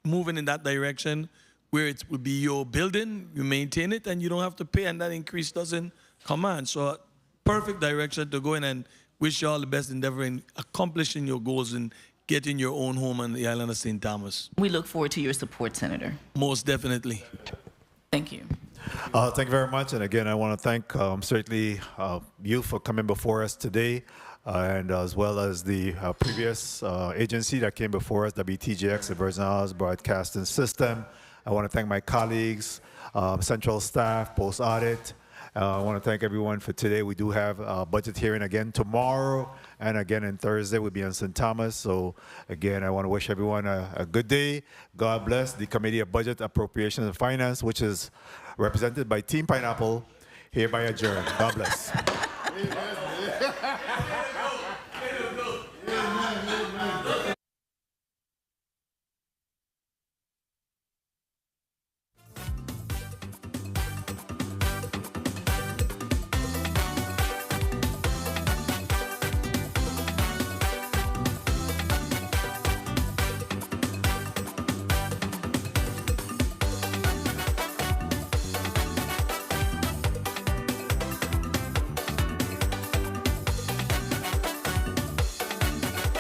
moving in that direction, where it will be your building, you maintain it, and you don't have to pay, and that increase doesn't come on. So perfect direction to go in, and wish you all the best endeavor in accomplishing your goals in getting your own home on the island of St. Thomas. We look forward to your support, Senator. Most definitely. Thank you. Thank you very much. And again, I want to thank certainly you for coming before us today, and as well as the previous agency that came before us, WTJX, the Virgin Islands Broadcasting System. I want to thank my colleagues, central staff, post-audit. I want to thank everyone for today. We do have a budget hearing again tomorrow, and again on Thursday we'll be in St. Thomas. So again, I want to wish everyone a good day. God bless. The Committee of Budget, Appropriations, and Finance, which is represented by Team Pineapple, hereby adjourned. God bless.